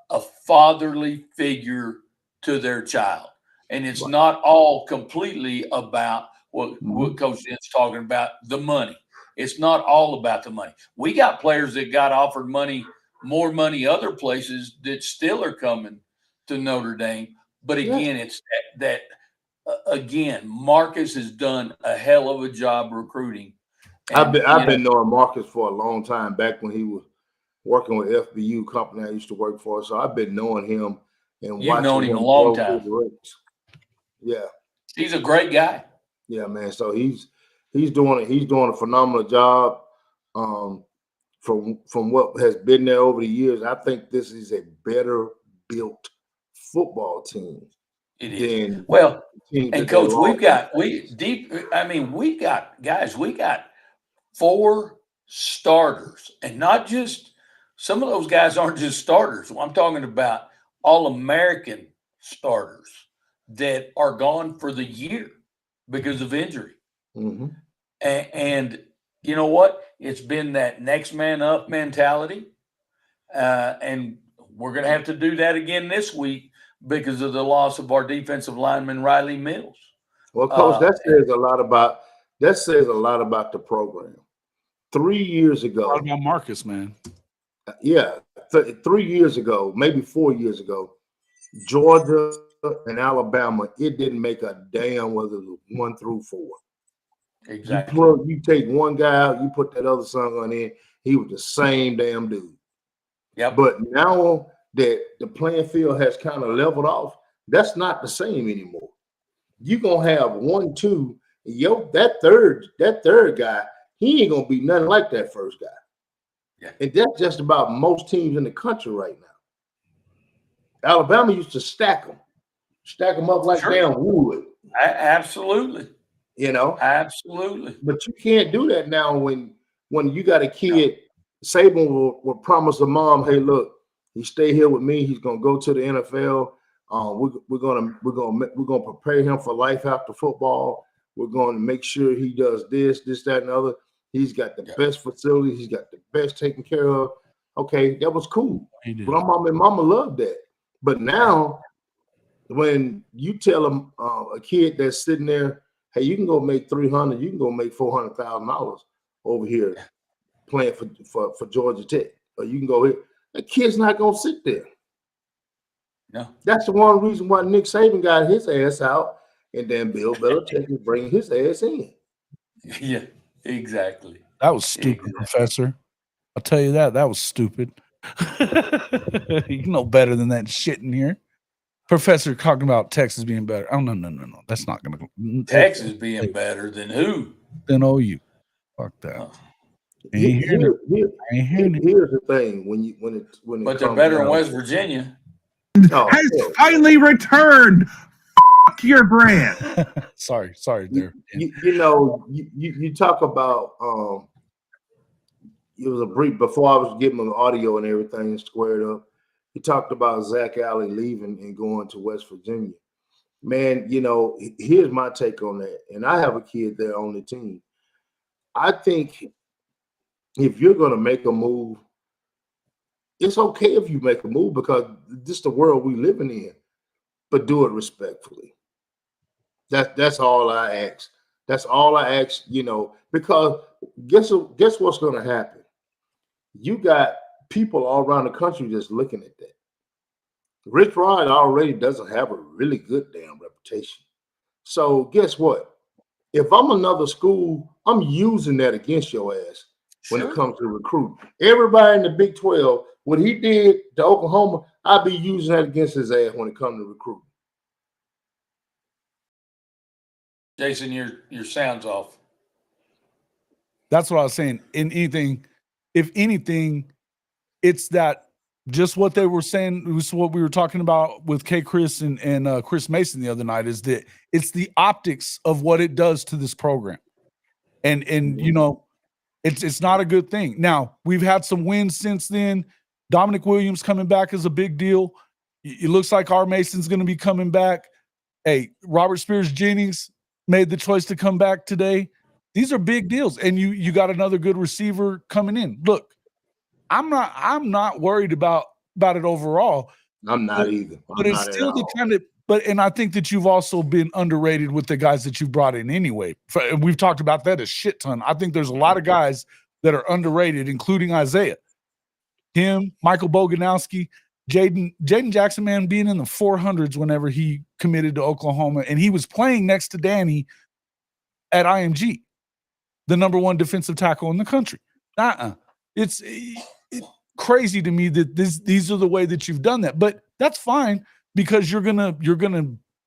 a fatherly figure to their child. And it's not all completely about what Coach Dent's talking about, the money. It's not all about the money. We got players that got offered more money other places that still are coming to Notre Dame. But again, it's that again, Marcus has done a hell of a job recruiting. I've been knowing Marcus for a long time, back when he was working with FBU company I used to work for. So I've been knowing him and You've known him a him long grow through time. the ranks. Yeah. He's a great guy. Yeah, man. So he's doing a phenomenal job. From what has been there over the years, I think this is a better built football team. It is. Well, and Coach, we got 4 starters, and not just some of those guys aren't just starters. I'm talking about All-American starters that are gone for the year because of injury. Mm-hmm. And you know what? It's been that next man up mentality. And we're going to have to do that again this week because of the loss of our defensive lineman, Riley Mills. Well, Coach, that says a lot about the program. 3 years ago. What about Marcus, man? Yeah. 3 years ago, maybe 4 years ago, Georgia and Alabama, it didn't make a damn whether it was 1 through 4. Exactly. You take one guy out, you put that other son on in, he was the same damn dude. Yep. But now that the playing field has kind of leveled off, that's not the same anymore. You're gonna have 1, 2, that third guy, he ain't gonna be nothing like that first guy. Yeah. And that's just about most teams in the country right now. Alabama used to stack them up like damn wood. Absolutely. You know, absolutely. But you can't do that now when you got a kid. Saban will promise a mom, "Hey, look, he stay here with me. He's gonna go to the NFL. We're gonna prepare him for life after football. We're going to make sure he does this, that, and the other. He's got the best facilities. He's got the best taken care of." Okay, that was cool. But mama loved that. But now, when you tell them a kid that's sitting there, "Hey, you can go make $300,000. You can go make $400,000 over here playing for Georgia Tech, or you can go here." The kid's not gonna sit there. No, that's the one reason why Nick Saban got his ass out, and then Bill Belichick is bringing his ass in. Yeah, exactly. That was stupid, Professor. I'll tell you that was stupid. You know better than that shit in here. Professor talking about Texas being better. Oh, no. That's not going to. Texas being better than who? Than OU. Fuck that. Here's the thing. But they're better in West Virginia. Has finally returned. Fuck your brand. Sorry there. You talk about it was a brief before I was getting the audio and everything squared up. He talked about Zach Alley leaving and going to West Virginia. Man, here's my take on that. And I have a kid there on the team. I think if you're going to make a move, it's okay if you make a move because this is the world we living in, but do it respectfully. That's all I ask. That's all I ask, because guess what's going to happen? You got people all around the country just looking at that. Rich Rod already doesn't have a really good damn reputation. So guess what? If I'm another school, I'm using that against your ass when it comes to recruiting. Everybody in the Big 12, what he did to Oklahoma, I'll be using that against his ass when it comes to recruiting. Jason, your sound's off. That's what I was saying. If anything, it's that just what they were saying, it was what we were talking about with K. Chris and Chris Mason the other night, is that it's the optics of what it does to this program. And it's not a good thing. Now, we've had some wins since then. Dominic Williams coming back is a big deal. It looks like R. Mason's going to be coming back. Hey, Robert Spears Jennings made the choice to come back today. These are big deals. And you got another good receiver coming in. Look, I'm not worried about it overall. I'm not either. But it's still the kind of and I think that you've also been underrated with the guys that you've brought in anyway. We've talked about that a shit ton. I think there's a lot of guys that are underrated, including Isaiah. Him, Michael Boganowski. Jaden Jackson, man, being in the 400s whenever he committed to Oklahoma, and he was playing next to Danny at IMG, the number 1 defensive tackle in the country. It's crazy to me that these are the way that you've done that, but that's fine because you're gonna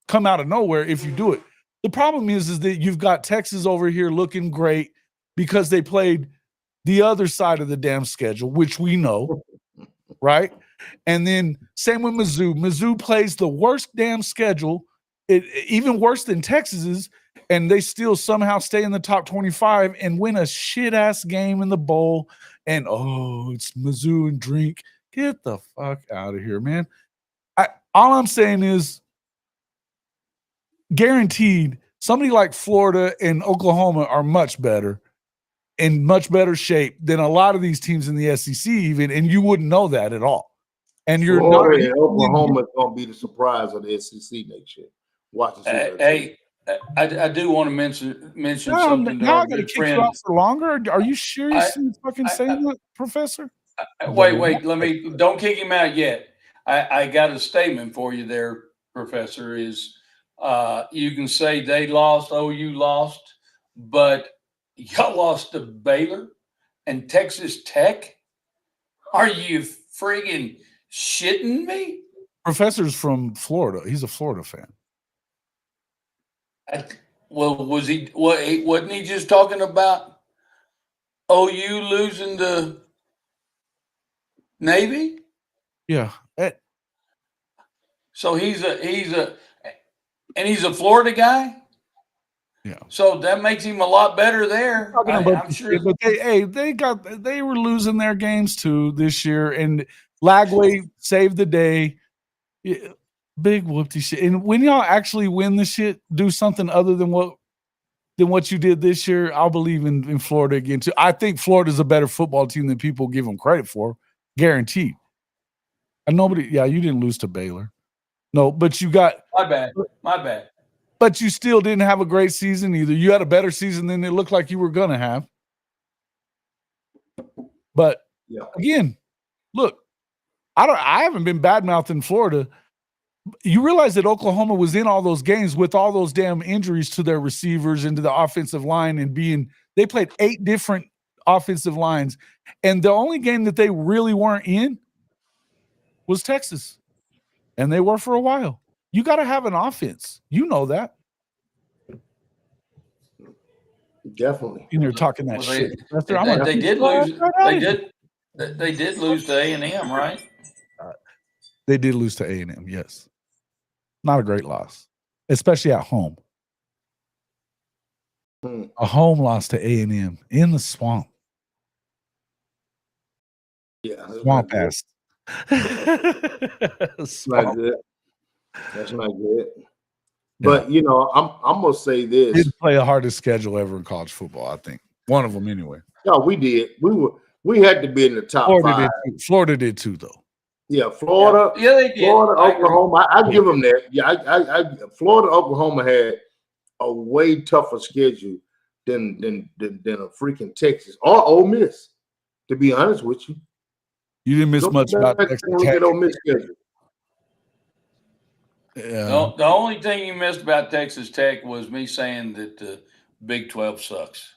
come out of nowhere if you do it. The problem is that you've got Texas over here looking great because they played the other side of the damn schedule, which we know, right? And then same with Mizzou. Mizzou plays the worst damn schedule, even worse than Texas's, and they still somehow stay in the top 25 and win a shit-ass game in the bowl. And, it's Mizzou and drink. Get the fuck out of here, man. All I'm saying is guaranteed somebody like Florida and Oklahoma are much better, in much better shape than a lot of these teams in the SEC even, and you wouldn't know that at all. And you're Florida and Oklahoma is going to be the surprise of the SEC next year. Watch this. Hey, I do want to mention something to our good friend. For longer? Are you serious in fucking saying that, Professor? Wait. Don't kick him out yet. I got a statement for you there, Professor. Is you can say they lost, OU lost, but y'all lost to Baylor and Texas Tech? Are you friggin' shitting me? Professor's from Florida. He's a Florida fan. Wasn't he just talking about OU losing to Navy? Yeah. So he's a Florida guy? Yeah. So that makes him a lot better there. I'm sure. But they were losing their games too this year, and Lagway saved the day. Yeah, big whoopty shit. And when y'all actually win the shit, do something other than what you did this year, I'll believe in Florida again too. I think Florida's a better football team than people give them credit for, guaranteed. And you didn't lose to Baylor. No, but you got my bad. But you still didn't have a great season either. You had a better season than it looked like you were gonna have. But again, look, I haven't been bad-mouthing Florida. You realize that Oklahoma was in all those games with all those damn injuries to their receivers and to the offensive line, and they played 8 different offensive lines, and the only game that they really weren't in was Texas, and they were for a while. You got to have an offense. You know that. Definitely. And you're talking that shit. They did lose. They did lose to A&M, right? They did lose to A&M, yes. Not a great loss, especially at home. A home loss to A&M in the swamp. Yeah. Swamp ass. That's not good. That's not good. But I'm gonna say this: did play the hardest schedule ever in college football. I think one of them, anyway. No, we did. We had to be in the top 5. Florida did too, though. Yeah, Florida. Yeah, they did. Florida, Oklahoma. I give them that. Yeah, Florida, Oklahoma had a way tougher schedule than a freaking Texas or Ole Miss. To be honest with you, you didn't miss much about Texas Tech. Ole Miss schedule. Yeah. The only thing you missed about Texas Tech was me saying that the Big 12 sucks.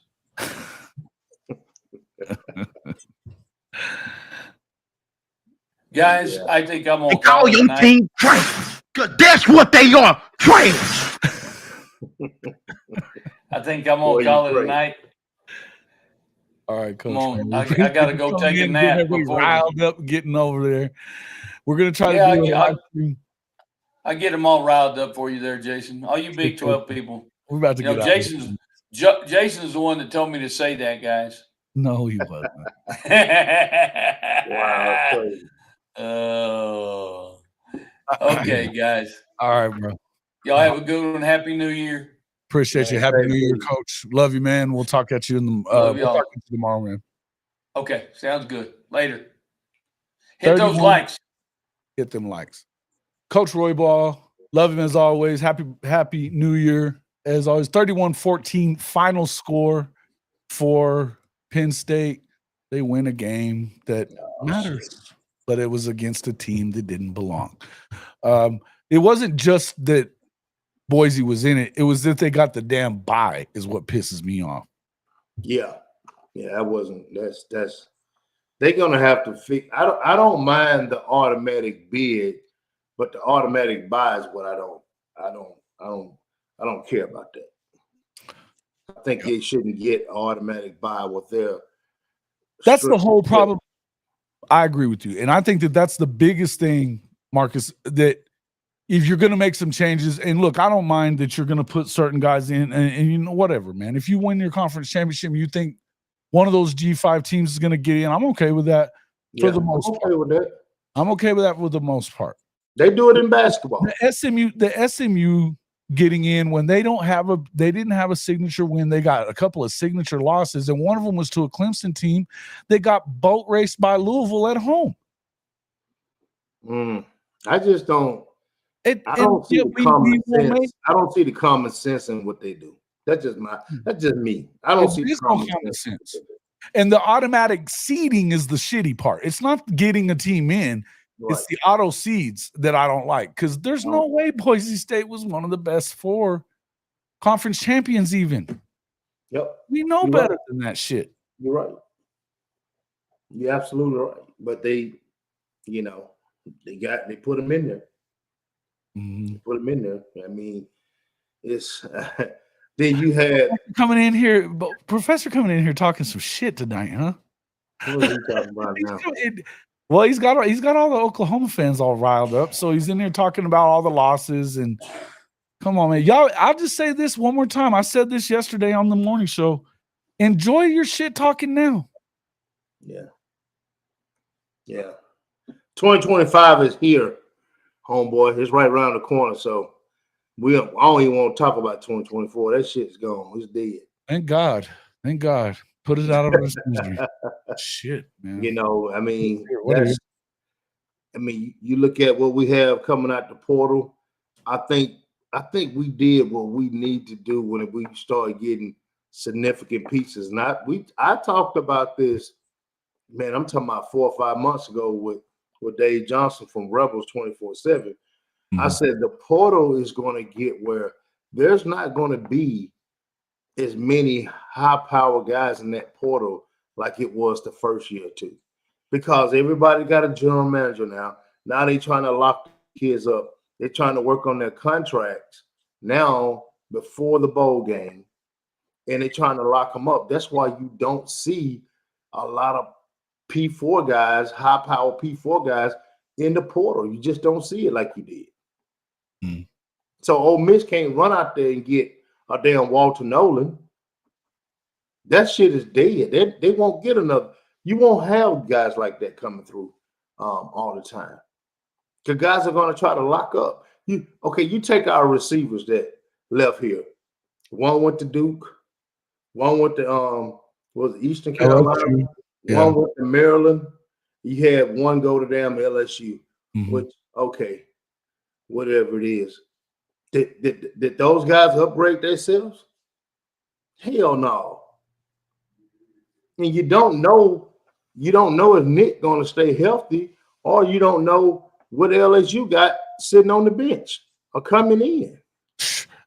Guys, I think I'm gonna call your team trash. Cause that's what they are, trash. I think I'm gonna call it a night. All right, Coach. I gotta go take a nap before riled up, getting over there. We're gonna try to do a live stream. I get them all riled up for you there, Jason. All you Big 12 people. We're about to get Jason's the one that told me to say that, guys. No, he wasn't. Wow. Oh. Okay, guys. All right, bro. Y'all have a good one. Happy New Year. Appreciate you. Happy New Year, Coach. Love you, man. We'll talk at you we'll talk to you tomorrow, man. Okay, sounds good. Later. Hit those likes. Hit them likes. Coach Roy Ball, love him as always. Happy New Year. As always, 31-14 final score for Penn State. They win a game that matters. but it was against a team that didn't belong. It wasn't just that Boise was in it. It was that they got the damn bye is what pisses me off. Yeah. That wasn't. That's. They're gonna have to fix. I don't mind the automatic bid, but the automatic buy is what I don't care about that. I think they shouldn't get automatic buy with their. That's the whole problem. I agree with you, and I think that that's the biggest thing, Marcus. That if you're going to make some changes, and look, I don't mind that you're going to put certain guys in, and you know, whatever, man. If you win your conference championship, you think one of those G5 teams is going to get in, I'm okay with that for the most part. I'm okay with that for the most part. They do it in basketball. The SMU getting in when they didn't have a signature win. They got a couple of signature losses, and one of them was to a Clemson team that got boat raced by Louisville at home. I just don't. I don't see the common sense. I don't see the common sense in what they do. That's just me. I don't see the common sense. And the automatic seeding is the shitty part. It's not getting a team in. Right. It's the auto seeds that I don't like, because there's no way Boise State was one of the best 4 conference champions even. Yep. We know better than that shit. You're right. You're absolutely right. But they put them in there. Mm-hmm. Put them in there. I mean, it's then you had Professor coming in here talking some shit tonight, huh? What are you talking about now? Well, he's got all the Oklahoma fans all riled up, so he's in there talking about all the losses. And come on, man, y'all! I'll just say this one more time. I said this yesterday on the morning show. Enjoy your shit talking now. Yeah. 2025 is here, homeboy. It's right around the corner. So I don't even want to talk about 2024. That shit's gone. It's dead. Thank God. Put it out of his misery. Shit, man. I mean, you look at what we have coming out the portal. I think we did what we need to do when we started getting significant pieces. I talked about this, man. I'm talking about 4 or 5 months ago with Dave Johnson from Rebels 24/7. Mm-hmm. I said the portal is going to get where there's not going to be as many high-power guys in that portal like it was the first year or two, because everybody got a general manager now. Now they're trying to lock the kids up. They're trying to work on their contracts now before the bowl game, and they're trying to lock them up. That's why you don't see a lot of P4 guys, high-power P4 guys in the portal. You just don't see it like you did. Mm. So Ole Miss can't run out there and get a damn Walter Nolan. That shit is dead. They won't get another. You won't have guys like that coming through all the time. The guys are going to try to lock up. You take our receivers that left here. One went to Duke. One went to was Eastern Carolina. Yeah. One went to Maryland. You had one go to damn LSU. Mm-hmm. Which, whatever it is. Did those guys upgrade themselves? Hell no. And you don't know if Nick gonna stay healthy, or you don't know what LSU got sitting on the bench or coming in.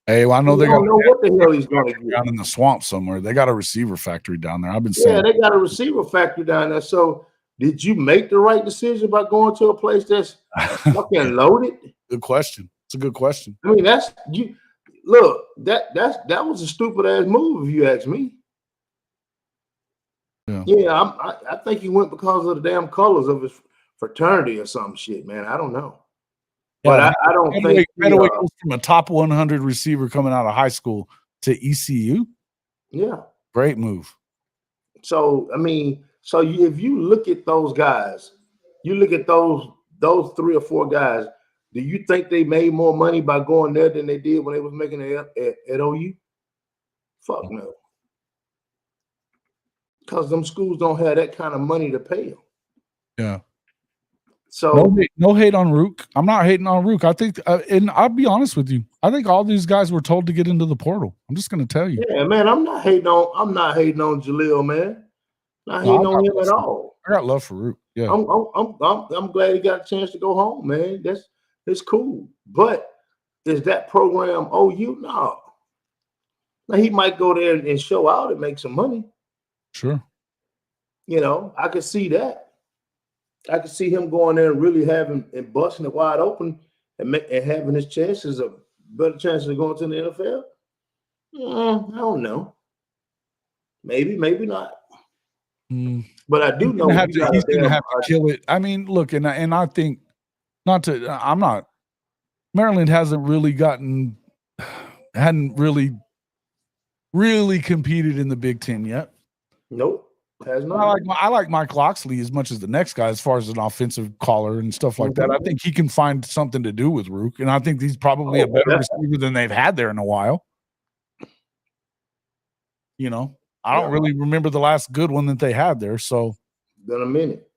Hey, well, I know they don't know what the hell he's gonna get down in the swamp somewhere. They got a receiver factory down there. I've been saying. Yeah, they got a receiver factory down there. So did you make the right decision by going to a place that's fucking loaded? Good question. It's a good question. I mean, that's you. Look, that was a stupid ass move if you ask me. Yeah, I think he went because of the damn colors of his fraternity or some shit, man. I don't know, but I don't think better way goes from a top 100 receiver coming out of high school to ECU. Yeah, great move. So I mean, if you look at those guys, you look at those 3 or 4 guys. Do you think they made more money by going there than they did when they was making it at OU? Fuck no. Because them schools don't have that kind of money to pay them. Yeah. So no hate on Rook. I'm not hating on Rook. I think, and I'll be honest with you, I think all these guys were told to get into the portal. I'm just going to tell you. Yeah, man. I'm not hating on Jaleel, man. Not hating on him at all. I got love for Rhule. Yeah, I'm glad he got a chance to go home, man. It's cool. But is that program OU? No. Now he might go there and show out and make some money. sure. You know, I could see that. I could see him going there and really having and busting it wide open and having his chances of better chances of going to the NFL. I don't know. Maybe not. But I do know he's going to have to kill it. I mean, look, and I think Maryland hadn't really competed in the Big Ten yet. Nope. Has not. I like Mike Loxley as much as the next guy as far as an offensive caller and stuff like that. I think he can find something to do with Rook, and I think he's probably a better receiver than they've had there in a while. You know, I don't really remember the last good one that they had there. So, been a minute.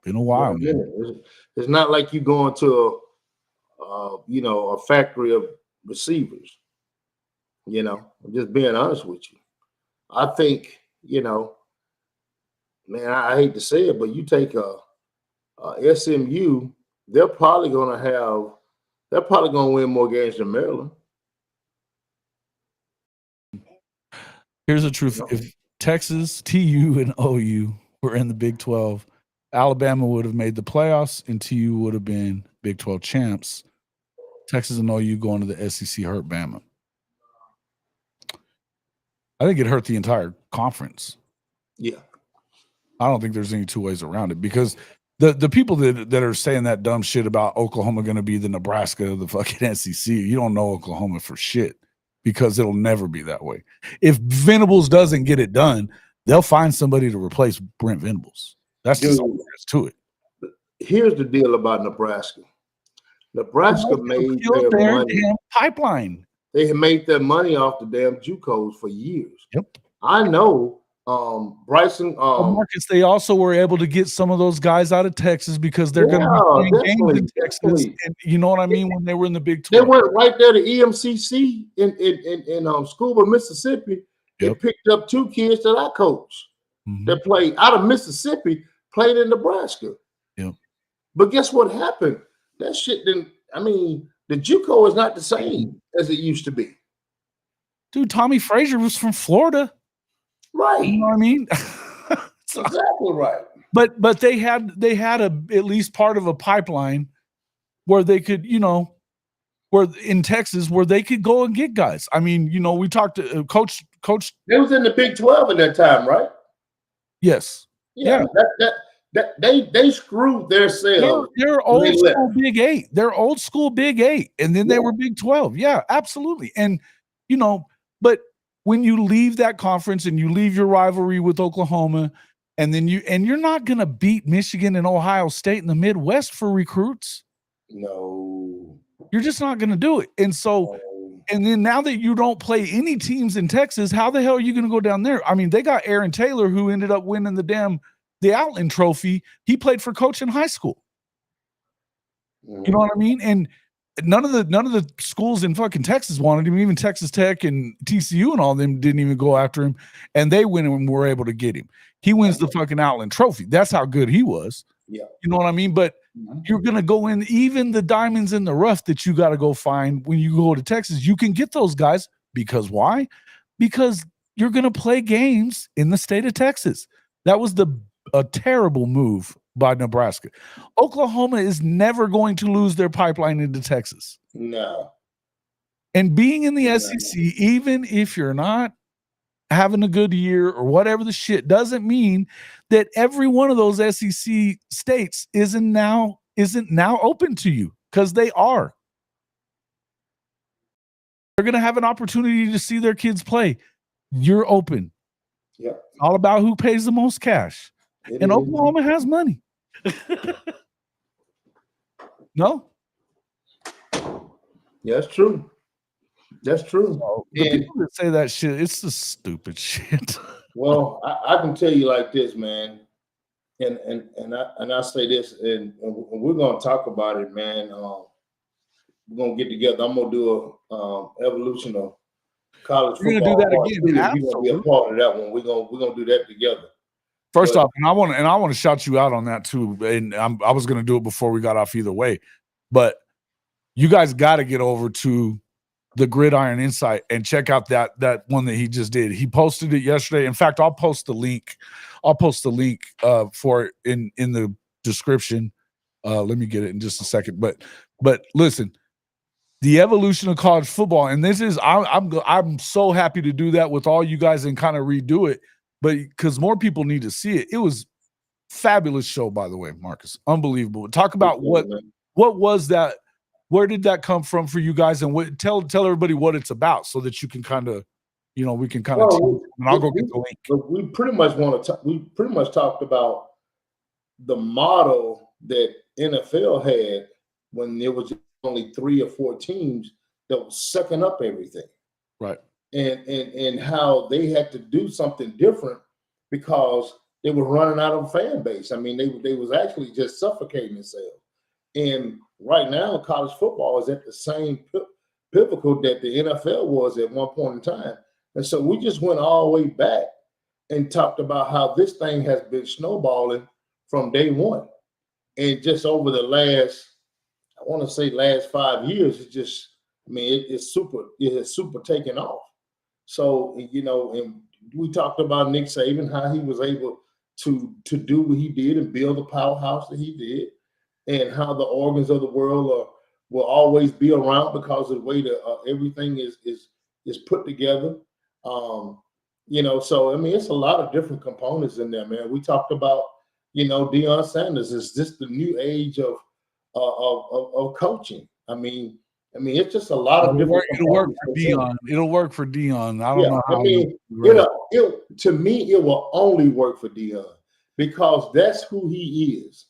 Been a while. It's not like you going to a factory of receivers. You know, I'm just being honest with you. I think, man, I hate to say it, but you take a SMU, they're probably going to win more games than Maryland. Here's the truth. If Texas, TU, and OU were in the Big 12, Alabama would have made the playoffs and TU would have been Big 12 champs. Texas and OU going to the SEC hurt Bama. I think it hurt the entire conference. Yeah. I don't think there's any two ways around it because the people that are saying that dumb shit about Oklahoma going to be the Nebraska of the fucking SEC, you don't know Oklahoma for shit because it'll never be that way. If Venables doesn't get it done, they'll find somebody to replace Brent Venables. That's just all there is to it. Here's the deal about Nebraska. Nebraska made their money. Pipeline. They had made their money off the damn JUCOs for years. Yep. I know Bryson. Marcus, they also were able to get some of those guys out of Texas because they're going to be playing games in Texas. And you know what I mean? When they were in the Big 12. They went right there to EMCC in Scuba, Mississippi. They picked up two kids that I coached that played out of Mississippi, played in Nebraska. Yeah. But guess what happened? That shit didn't. I mean, the JUCO is not the same as it used to be. Dude, Tommy Frazier was from Florida. Right. You know what I mean? Exactly right. But they had at least part of a pipeline where they could, where in Texas where they could go and get guys. I mean, we talked to Coach. They was in the Big 12 at that time, right? Yes. Yeah. They screwed themselves. They're old school Big 8. They're old school Big 8, and then they were Big 12. Yeah, absolutely. And but when you leave that conference and you leave your rivalry with Oklahoma, and then you're not going to beat Michigan and Ohio State in the Midwest for recruits. No, you're just not going to do it. And so, and then now that you don't play any teams in Texas, how the hell are you going to go down there? I mean, they got Aaron Taylor who ended up winning the Outland Trophy. He played for Coach in high school. You know what I mean? And none of the schools in fucking Texas wanted him. Even Texas Tech and TCU and all of them didn't even go after him. And they went and were able to get him. He wins the fucking Outland Trophy. That's how good he was. Yeah. You know what I mean? But you're going to go in, even the diamonds in the rough that you got to go find when you go to Texas, you can get those guys. Because why? Because you're going to play games in the state of Texas. That was a terrible move by Nebraska. Oklahoma is never going to lose their pipeline into Texas. No. And being in the SEC, even if you're not having a good year or whatever the shit, doesn't mean that every one of those SEC states isn't now open to you, because they are. They're going to have an opportunity to see their kids play. You're open. Yeah. It's all about who pays the most cash. And Oklahoma has money. No? Yeah, that's true. That's true. So the people that say that shit, it's just stupid shit. Well, I can tell you like this, man, and I say this, and we're gonna talk about it, man. We're gonna get together. I'm gonna do a evolution of college football. We're gonna do that again. You're gonna be a part of that one. We're gonna do that together. First off, and I want to shout you out on that too. And I was going to do it before we got off either way, but you guys got to get over to the Gridiron Insight and check out that one that he just did. He posted it yesterday. In fact, I'll post the link. For it in the description. Let me get it in just a second. But listen, the evolution of college football, and this is I'm so happy to do that with all you guys and kind of redo it. But because more people need to see it. It was fabulous show, by the way, Marcus. Unbelievable. Talk about what was that? Where did that come from for you guys? And tell everybody what it's about so that you can kind of, we can kind of. And I'll go get the link. We pretty much we pretty much talked about the model that NFL had when there was only 3 or 4 teams that was sucking up everything. Right. And how they had to do something different because they were running out of fan base. I mean, they was actually just suffocating themselves. And right now, college football is at the same pinnacle that the NFL was at one point in time. And so we just went all the way back and talked about how this thing has been snowballing from day one. And just over the last 5 years, it's just, it has super taken off. So, and we talked about Nick Saban, how he was able to do what he did and build the powerhouse that he did, and how the organs of the world will always be around because of the way that everything is put together. So, it's a lot of different components in there, man. We talked about, Deion Sanders. Is this the new age of coaching? It's just a lot of different. It'll work for Deion. It'll work for Deion. I don't know how. To me, it will only work for Deion because that's who he is.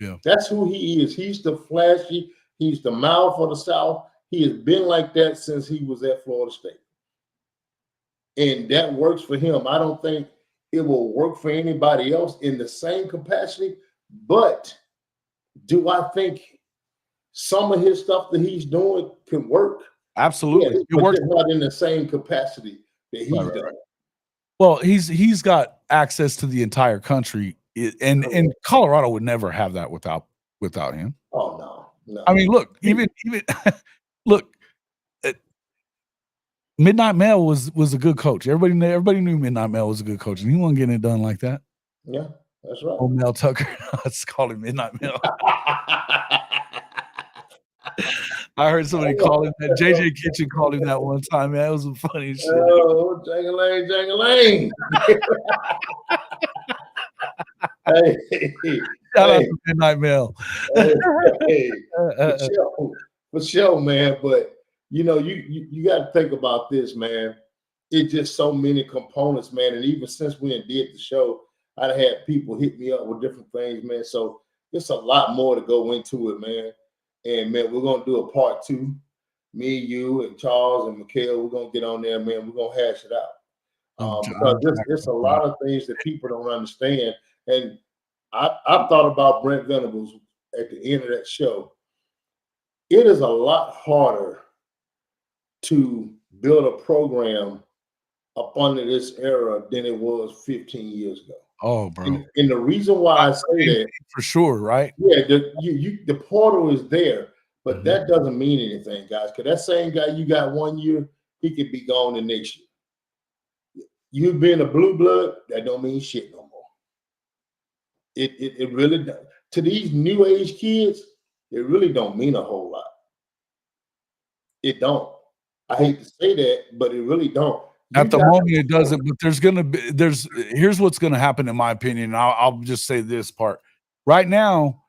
Yeah, that's who he is. He's the flashy. He's the mouth of the South. He has been like that since he was at Florida State, and that works for him. I don't think it will work for anybody else in the same capacity. But do I think some of his stuff that he's doing can work? Absolutely, it works, not in the same capacity that he's done. Right. Well, he's got access to the entire country, and Colorado would never have that without him. Oh no. I mean, look, even look. Midnight Mail was a good coach. Everybody knew Midnight Mail was a good coach, and he wasn't getting it done like that. Yeah, that's right. Oh, Mel Tucker. Let's call him Midnight Mail. I heard somebody call him that. JJ Kitchen called him that one time, man. It was some funny shit. Oh, Jangalang. Hey. Shout out to Midnight Mail. For sure, man. But you got to think about this, man. It's just so many components, man. And even since we did the show, I'd had people hit me up with different things, man. So it's a lot more to go into it, man. And man, we're gonna do a part 2. Me, you, and Charles and Mikhail, we're gonna get on there, man. We're gonna hash it out. Because there's a lot of things that people don't understand. And I thought about Brent Venables at the end of that show. It is a lot harder to build a program up under this era than it was 15 years ago. Oh, bro. And the reason why I say that, for sure, right? Yeah, the portal is there, but that doesn't mean anything, guys. Because that same guy you got 1 year, he could be gone the next year. You being a blue blood, that don't mean shit no more. It really does. To these new age kids, it really don't mean a whole lot. It don't. I hate to say that, but it really don't. At the moment, it doesn't. But here's what's going to happen, in my opinion. I'll just say this part. Right now,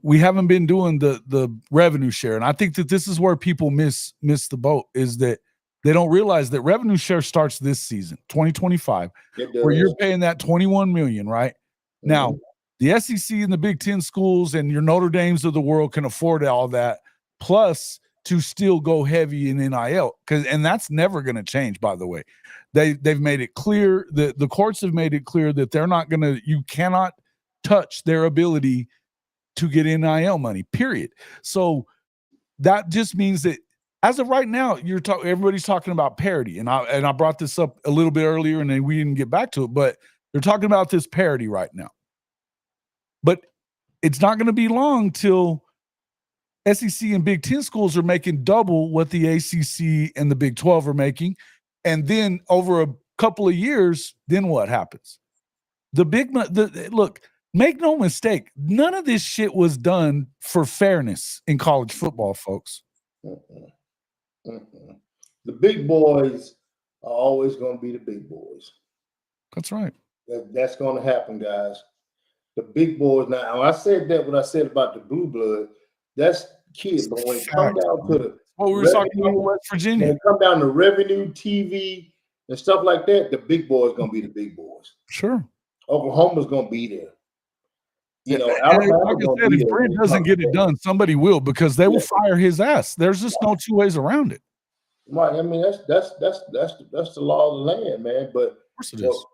we haven't been doing the revenue share, and I think that this is where people miss the boat. Is that they don't realize that revenue share starts this season, 2025, where you're paying that $21 million, right? Mm-hmm. Now, the SEC and the Big Ten schools and your Notre Dames of the world can afford all that, plus to still go heavy in NIL, and that's never going to change. By the way, they've made it clear that the courts have made it clear that they're not going to. You cannot touch their ability to get NIL money. Period. So that just means that as of right now, everybody's talking about parity, and I brought this up a little bit earlier, and then we didn't get back to it, but They're talking about this parity right now. But it's not going to be long till SEC and Big Ten schools are making double what the ACC and the Big 12 are making. And then over a couple of years, then what happens? Look, make no mistake, none of this shit was done for fairness in college football, folks. The big boys are always going to be the big boys. That's right. That's going to happen, guys. The big boys. Now, I said that when I said about the blue blood, that's kids. But when it comes down to the what we were talking about West Virginia, when it comes down to revenue, TV, and stuff like that, the big boys going to be the big boys. Sure. Oklahoma's going to be there. You know, like I said, if Brent doesn't get it done, somebody will, because they will fire his ass. There's just no two ways around it. Right. I mean, that's the law of the land, man. But of course it is.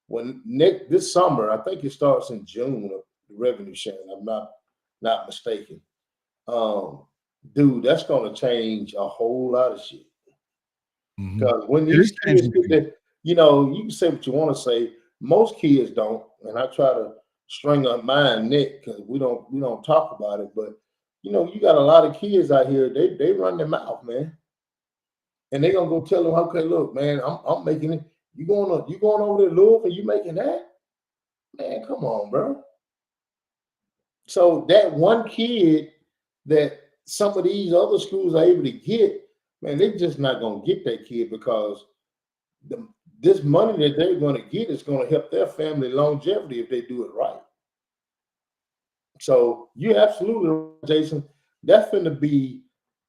When this summer, I think it starts in June of the revenue sharing. I'm not mistaken. Dude, that's going to change a whole lot of shit. Because when these kids get that, you know, you can say what you want to say. Most kids don't, and I try to string up mine neck because we don't talk about it. But you know, you got a lot of kids out here. They run their mouth, man, and they gonna go tell them, okay, look, man, I'm making it. You going over to Louisville and you making that? Man, come on, bro. So that one kid that some of these other schools are able to get, man, they're just not gonna get that kid because this money that they're going to get is going to help their family longevity if they do it right. So you're absolutely right, Jason. That's going to be,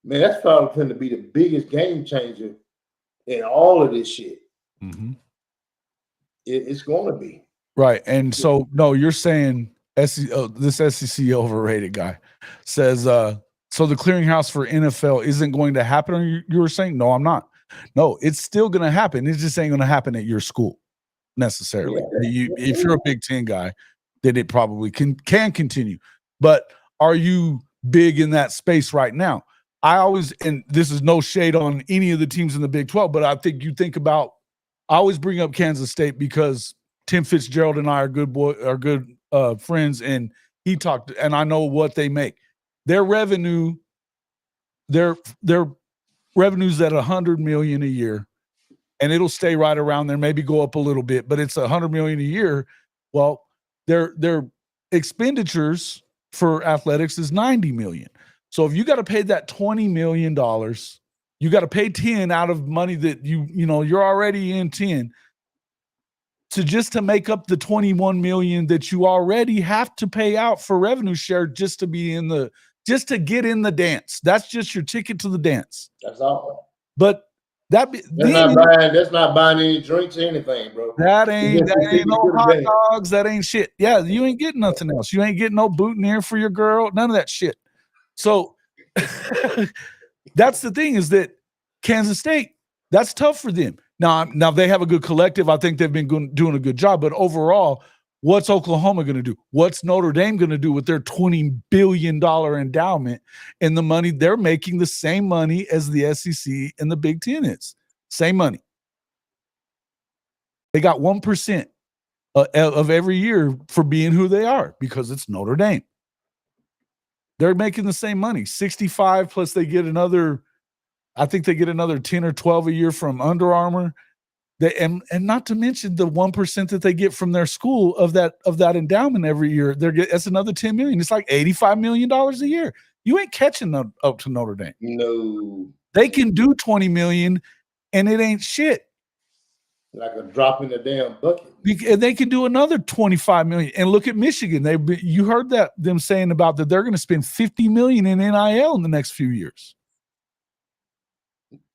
man, that's probably going to be the biggest game changer in all of this shit. It's going to be. Right. And so, no, you're saying this SEC overrated guy says, so the clearinghouse for NFL isn't going to happen. Or you were saying, no, I'm not. No, it's still going to happen. It just ain't going to happen at your school necessarily. Yeah. If you're a Big Ten guy, then it probably can continue. But are you big in that space right now? And this is no shade on any of the teams in the Big 12, but I think you think about, I always bring up Kansas State because Tim Fitzgerald and I are good friends, and he talked, and I know what they make. Their revenue, their revenue's at $100 million a year, and it'll stay right around there, maybe go up a little bit, but it's $100 million a year. Well, their expenditures for athletics is $90 million. So if you got to pay that $20 million, you got to pay 10 out of money that you're already in 10 to make up the 21 million that you already have to pay out for revenue share just to get in the dance. That's just your ticket to the dance. That's all. But that's not buying any drinks or anything, bro. That ain't no hot dogs. That ain't shit. Yeah, you ain't getting nothing else. You ain't getting no boutonniere for your girl. None of that shit. So that's the thing, is that Kansas State, that's tough for them. Now they have a good collective. I think they've been doing a good job. But overall, what's Oklahoma going to do? What's Notre Dame going to do with their $20 billion endowment and the money they're making? The same money as the SEC and the Big Ten is. Same money. They got 1% of every year for being who they are because it's Notre Dame. They're making the same money, 65 plus they get another, I think they get another 10 or 12 a year from Under Armour. And not to mention the 1% that they get from their school of that endowment every year. That's another $10 million. It's like $85 million a year. You ain't catching up to Notre Dame. No. They can do $20 million and it ain't shit. Like a drop in the damn bucket. And they can do another $25 million. And look at Michigan. You heard them saying about that they're going to spend $50 million in NIL in the next few years.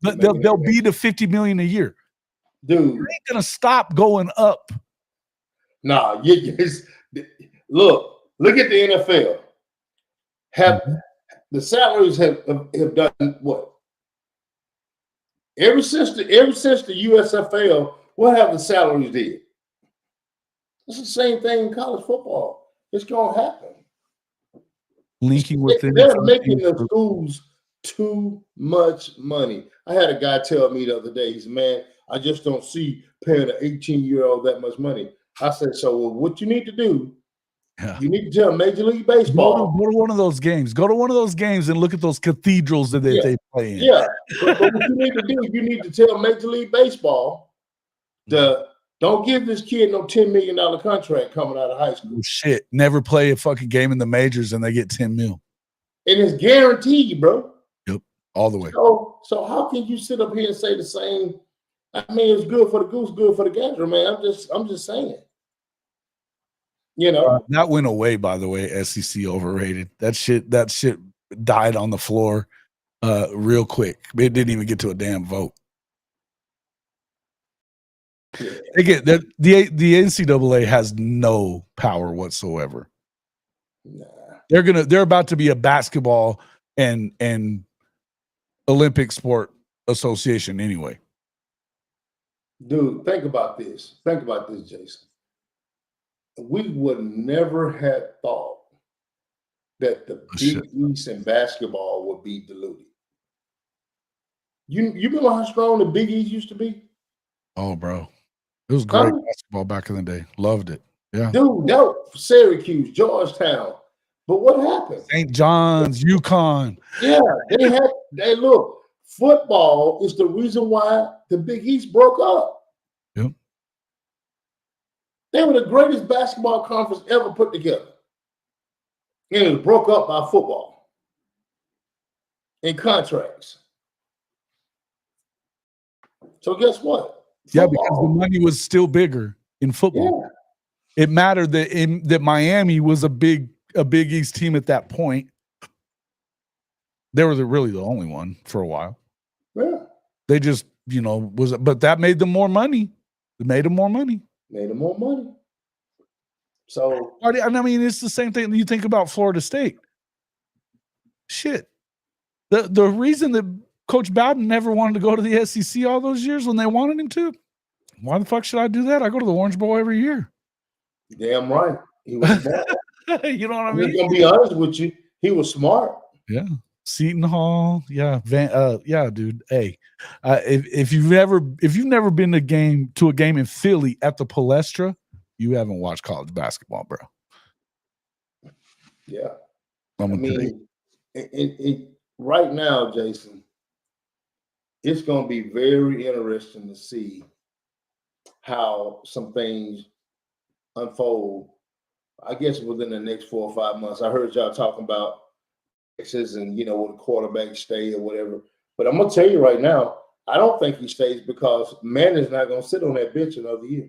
They'll be to $50 million a year. Dude, you ain't gonna stop going up. Nah, look at the NFL. The salaries have done what? Ever since the USFL, what have the salaries did? It's the same thing in college football. It's gonna happen. Linking within, they're making the schools too much money. I had a guy tell me the other day, he said, man, I just don't see paying an 18-year-old that much money. I said, so what you need to do, you need to tell Major League Baseball. Go to one of those games. Go to one of those games and look at those cathedrals that they play in. Yeah, but what you need to do, you need to tell Major League Baseball don't give this kid no $10 million contract coming out of high school. Shit, never play a fucking game in the majors and they get 10 mil. And it's guaranteed, bro. Yep, all the way. So how can you sit up here and say the same? I mean, it's good for the goose, good for the gander, man. I'm just saying. You know, that went away, by the way. SEC overrated. That shit died on the floor real quick. It didn't even get to a damn vote. Yeah. Again, the NCAA has no power whatsoever. Nah. They're about to be a basketball and Olympic sport association anyway. Dude, think about this. Think about this, Jason. We would never have thought that the Big East in basketball would be diluted. You remember how strong the Big East used to be? Oh, bro. It was great basketball back in the day. Loved it. Yeah. Dude, that was Syracuse, Georgetown. But what happened? St. John's, UConn. Yeah, they look, football is the reason why the Big East broke up. Yep. They were the greatest basketball conference ever put together. And it was broke up by football and contracts. So guess what? Yeah, because the money was still bigger in football. Yeah. It mattered that Miami was a Big East team at that point. They were really the only one for a while. Yeah. They just, but that made them more money. It made them more money. So, I mean, it's the same thing. You think about Florida State. Shit. The reason that Coach Bowden never wanted to go to the SEC all those years when they wanted him to, why the fuck should I do that? I go to the Orange Bowl every year. Damn right. He was smart. You know what I mean? I'm going to be honest with you. He was smart. Yeah. Seton Hall. Yeah. Yeah, dude. Hey, if you've never been to a game in Philly at the Palestra, you haven't watched college basketball, bro. Yeah. I mean, right now, Jason, it's going to be very interesting to see how some things unfold, I guess, within the next 4 or 5 months. I heard y'all talking about Texas and, will the quarterback stay or whatever. But I'm going to tell you right now, I don't think he stays because Manning's not going to sit on that bench another year.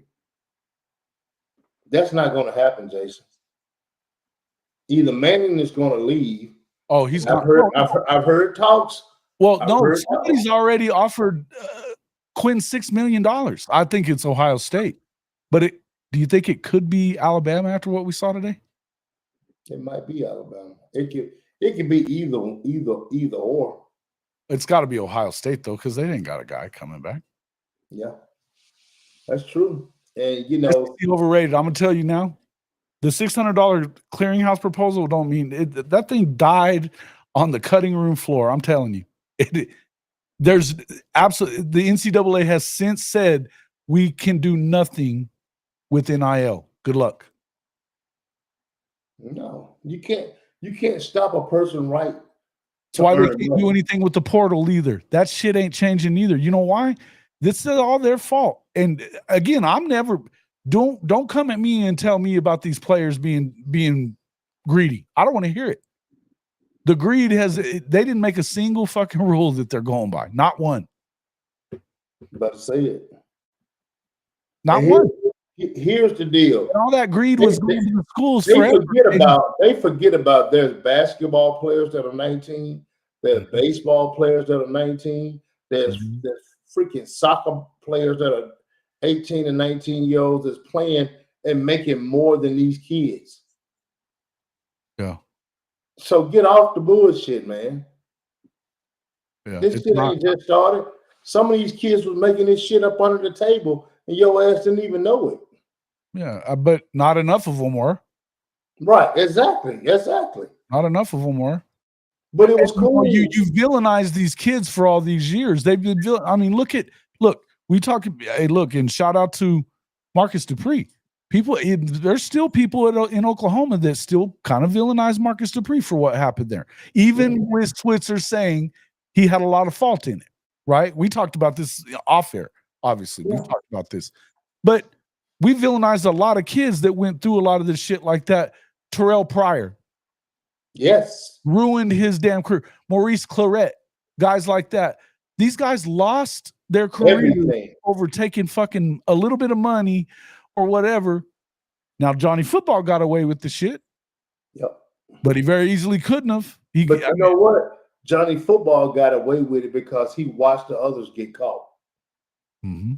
That's not going to happen, Jason. Either Manning is going to leave. Oh, he's I've heard talks. Well, somebody's already offered Quinn $6 million. I think it's Ohio State. But do you think it could be Alabama after what we saw today? It might be Alabama. It could be either or. It's got to be Ohio State, though, because they ain't got a guy coming back. Yeah, that's true. And, it's overrated. I'm going to tell you now, the $600 clearinghouse proposal don't mean it. That thing died on the cutting room floor. I'm telling you. There's absolutely, the NCAA has since said we can do nothing with NIL. Good luck. No, you can't stop a person right. That's why we can't do anything with the portal either. That shit ain't changing either. You know why? This is all their fault. And again, don't come at me and tell me about these players being greedy. I don't want to hear it. The greed they didn't make a single fucking rule that they're going by. Not one. About to say it. Not one. Here's the deal. And all that greed was going to the schools forever. They forget about there's basketball players that are 19. There's baseball players that are 19. There's freaking soccer players that are 18 and 19-year-olds that's playing and making more than these kids. Yeah. So get off the bullshit, man. Yeah, this shit ain't just started. Some of these kids was making this shit up under the table, and your ass didn't even know it. Yeah, but not enough of them were. Right, exactly. Not enough of them were. But it was cool. You've villainized these kids for all these years. They've been. I mean, look. We talk. Hey, look, and shout out to Marcus Dupree. There's still people in Oklahoma that still kind of villainize Marcus Dupree for what happened there. Even with Switzer saying he had a lot of fault in it, right? We talked about this off air, obviously. We've talked about this. But we villainized a lot of kids that went through a lot of this shit like that. Terrell Pryor. Yes. Ruined his damn career. Maurice Claret. Guys like that. These guys lost their career over taking fucking a little bit of money or whatever. Now, Johnny Football got away with the shit. Yep. But he very easily couldn't have. But you know what? Johnny Football got away with it because he watched the others get caught. Mm-hmm.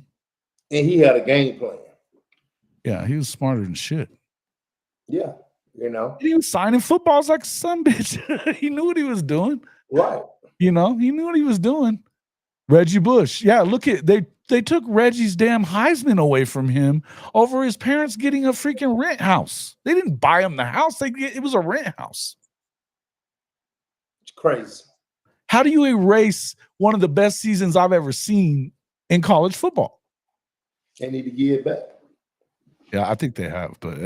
And he had a game plan. Yeah, he was smarter than shit. Yeah, you know. He was signing footballs like some bitch. He knew what he was doing. Right. You know, he knew what he was doing. Reggie Bush. Yeah, look at they took Reggie's damn Heisman away from him over his parents getting a freaking rent house. They didn't buy him the house. It was a rent house. It's crazy. How do you erase one of the best seasons I've ever seen in college football? They need to give it back. Yeah, I think they have, but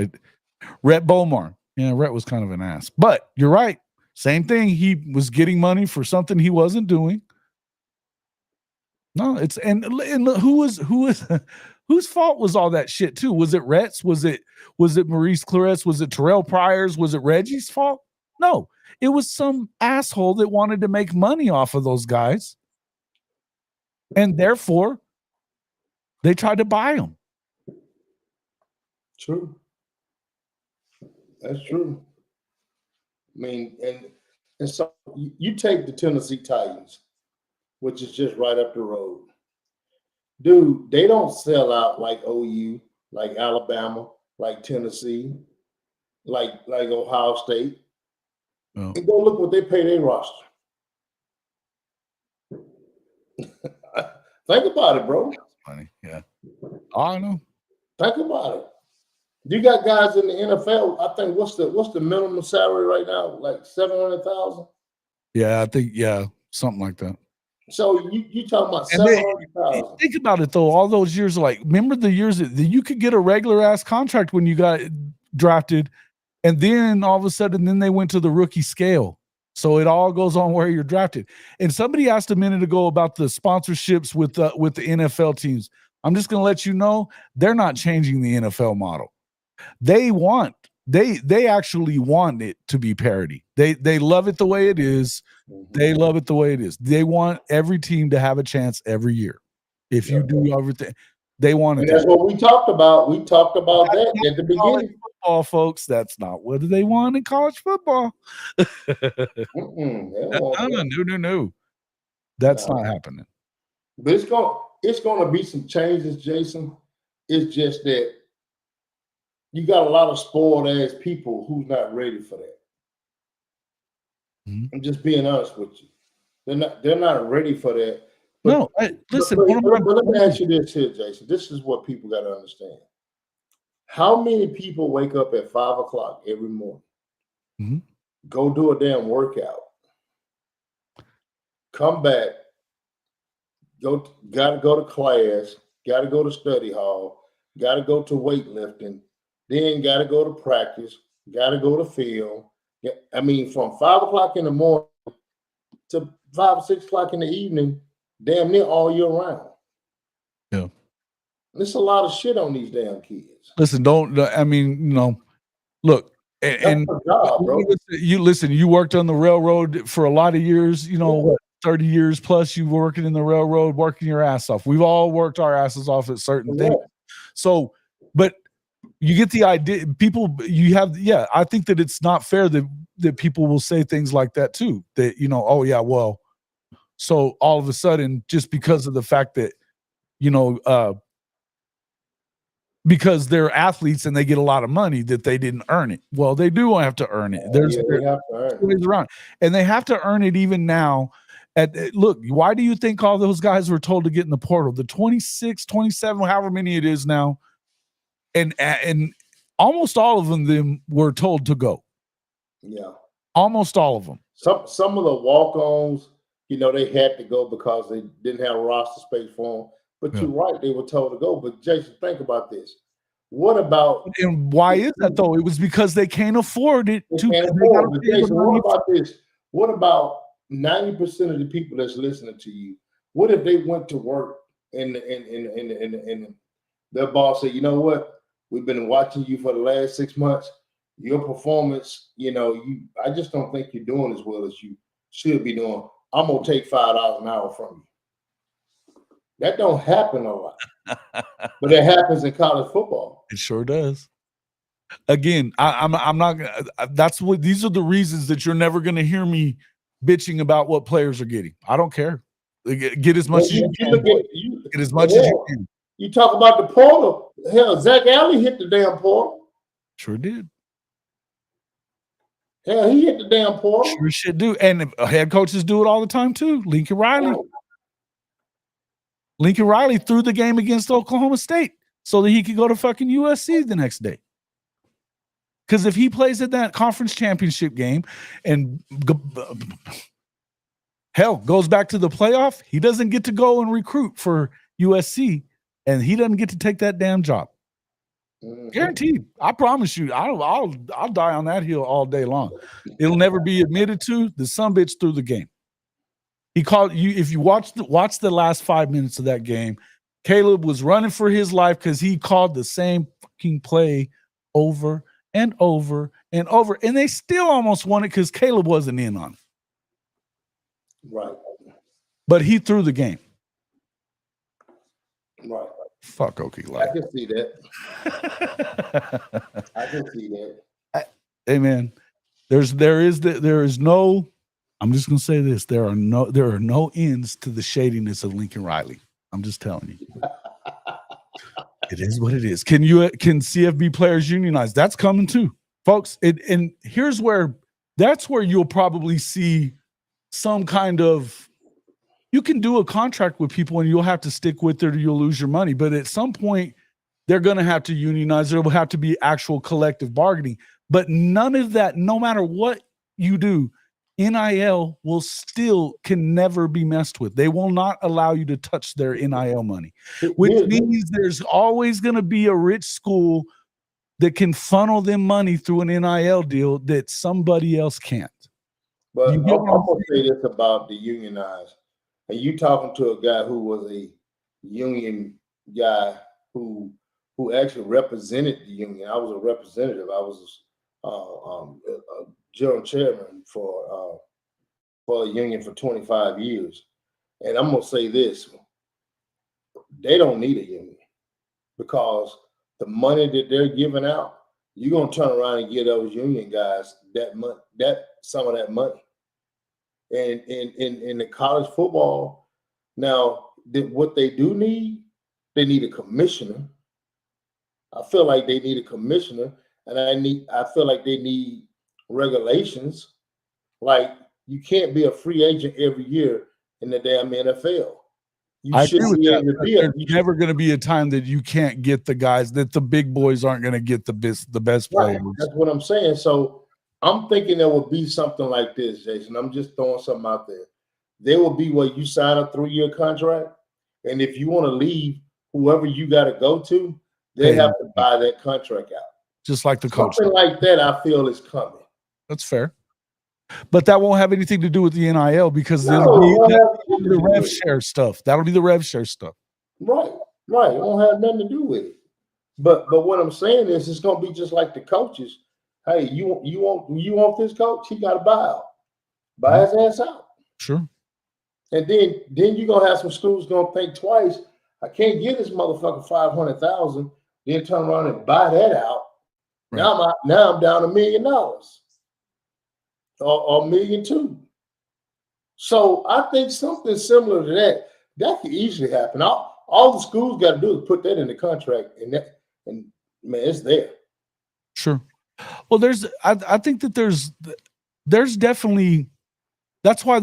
Rhett Bomar. Yeah, Rhett was kind of an ass. But you're right. Same thing. He was getting money for something he wasn't doing. No, it's and who was whose fault was all that shit too? Was it Rhett's? Was it Maurice Claret's? Was it Terrell Pryor's? Was it Reggie's fault? No, it was some asshole that wanted to make money off of those guys, and therefore they tried to buy them. True. That's true. I mean, and so you take the Tennessee Titans, which is just right up the road. Dude, they don't sell out like OU, like Alabama, like Tennessee, like Ohio State. Oh. And go look what they pay their roster. Think about it, bro. That's funny, yeah. I know. Think about it. You got guys in the NFL. I think what's the minimum salary right now? Like 700,000. Yeah, I think something like that. So you talking about 700,000? Think about it though. All those years, like remember the years that you could get a regular ass contract when you got drafted, and then all of a sudden, then they went to the rookie scale. So it all goes on where you're drafted. And somebody asked a minute ago about the sponsorships with the NFL teams. I'm just going to let you know they're not changing the NFL model. They actually want it to be parity. They love it the way it is. They love it the way it is. They want every team to have a chance every year. If you do everything, they want it. And that's what we talked about. We talked about that at the beginning. Football, folks, that's not what they want in college football. No. That's not happening. But it's going to be some changes, Jason. It's just that you got a lot of spoiled ass people who's not ready for that. Mm-hmm. I'm just being honest with you. They're not ready for that. But, listen. But let me ask you this here, Jason. This is what people got to understand. How many people wake up at 5 o'clock every morning, go do a damn workout, come back, got to go to class, got to go to study hall, got to go to weightlifting, then got to go to practice, got to go to field. I mean, from 5 o'clock in the morning to 5 or 6 o'clock in the evening, damn near all year round. Yeah. There's a lot of shit on these damn kids. Listen, look, and job, bro. You worked on the railroad for a lot of years, 30 years plus you were working in the railroad, working your ass off. We've all worked our asses off at certain things. So, but you get the idea. I think that it's not fair that people will say things like that too. That, so all of a sudden, just because of the fact that, because they're athletes and they get a lot of money, that they didn't earn it. Well, they do have to earn it. They have to earn it. Around, and they have to earn it even now. Look, why do you think all those guys were told to get in the portal? The 26, 27, however many it is now, and almost all of them were told to go. Yeah, almost all of them. Some of the walk-ons, they had to go because they didn't have roster space for them. But you're right, they were told to go. But Jason, think about this. What about and why is that though? It was because they can't afford it. They can't afford it. Jason, what about this? What about 90% of the people that's listening to you? What if they went to work and their boss said, you know what? We've been watching you for the last 6 months. Your performance, I just don't think you're doing as well as you should be doing. I'm gonna take $5 an hour from you. That don't happen a lot, but it happens in college football. It sure does. Again, I'm not gonna. These are the reasons that you're never gonna hear me bitching about what players are getting. I don't care. Get as much as you can. Get as much as you can. You talk about the portal. Hell, Zach Alley hit the damn portal. Sure did. Hell, he hit the damn portal. Sure should do. And head coaches do it all the time too. Lincoln Riley. Oh. Lincoln Riley threw the game against Oklahoma State so that he could go to fucking USC the next day. Because if he plays at that conference championship game and hell goes back to the playoff, he doesn't get to go and recruit for USC, and he doesn't get to take that damn job. Guaranteed. I promise you. I'll die on that hill all day long. It'll never be admitted to. The sumbitch threw the game. He called you. If you watch the last 5 minutes of that game, Caleb was running for his life because he called the same fucking play over and over and over, and they still almost won it because Caleb wasn't in on it. Right. But he threw the game. Right. Fuck Okie Light. I can see that. I can see that. Hey man, there is no. I'm just gonna say this: there are no ends to the shadiness of Lincoln Riley. I'm just telling you. It is what it is. Can CFB players unionize? That's coming too, folks. And here's where you'll probably see some kind of. You can do a contract with people and you'll have to stick with it or you'll lose your money. But at some point, they're going to have to unionize. There will have to be actual collective bargaining. But none of that, no matter what you do, NIL can never be messed with. They will not allow you to touch their NIL money, which means there's always going to be a rich school that can funnel them money through an NIL deal that somebody else can't. But I'm going to say this about the unionized. And you talking to a guy who was a union guy who actually represented the union. I was a representative. I was a general chairman for a union for 25 years. And I'm going to say this. They don't need a union because the money that they're giving out, you're going to turn around and give those union guys some of that money. And in the college football, now what they do need, they need a commissioner. I feel like they need a commissioner, and I feel like they need regulations. Like you can't be a free agent every year in the damn NFL. I agree with that. There's never going to be a time that you can't get the guys, that the big boys aren't going to get the best players. Right. That's what I'm saying. So I'm thinking there will be something like this, Jason. I'm just throwing something out there. There will be where you sign a 3-year contract, and if you want to leave, whoever you got to go to, they have to buy that contract out. Just like the coach. Something like that, I feel is coming. That's fair. But that won't have anything to do with the NIL because it'll be the rev share stuff. That'll be the rev share stuff. Right. It won't have nothing to do with it. But what I'm saying is it's going to be just like the coaches. Hey, you want this coach? He got to buy his ass out. Sure. And then you're gonna have some schools gonna think twice. I can't give this motherfucker $500,000. Then turn around and buy that out. Right. Now I'm down $1 million or $1.2 million. So I think something similar to that could easily happen. All the schools got to do is put that in the contract, and man, it's there. Sure. Well, I think that there's definitely, that's why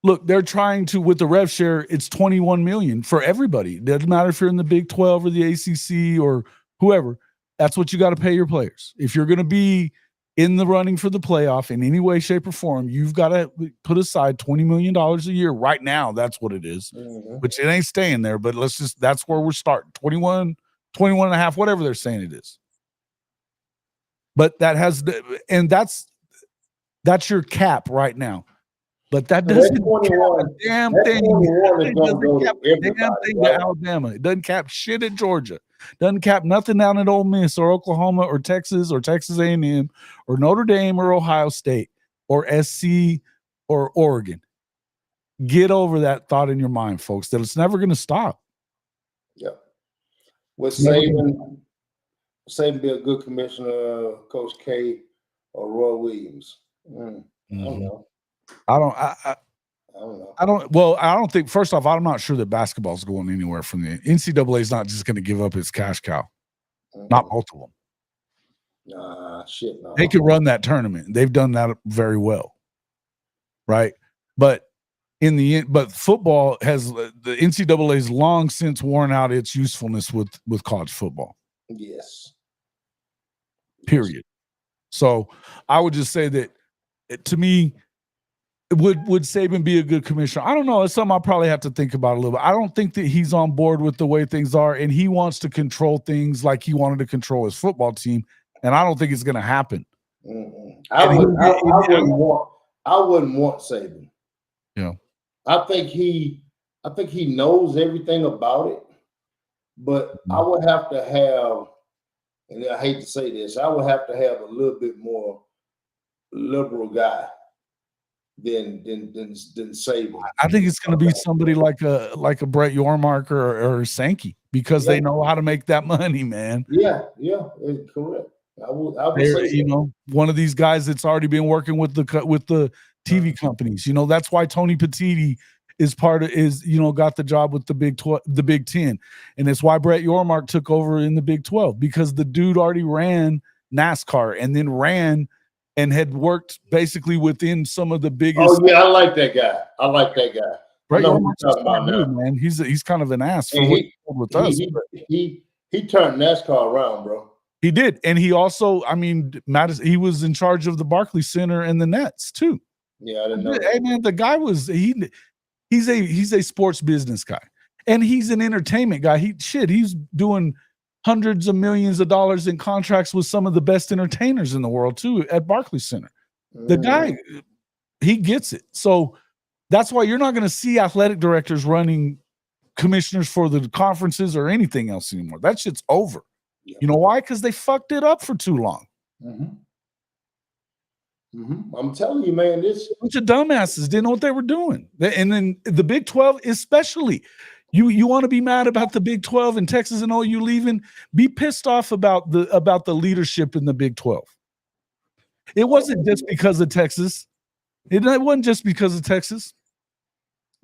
look, they're trying to, with the rev share, it's $21 million for everybody. It doesn't matter if you're in the Big 12 or the ACC or whoever. That's what you got to pay your players. If you're going to be in the running for the playoff in any way, shape, or form, you've got to put aside $20 million a year right now. That's what it is, which it ain't staying there, but that's where we're starting. 21 and a half, whatever they're saying it is. But that's your cap right now. But that doesn't cap a damn thing. It doesn't cap a damn thing to Alabama. It doesn't cap shit at Georgia. Doesn't cap nothing down at Ole Miss or Oklahoma or Texas A&M or Notre Dame or Ohio State or SC or Oregon. Get over that thought in your mind, folks, that it's never going to stop. Yeah. With Saban be a good commissioner, Coach K or Roy Williams. I don't know. I don't think, first off, I'm not sure that basketball's going anywhere from the NCAA is not just going to give up its cash cow. Not both of them. No. They could run that tournament. They've done that very well. Right. But in the end, football has the NCAA's long since worn out its usefulness with college football. Yes. Period. So I would just say that to me, would Saban be a good commissioner? I don't know. It's something I'll probably have to think about a little bit. I don't think that he's on board with the way things are, and he wants to control things like he wanted to control his football team, and I don't think it's going to happen. I wouldn't want Saban. Yeah, I think he knows everything about it, but I would have to have, and I hate to say this, I would have to have a little bit more liberal guy than Saban. I think it's going to be somebody like a Brett Yormark or Sankey, because they know how to make that money, man. Yeah, correct. I would say one of these guys that's already been working with the TV companies. That's why Tony Petitti got the job with the Big Ten, and it's why Brett Yormark took over in the Big 12, because the dude already ran NASCAR and then ran and had worked basically within some of the biggest. Oh yeah, I like that guy. Brett Yormark's a smart dude, man. He's kind of an ass for what he did with us. He turned NASCAR around, bro. He did, and he also, he was in charge of the Barclays Center and the Nets too. Yeah, I didn't know. Hey man, the guy he's a sports business guy, and he's an entertainment guy. He's doing hundreds of millions of dollars in contracts with some of the best entertainers in the world too at Barclays Center. The guy, he gets it. So that's why you're not going to see athletic directors running commissioners for the conferences or anything else anymore. That shit's over. Yeah. You know why? Because they fucked it up for too long. I'm telling you, man, this bunch of dumbasses didn't know what they were doing. And then the Big 12 especially. You want to be mad about the Big 12 and Texas and OU leaving? Be pissed off about the leadership in the Big 12. It wasn't just because of Texas. It wasn't just because of Texas.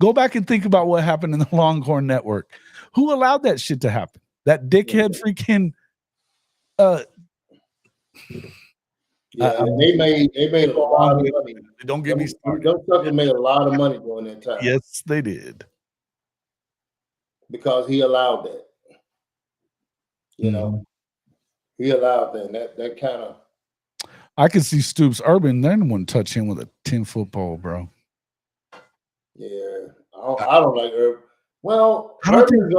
Go back and think about what happened in the Longhorn Network. Who allowed that shit to happen? That dickhead freaking. They made a lot of money. Don't get me started. Those suckers made a lot of money during that time. Yes, they did. Because he allowed that. He allowed that. That kind of. I could see Stoops Urban. They wouldn't touch him with a 10-foot pole, bro. Yeah, I don't like Urban. Well, Urban's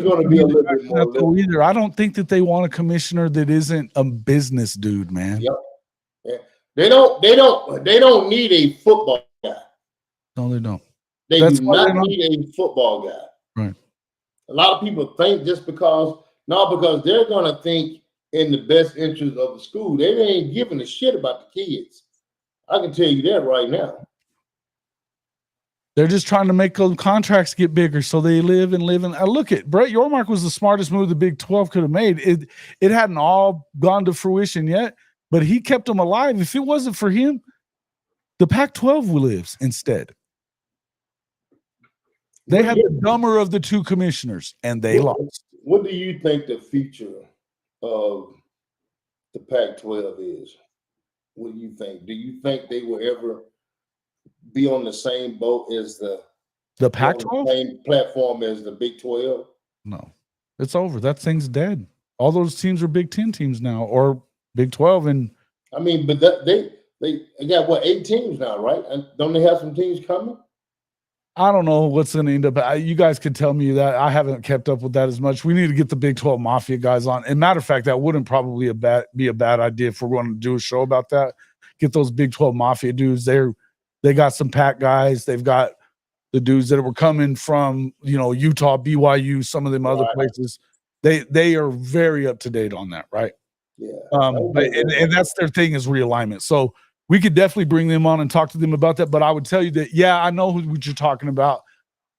going to be a little bit more either. I don't think that they want a commissioner that isn't a business dude, man. Yep. Yeah. They don't need a football guy. No, they don't. They do not need a football guy. Right. A lot of people think because they're going to think in the best interest of the school. They ain't giving a shit about the kids. I can tell you that right now. They're just trying to make those contracts get bigger so they live and live. And look at Brett Yormark was the smartest move the Big 12 could have made. It hadn't all gone to fruition yet, but he kept them alive. If it wasn't for him, the Pac-12 lives instead. They had the dumber of the two commissioners, and they lost. What do you think the future of the Pac-12 is? What do you think? Do you think they will ever be on the same boat as the Pac-12? Same platform as the Big 12? No. It's over. That thing's dead. All those teams are Big 10 teams now, or Big 12 in I mean, but they got what 8 teams now, right? And don't they have some teams coming? I don't know what's going to end up. You guys could tell me that. I haven't kept up with that as much. We need to get the Big 12 Mafia guys on. And matter of fact, that wouldn't probably be a bad idea if we're going to do a show about that. Get those Big 12 Mafia dudes. They got some Pac guys. They've got the dudes that were coming from Utah, BYU, some of them other places. They are very up to date on that, right? Yeah. And that's their thing is realignment. So we could definitely bring them on and talk to them about that. But I would tell you that, yeah, I know what you're talking about.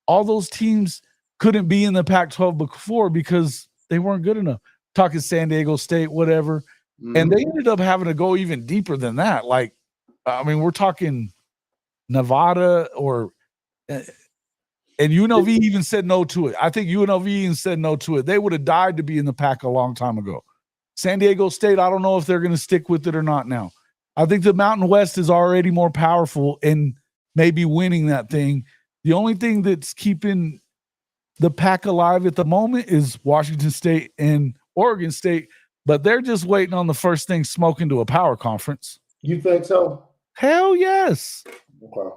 All those teams couldn't be in the Pac-12 before because they weren't good enough. Talking San Diego State, whatever. Mm-hmm. And they ended up having to go even deeper than that. Like, I mean, we're talking Nevada and UNLV even said no to it. I think UNLV even said no to it. They would have died to be in the Pac a long time ago. San Diego State, I don't know if they're going to stick with it or not now. I think the Mountain West is already more powerful and maybe winning that thing. The only thing that's keeping the Pac alive at the moment is Washington State and Oregon State, but they're just waiting on the first thing smoking to a power conference. You think so? Hell yes. Okay.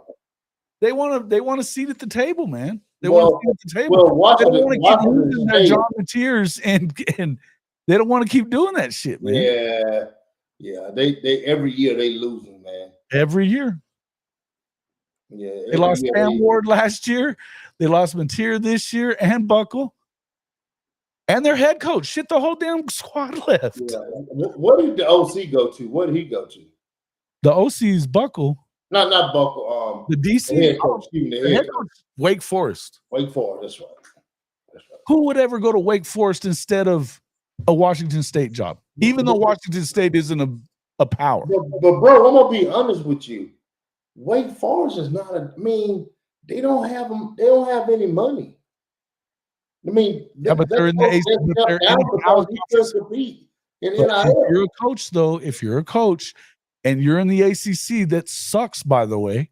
They want a seat at the table, man. They want a seat at the table. Well, they don't want to keep losing their John Mateers and they don't want to keep doing that shit, man. Yeah. They every year they losing, man. Every year. Yeah. They lost Sam Ward last year. They lost Mateer this year and Buckle. And their head coach. Shit, the whole damn squad left. Yeah. What did the OC go to? What did he go to? The OC is Buckle. Not Buckle. The DC the head coach. The head coach. Wake Forest. Wake Forest. That's right. Who would ever go to Wake Forest instead of a Washington State job? Even though Washington State isn't a power. But bro, I'm gonna be honest with you. Wake Forest is not they don't have them. They don't have any money. I mean, but they're in the ACC. If you're a coach and you're in the ACC, that sucks, by the way,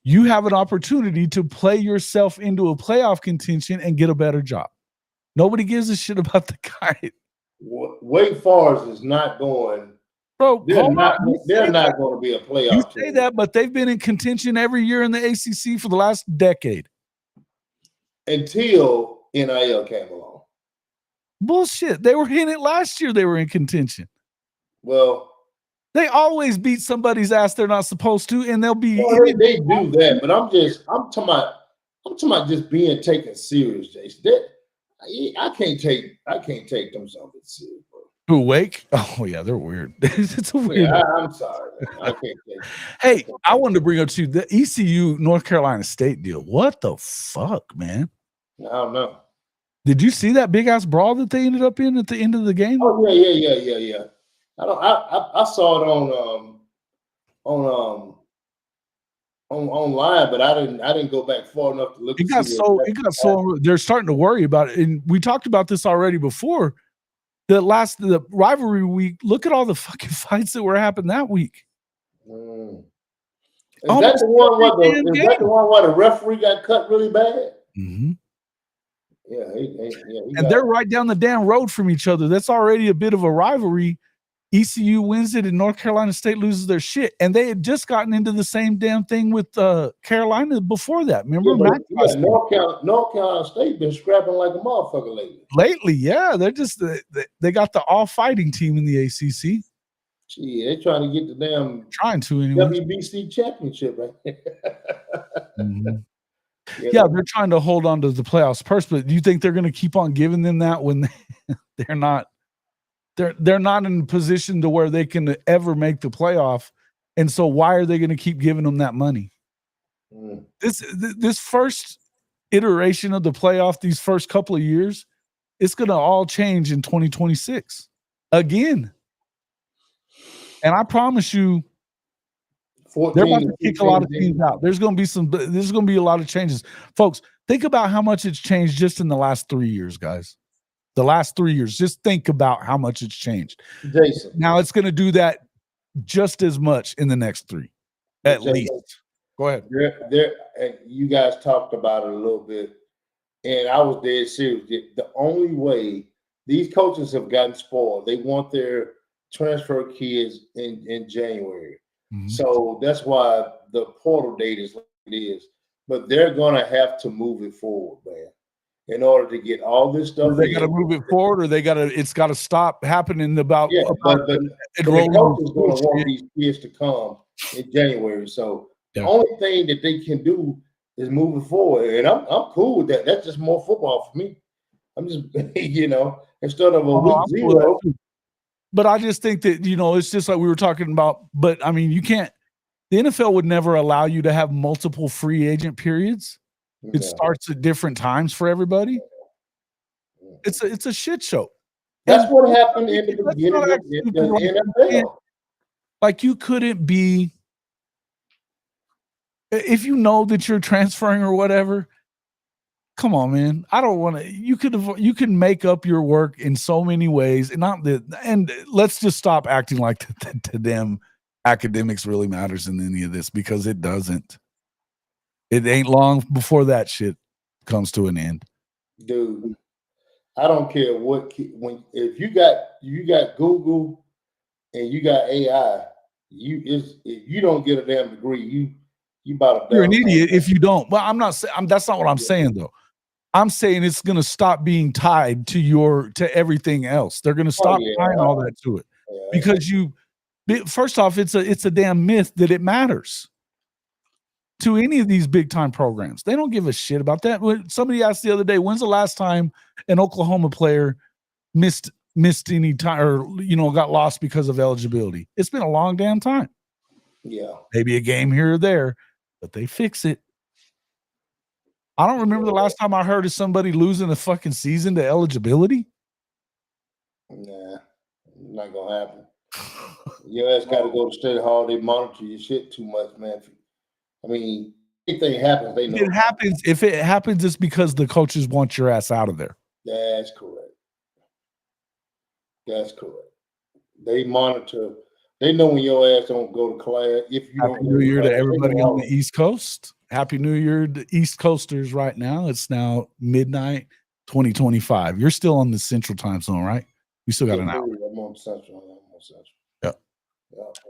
you have an opportunity to play yourself into a playoff contention and get a better job. Nobody gives a shit about the guy. Wake Forest is not going. Bro, they're not going to be a playoff. You say that, but they've been in contention every year in the ACC for the last decade. Until NIL came along. Bullshit. They were in it last year. They were in contention. Well, they always beat somebody's ass they're not supposed to, and they'll be. They do that, but I'm talking about just being taken serious, Jason. I can't take them something serious, bro. Who, Wake? Oh yeah, they're weird. It's a weird. Yeah, I'm sorry, man. I can't take it. Hey, I wanted to bring up to you the ECU North Carolina State deal. What the fuck, man? I don't know. Did you see that big ass brawl that they ended up in at the end of the game? Oh yeah. I saw it online, but I didn't go back far enough to look. It got so they're starting to worry about it, and we talked about this already before. The rivalry week. Look at all the fucking fights that were happening that week. Is that the one where the referee got cut really bad? Mm-hmm. Yeah, and they're right down the damn road from each other. That's already a bit of a rivalry. ECU wins it and North Carolina State loses their shit. And they had just gotten into the same damn thing with Carolina before that. Remember? North Carolina State been scrapping like a motherfucker lately. Lately, yeah. They're just they got the all-fighting team in the ACC. Gee, they're trying to get the damn anyway. WBC championship right mm-hmm. Yeah, they're trying to hold on to the playoffs purse, but do you think they're going to keep on giving them that when they're not in a position to where they can ever make the playoff? And so why are they going to keep giving them that money? Mm. This first iteration of the playoff, these first couple of years, it's going to all change in 2026 again. And I promise you, they're about to kick a lot of teams out. There's going to be a lot of changes. Folks, think about how much it's changed just in the last 3 years, guys. The last 3 years. Just think about how much it's changed. Jason. Now it's going to do that just as much in the next 3, at least. Go ahead. You guys talked about it a little bit, and I was dead serious. The only way these coaches have gotten spoiled, they want their transfer kids in January. Mhm. So that's why the portal date is like it is. But they're gonna have to move it forward, man, in order to get all this stuff. They got to move it forward, or it's got to stop happening about. Yeah, but the coach is going to want these kids to come in January. So the only thing that they can do is move it forward, and I'm cool with that. That's just more football for me. I'm just instead of a week 0. But I just think that it's just like we were talking about. But I mean, you can't. The NFL would never allow you to have multiple free agent periods. It starts at different times for everybody. It's a shit show. That's what happened in the beginning of the NFL. Like, you couldn't be, if you know that you're transferring or whatever. Come on, man. I don't want to. You can make up your work in so many ways, and let's just stop acting like to them academics really matters in any of this, because it doesn't. It ain't long before that shit comes to an end. Dude, I don't care if you got Google and you got AI, if you don't get a damn degree, you're an idiot if you don't. Well, I'm not saying that's not what I'm saying though. I'm saying it's going to stop being tied to everything else. They're going to stop tying all that to it because first off, it's a damn myth that it matters to any of these big time programs. They don't give a shit about that. Somebody asked the other day, when's the last time an Oklahoma player missed any time or got lost because of eligibility? It's been a long damn time. Yeah. Maybe a game here or there, but they fix it. I don't remember the last time I heard of somebody losing a fucking season to eligibility. Nah, not gonna happen. Your ass got to go to State Hall. They monitor your shit too much, man. I mean, anything happens, they know. If it happens, it's because the coaches want your ass out of there. That's correct. That's correct. They monitor. They know when your ass don't go to class. If you Happy New Year to everybody on the East Coast. Happy New Year to East Coasters right now. It's now midnight 2025. You're still on the Central Time Zone, right? We still got an hour. I'm on Central. Yeah.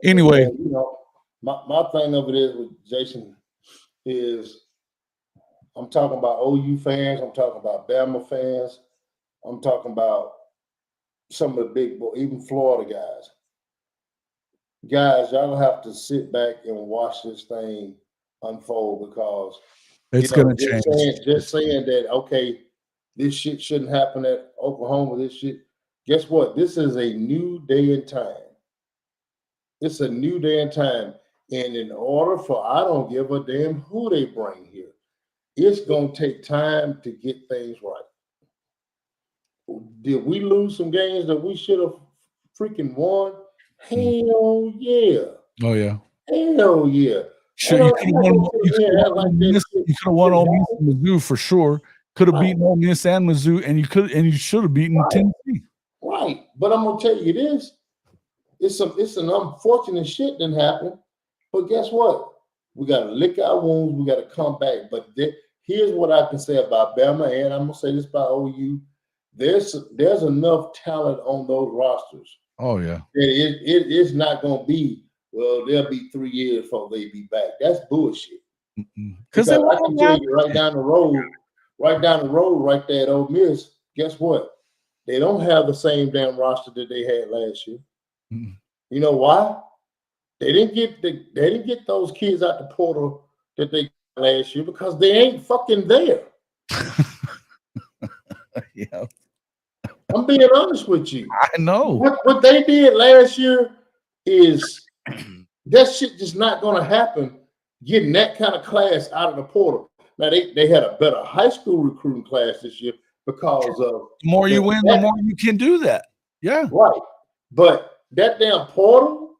Anyway, my thing of it is with Jason is I'm talking about OU fans. I'm talking about Bama fans. I'm talking about some of the big boys, even Florida guys. Guys, y'all have to sit back and watch this thing unfold, because it's going to change. Just saying that, okay, this shit shouldn't happen at Oklahoma. This shit. Guess what? This is a new day and time. It's a new day and time. And in order for, I don't give a damn who they bring here, it's going to take time to get things right. Did we lose some games that we should have freaking won? Hell yeah. Oh, yeah. Hell yeah. Sure, you could have won Ole Miss and Mizzou for sure. Could have beaten Ole Miss and Mizzou, and you should have beaten Tennessee. Right. But I'm gonna tell you this. It's an unfortunate shit that happened. But guess what? We gotta lick our wounds, we gotta come back. But here's what I can say about Bama, and I'm gonna say this about OU. There's enough talent on those rosters. Oh yeah. It's not gonna be, well, they'll be 3 years before they be back. That's bullshit. Because I can tell you right down the road, right there at Ole Miss, guess what? They don't have the same damn roster that they had last year. Mm-hmm. You know why? They didn't get those kids out the portal that they got last year, because they ain't fucking there. Yeah. I'm being honest with you. I know. What they did last year is that shit just not going to happen, getting that kind of class out of the portal. Now, they had a better high school recruiting class this year because of the more you win, the more you can do that. Yeah. Right. But that damn portal,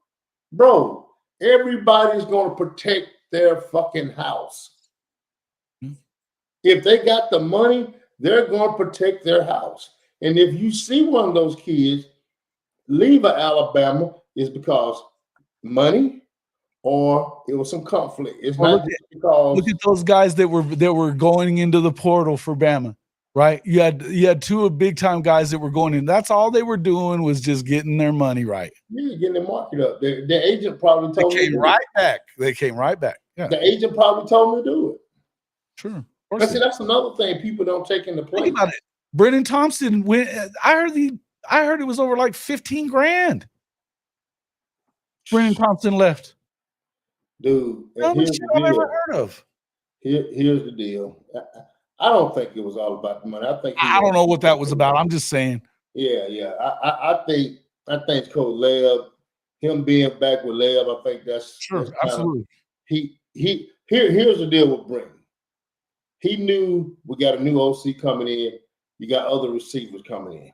bro, everybody's going to protect their fucking house. Mm-hmm. If they got the money, they're going to protect their house. And if you see one of those kids leave Alabama, it's because money or it was some conflict. It's not just because. Look at those guys that were going into the portal for Bama. right? You had two big time guys that were going in. That's all they were doing was just getting their money right. Yeah, getting the market up. The agent probably told me. They came right back. They came right back. Yeah. The agent probably told me to do it. Sure. But see, that's another thing people don't take into play. Think about it. Brennan Thompson went. I heard it was over like 15 grand. Brennan Thompson left. Dude, Here's the deal. I've ever heard of. Here's the deal. I don't think it was all about the money. I don't know what that was about. I'm just saying. Yeah. I think Coach Leb, him being back with Leb, I think that's sure, absolutely. Here's the deal with Brennan. He knew we got a new OC coming in. You got other receivers coming in.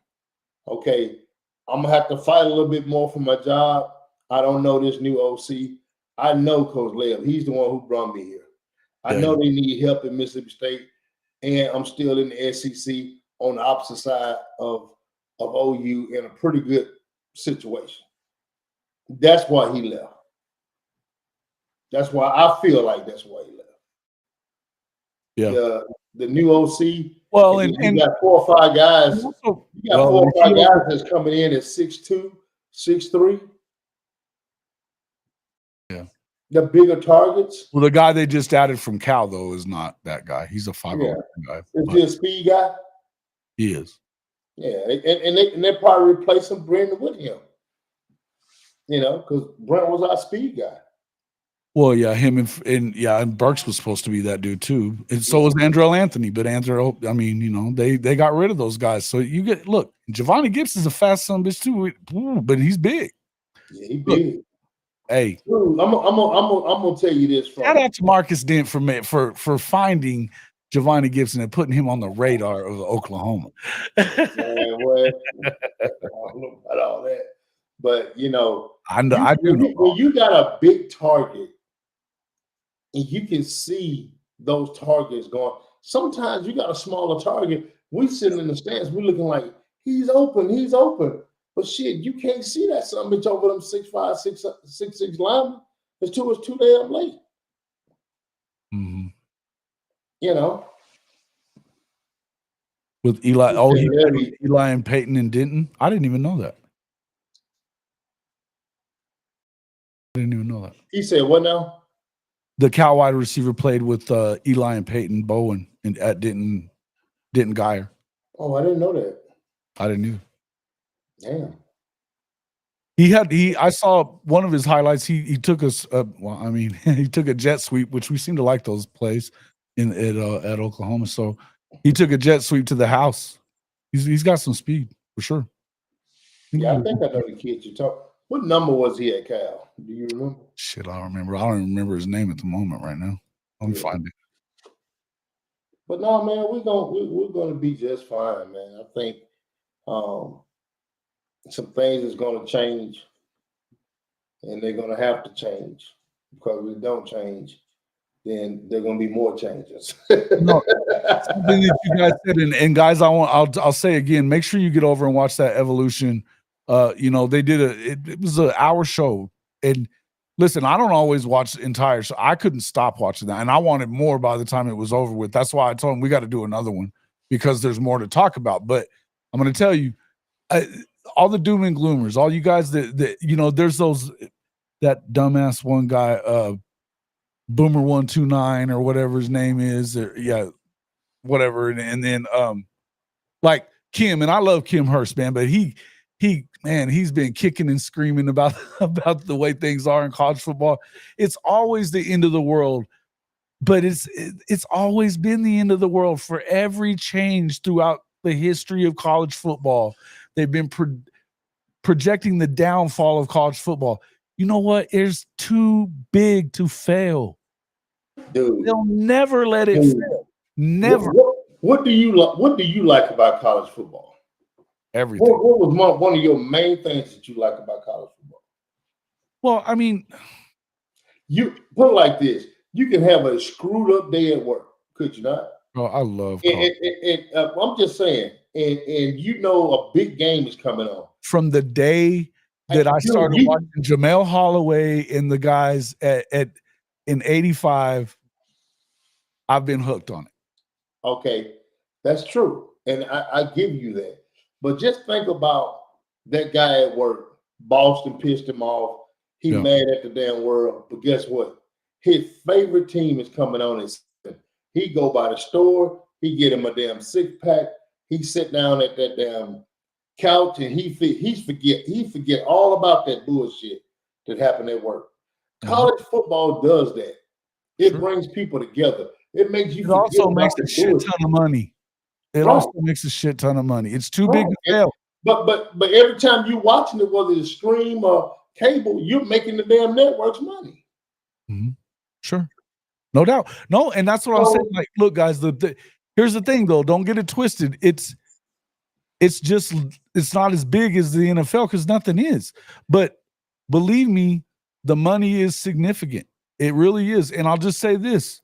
Okay, I'm gonna have to fight a little bit more for my job. I don't know this new OC. I know Coach Leb. He's the one who brought me here. I know they need help in Mississippi State, and I'm still in the SEC on the opposite side of OU in a pretty good situation. That's why he left. That's why I feel like that's why he left. Yeah. The new OC. Well, and you got 4 or 5 guys. Also, you got 4 or 5 guys that's coming in at 6'2", 6'3". Yeah. The bigger targets. Well, the guy they just added from Cal though is not that guy. He's a 5'11" guy. Is he a speed guy? He is. Yeah, and they probably replacing Brendan with him. You know, because Brent was our speed guy. Well, yeah, him and Burks was supposed to be that dude too, and so was Andrell Anthony. But Andrell, I mean, you know, they got rid of those guys. So you get Giovanni Gibson's a fast son of a bitch too, but he's big. Yeah, he's big. Hey, dude, I'm gonna tell you this. Shout out to Marcus Dent for finding Giovanni Gibson and putting him on the radar of Oklahoma. Man, well, I don't know about all that, but you know, I do know. When you got a big target. And you can see those targets going. Sometimes you got a smaller target. We sitting in the stands, we're looking like he's open. But shit, you can't see that something bitch over them 6'5", 6'6" linemen. It's too damn late. Mm-hmm. You know. With Eli, Eli and Peyton and Denton. I didn't even know that. I didn't even know that. He said what now? The Cal wide receiver played with Eli and Peyton Bowen at Denton Geyer. Oh, I didn't know that. I didn't either. Damn. I saw one of his highlights. He took us. He took a jet sweep, which we seem to like those plays at Oklahoma. So he took a jet sweep to the house. He's got some speed for sure. Yeah, I think I know the kid you talk. What number was he at Cal? Do you remember? Shit, I don't remember. I don't even remember his name at the moment right now. Let me find it. But no, man, we're gonna be just fine, man. I think some things is gonna change, and they're gonna have to change because if we don't change, then there are gonna be more changes. No, something that you guys said, and guys, I'll say again, make sure you get over and watch that Evolution. You know, they did it was an hour show, and listen, I don't always watch the entire show. I couldn't stop watching that, and I wanted more by the time it was over with. That's why I told him we got to do another one because there's more to talk about. But I'm going to tell you, all the doom and gloomers, all you guys that you know, there's that dumbass one guy, Boomer 129 or whatever his name is, whatever, and then like Kim, and I love Kim Hurst, man, but he's been kicking and screaming about the way things are in college football. It's always the end of the world, but it's always been the end of the world for every change throughout the history of college football. They've been projecting the downfall of college football. You know what? It's too big to fail. Dude, they'll never let it fail. Never. What do you like about college football? Everything. What was one of your main things that you like about college football? Well, I mean, you put it like this: you can have a screwed up day at work, could you not? Oh, I love. I'm just saying, and you know, a big game is coming on. From the day that I started watching Jamel Holloway and the guys in '85, I've been hooked on it. Okay, That's true. And I give you that. But just think about that guy at work. Boston pissed him off. He mad at the damn world. But guess what? His favorite team is coming on his. He go by the store. He get him a damn 6-pack. He sit down at that damn couch and he forget all about that bullshit that happened at work. College football does that. It brings people together. It makes you. It also makes a shit ton of money. It also makes a shit ton of money. It's too big to fail. But every time you watching it, whether it's stream or cable, you're making the damn networks money. Mm-hmm. Sure, no doubt. No, and that's what I'm saying. Like, look, guys, here's the thing, though. Don't get it twisted. It's not as big as the NFL because nothing is. But believe me, the money is significant. It really is. And I'll just say this: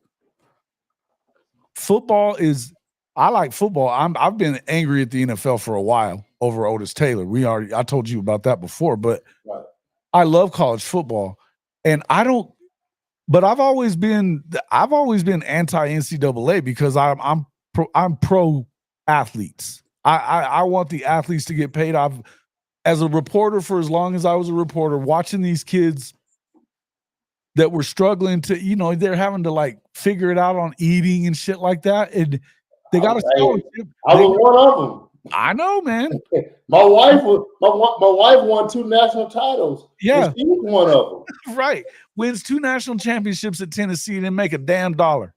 football is. I like football. I've been angry at the NFL for a while over Otis Taylor. I told you about that before, but I love college football, and but I've always been anti-NCAA because I'm pro athletes. I want the athletes to get paid. As a reporter for as long as I was a reporter, watching these kids that were struggling to, they're having to like figure it out on eating and shit like that, and they got a scholarship. I was one of them. I know, man. My wife won 2 national titles. Yeah, she was one of them. Right, wins 2 national championships at Tennessee and didn't make a damn dollar.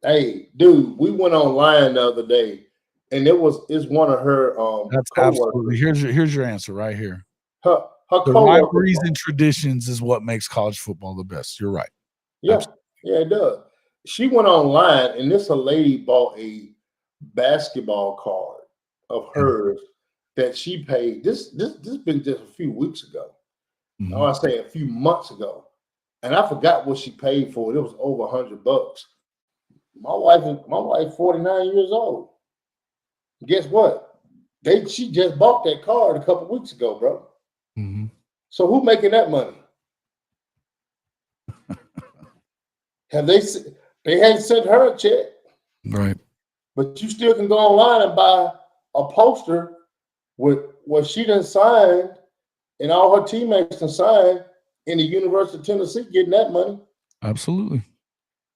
Hey, dude, we went online the other day, and it's one of her. That's absolutely. Here's your answer right here. Her the rivalries and traditions is what makes college football the best. You're right. Yeah, absolutely. Yeah, it does. She went online, and a lady bought a basketball card of hers that she paid. This been just a few weeks ago. Mm-hmm. I say a few months ago, and I forgot what she paid for it. It was over $100. My wife 49 years old. Guess what? She just bought that card a couple weeks ago, bro. Mm-hmm. So who making that money? They hadn't sent her a check, right? But you still can go online and buy a poster with what she done signed and all her teammates done signed in the University of Tennessee, getting that money. Absolutely.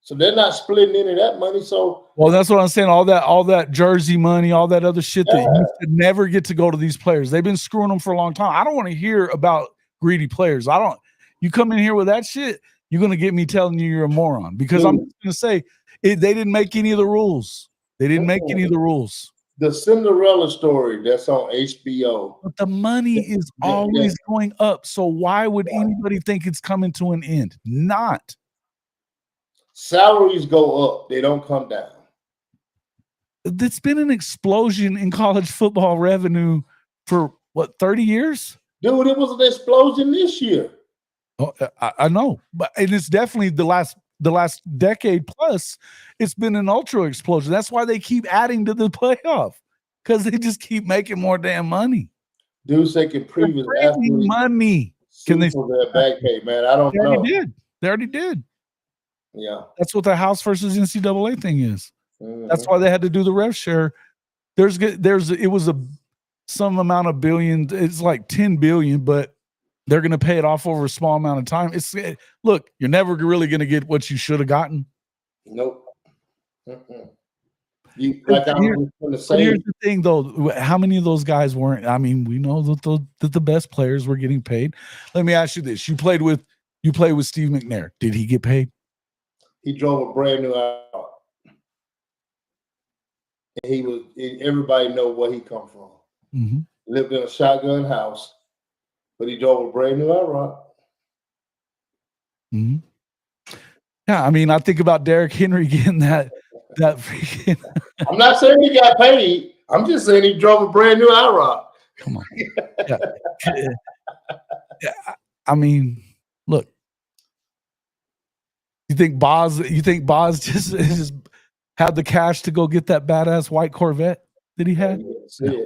So they're not splitting any of that money. So that's what I'm saying. All that jersey money, all that other shit that you should never get to go to these players. They've been screwing them for a long time. I don't want to hear about greedy players. You come in here with that shit, you're going to get me telling you you're a moron because I'm just going to say they didn't make any of the rules. They didn't make any of the rules. The Cinderella story that's on HBO. But the money is always going up. So why would anybody think it's coming to an end? Not. Salaries go up. They don't come down. It's been an explosion in college football revenue for 30 years? Dude, it was an explosion this year. Oh, I know, but it's definitely the last decade plus. It's been an ultra explosion. That's why they keep adding to the playoff because they just keep making more damn money. Dudes taking previous money. Can they for their back pay, man? I don't know. They already did. Yeah, that's what the House versus NCAA thing is. Mm-hmm. That's why they had to do the rev share. It was some amount of billion. It's like 10 billion, but they're going to pay it off over a small amount of time. Look, you're never really going to get what you should have gotten. Nope. Here's the thing, though. How many of those guys weren't? I mean, we know that the best players were getting paid. Let me ask you this: you played with Steve McNair. Did he get paid? He drove a brand new out. Everybody know where he come from. Mm-hmm. Lived in a shotgun house, but he drove a brand new out. Mm-hmm. Yeah, I mean, I think about Derrick Henry getting that freaking. I'm not saying he got paid. I'm just saying he drove a brand new out. Come on. Yeah. I mean, look. You think Boz just had the cash to go get that badass white Corvette that he had? Yeah.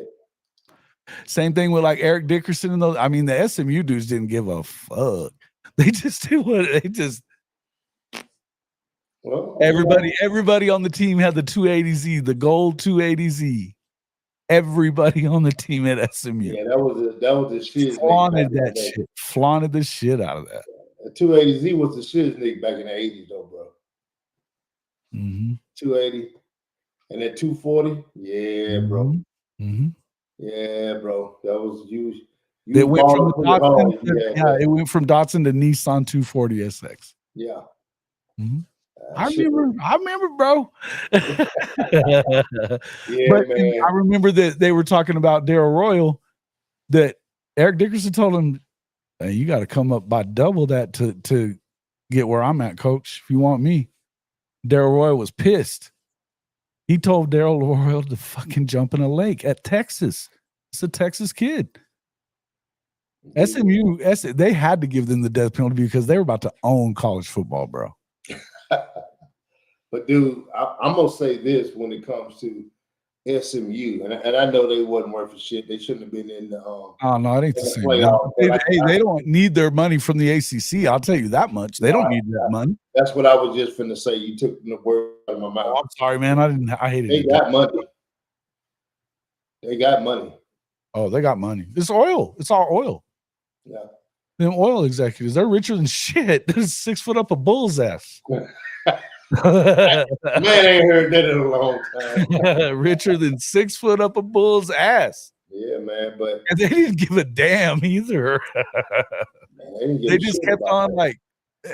Same thing with like Eric Dickerson and those. I mean, the SMU dudes didn't give a fuck. They just did what they just. Well, everybody on the team had the 280Z, the gold 280Z. Everybody on the team at SMU. Yeah, that was the shit. Flaunted that shit. Flaunted the shit out of that. The 280Z was the shit nigga back in the 80s, though, bro. 280 and that 240. Yeah, bro. Yeah, bro. That was huge. It went from Datsun it went from Datsun to Nissan 240 SX. Yeah. I remember, bro. Yeah, but man. I remember that they were talking about Darrell Royal, that Eric Dickerson told him, hey, you got to come up by double that to get where I'm at, coach, if you want me. Darrell Royal was pissed. He told Darrell Royal to fucking jump in a lake at Texas. It's a Texas kid. SMU, they had to give them the death penalty because they were about to own college football, bro. But dude, I'm gonna say this when it comes to SMU, and I know they wasn't worth a shit. They shouldn't have been in the. Oh no, it ain't the same. They don't need their money from the ACC. I'll tell you that much. They don't need that money. That's what I was just finna say. You took the word out of my mouth. Oh, I'm sorry, man. I hated it. They got money. They got money. Oh, they got money. It's oil. It's all oil. Yeah. Them oil executives, they're richer than shit. They're 6 foot up a bull's ass. Man, I ain't heard that in a long time. Richer than 6 foot up a bull's ass. Yeah, man. But and they didn't give a damn either. Man, they just kept on like,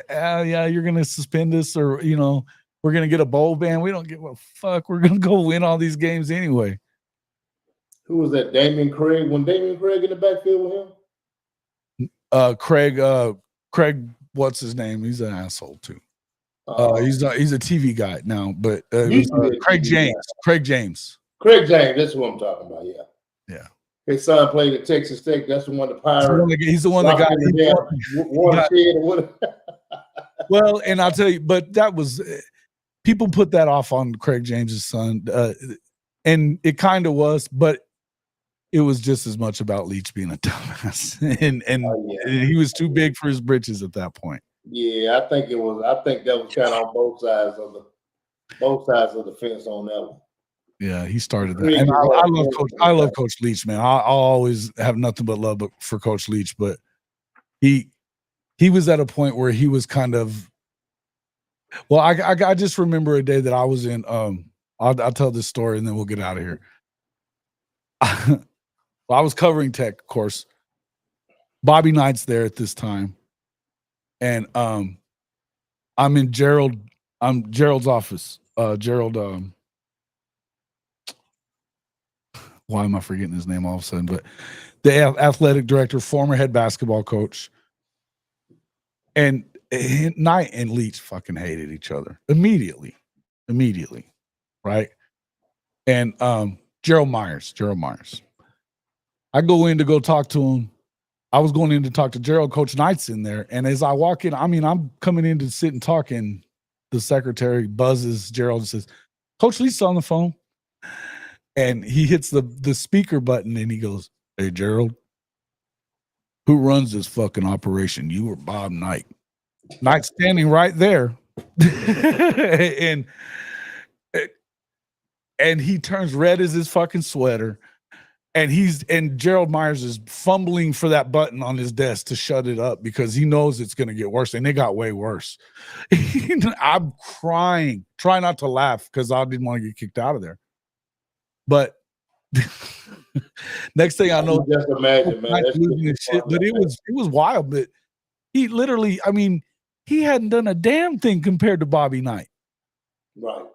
yeah, you're gonna suspend us, or we're gonna get a bowl ban. We don't give a fuck. We're gonna go win all these games anyway. Who was that? Damian Craig? When Damian Craig in the backfield with him? Craig, what's his name? He's an asshole too. He's a TV guy now, but Craig James. Craig James. That's who I'm talking about. Yeah. Yeah. His son played at Texas Tech. That's the one the Pirates. He's the one that got. Well, and I'll tell you, but that was people put that off on Craig James's son, and it kind of was, but it was just as much about Leach being a dumbass, and he was too big for his britches at that point. Yeah, I think it was. I think that was kind of on both sides of the fence on that one. Yeah, he started that. And I love Coach Leach, man. I'll always have nothing but love for Coach Leach, but he was at a point where he was kind of. Well, I just remember a day that I was in. I'll tell this story and then we'll get out of here. I was covering Tech, of course. Bobby Knight's there at this time, and I'm in Gerald's office. Gerald. Why am I forgetting his name all of a sudden? But the athletic director, former head basketball coach, and Knight and Leach fucking hated each other immediately, right? And Gerald Myers. I go in to go talk to him. I was going in to talk to Gerald. Coach Knight's in there, and as I walk in, I'm coming in to sit and talk, and the secretary buzzes Gerald and says, "Coach Leach's on the phone." And he hits the speaker button and he goes, "Hey, Gerald, who runs this fucking operation? You or Bob Knight?" Knight standing right there. and he turns red as his fucking sweater. And Gerald Myers is fumbling for that button on his desk to shut it up because he knows it's going to get worse. And it got way worse. I'm crying, trying not to laugh because I didn't want to get kicked out of there. But next thing I know, just imagine, man, losing his shit. But it was wild. But he literally, he hadn't done a damn thing compared to Bobby Knight. Right.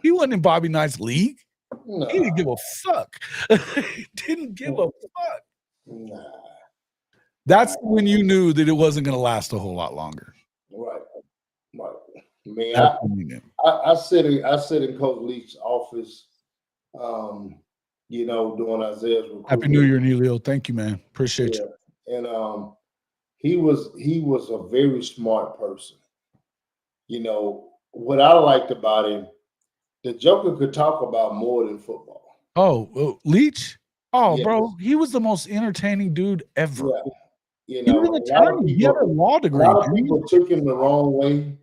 He wasn't in Bobby Knight's league. No. He didn't give a fuck. He didn't give a fuck. Nah. That's when you knew that it wasn't going to last a whole lot longer. Right. I sit in Coach Leach's office. Doing Isaiah's recruitment. Happy New Year, Neilio. Thank you, man. Appreciate you. And he was a very smart person. What I liked about him, the Joker could talk about more than football. Oh, Leach? Oh, yes. Bro, he was the most entertaining dude ever. Yeah. He was an attorney. He had a law degree. A lot of people took him the wrong way,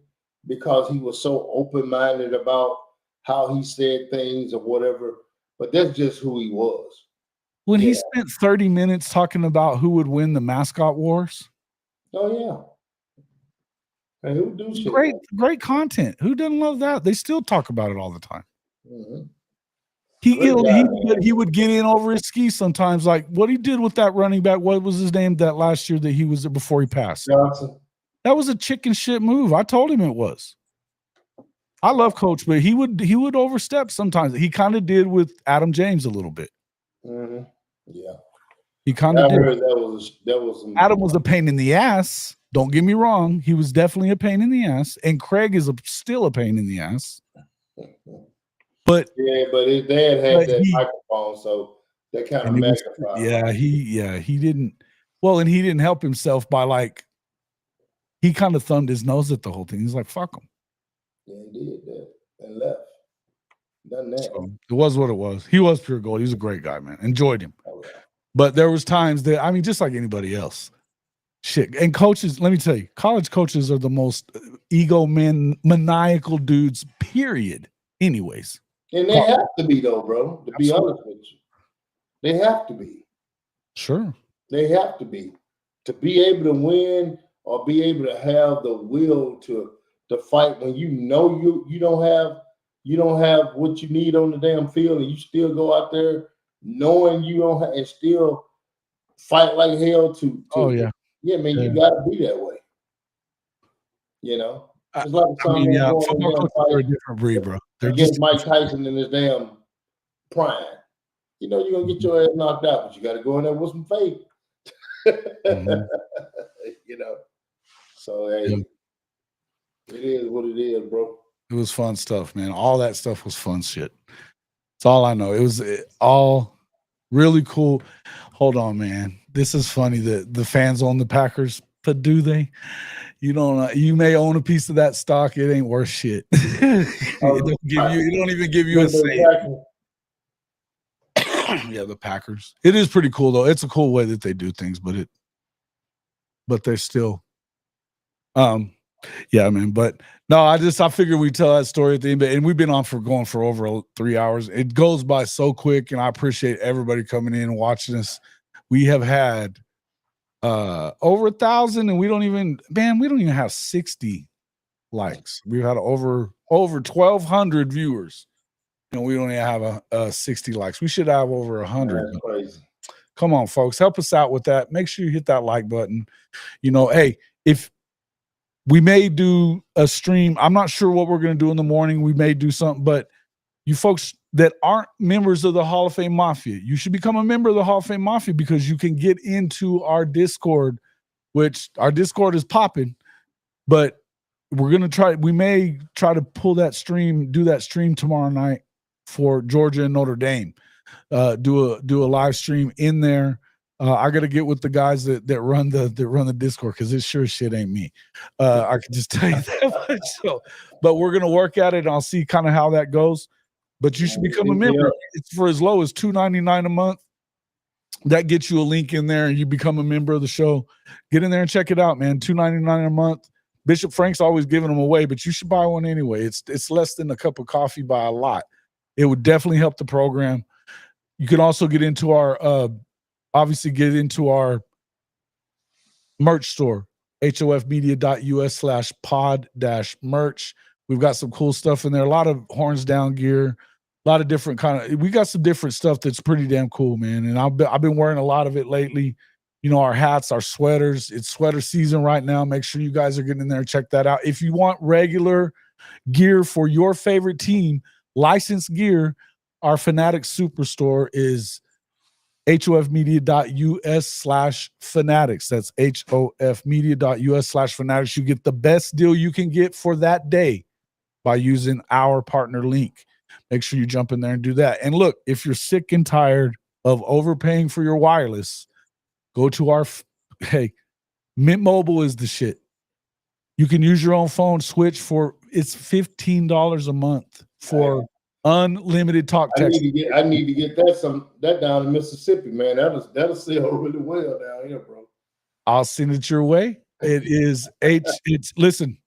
because he was so open-minded about how he said things or whatever. But that's just who he was. When he spent 30 minutes talking about who would win the mascot wars. Oh yeah. And who do shit great content. Who doesn't love that? They still talk about it all the time. Mm-hmm. He would get in over his skis sometimes, like what he did with that running back. What was his name that last year that he was there before he passed? Johnson. That was a chicken shit move. I told him it was. I love Coach, but he would overstep sometimes. He kind of did with Adam James a little bit. Mm-hmm. Yeah, he kind of did. That was Adam was a pain in the ass. Don't get me wrong. He was definitely a pain in the ass, and Craig is still a pain in the ass. But his dad had that microphone, so that kind of magnified. He didn't. Well, and he didn't help himself by he kind of thumbed his nose at the whole thing. He's like, "Fuck him." Yeah, he did that and left. Done that. So it was what it was. He was pure gold. He was a great guy, man. Enjoyed him. Oh, yeah. But there was times that just like anybody else. Shit. And coaches, let me tell you, college coaches are the most maniacal dudes, period. Anyways. And they have to be, though, bro, to be honest with you. They have to be. Sure. They have to be. To be able to win or be able to have the will to fight when you know you don't have what you need on the damn field, and you still go out there knowing you don't have, and still fight like hell to oh yeah. Yeah, man, you gotta be that way. You know? It's like football coaches are a different breed, bro. They're against Mike Tyson in his damn prime. You know, you're gonna get your ass knocked out, but you gotta go in there with some faith. Mm-hmm. You know. So hey, it is what it is, bro. It was fun stuff, man. All that stuff was fun shit. That's all I know. It was all really cool. Hold on, man. This is funny that the fans own the Packers, but do they? You don't. You may own a piece of that stock. It ain't worth shit. It don't even give you a say. Yeah, the Packers. It is pretty cool though. It's a cool way that they do things, but they're still. Yeah, man. But no, I figured we'd tell that story at the end. And we've been on going for over 3 hours. It goes by so quick, and I appreciate everybody coming in and watching us. We have had over 1,000, and we don't even have 60 likes. We've had over 1,200 viewers, and we only have a 60 likes. We should have over 100. That's crazy. Come on, folks, help us out with that. Make sure you hit that like button. You know, hey, if we may do a stream. I'm not sure what we're going to do in the morning. We may do something, but you folks that aren't members of the Hall of Fame Mafia, you should become a member of the Hall of Fame Mafia because you can get into our Discord, which our Discord is popping, but we may try to do that stream tomorrow night for Georgia and Notre Dame. Do a live stream in there. I got to get with the guys that run the Discord because it sure shit ain't me. I can just tell you that much. So, but we're gonna work at it, and I'll see kind of how that goes. But you should become a member. It's for as low as $2.99 a month. That gets you a link in there, and you become a member of the show. Get in there and check it out, man. $2.99 a month. Bishop Frank's always giving them away, but you should buy one anyway. It's less than a cup of coffee by a lot. It would definitely help the program. You can also get into our merch store, hofmedia.us/pod-merch. We've got some cool stuff in there. A lot of horns down gear, a lot of different we got some different stuff that's pretty damn cool, man. And I've been wearing a lot of it lately. You know, our hats, our sweaters. It's sweater season right now. Make sure you guys are getting in there and check that out. If you want regular gear for your favorite team, licensed gear, our Fanatics Superstore is hofmedia.us/fanatics. That's hofmedia.us/fanatics. You get the best deal you can get for that day by using our partner link. Make sure you jump in there and do that. And look, if you're sick and tired of overpaying for your wireless, go to our Mint Mobile is the shit. You can use your own phone, switch it's $15 a month for unlimited talk text. I need to get that down in Mississippi, man. That'll sell really well down here, bro. I'll send it your way. It is listen,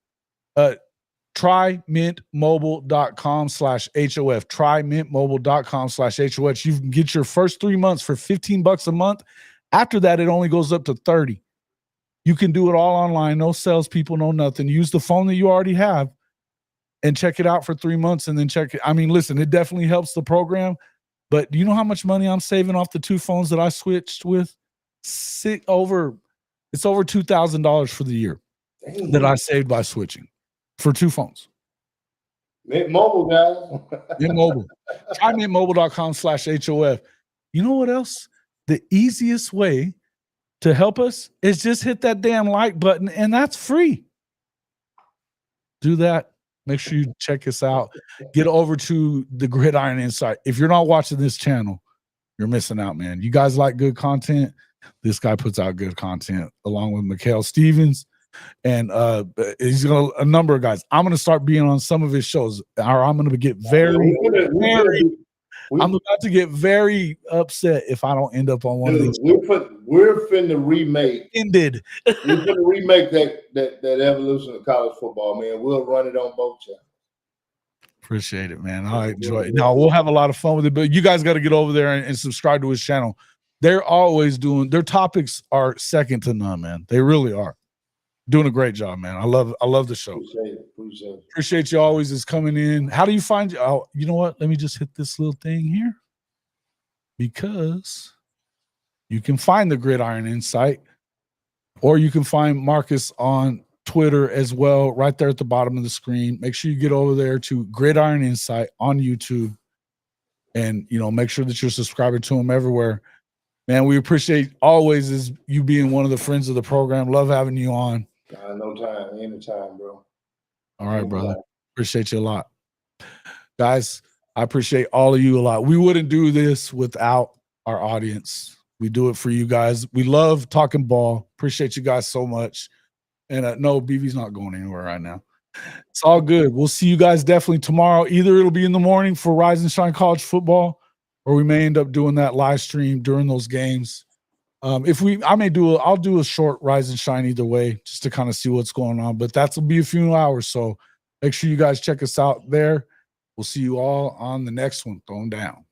trymintmobile.com/HOF. Trymintmobile.com/HOF. You can get your first 3 months for $15 a month. After that, it only goes up to $30. You can do it all online. No salespeople, no nothing. Use the phone that you already have and check it out for 3 months and then check it. I mean, listen, it definitely helps the program. But do you know how much money I'm saving off the 2 phones that I switched with? It's over $2,000 for the year that I saved by switching for 2 phones. Mint Mobile, guys. Mint Mobile. Try mintmobile.com/HOF. You know what else? The easiest way to help us is just hit that damn like button, and that's free. Do that. Make sure you check us out. Get over to the Gridiron Insight. If you're not watching this channel, you're missing out, man. You guys like good content? This guy puts out good content along with Mikhail Stevens. And he's gonna a number of guys. I'm gonna start being on some of his shows. Or I'm gonna get I'm about to get very upset if I don't end up on one of these. We're finna remake. Ended. We're finna remake that evolution of college football, man. We'll run it on both channels. Appreciate it, man. I enjoy it. No, we'll have a lot of fun with it. But you guys got to get over there and subscribe to his channel. They're always doing their topics are second to none, man. They really are. Doing a great job, man. I love the show. Appreciate you always is coming in. How do you find you? Oh, you know what? Let me just hit this little thing here because you can find the Gridiron Insight, or you can find Marcus on Twitter as well, right there at the bottom of the screen. Make sure you get over there to Gridiron Insight on YouTube, and make sure that you're subscribing to him everywhere. Man, we appreciate always is you being one of the friends of the program. Love having you on. No time, anytime, bro. All right, brother. Appreciate you a lot. Guys, I appreciate all of you a lot. We wouldn't do this without our audience. We do it for you guys. We love talking ball. Appreciate you guys so much. And no, BB's not going anywhere right now. It's all good. We'll see you guys definitely tomorrow. Either it'll be in the morning for Rise and Shine College Football, or we may end up doing that live stream during those games. I'll do a short Rise and Shine either way, just to kind of see what's going on. But that'll be a few hours. So make sure you guys check us out there. We'll see you all on the next one. Thrown down.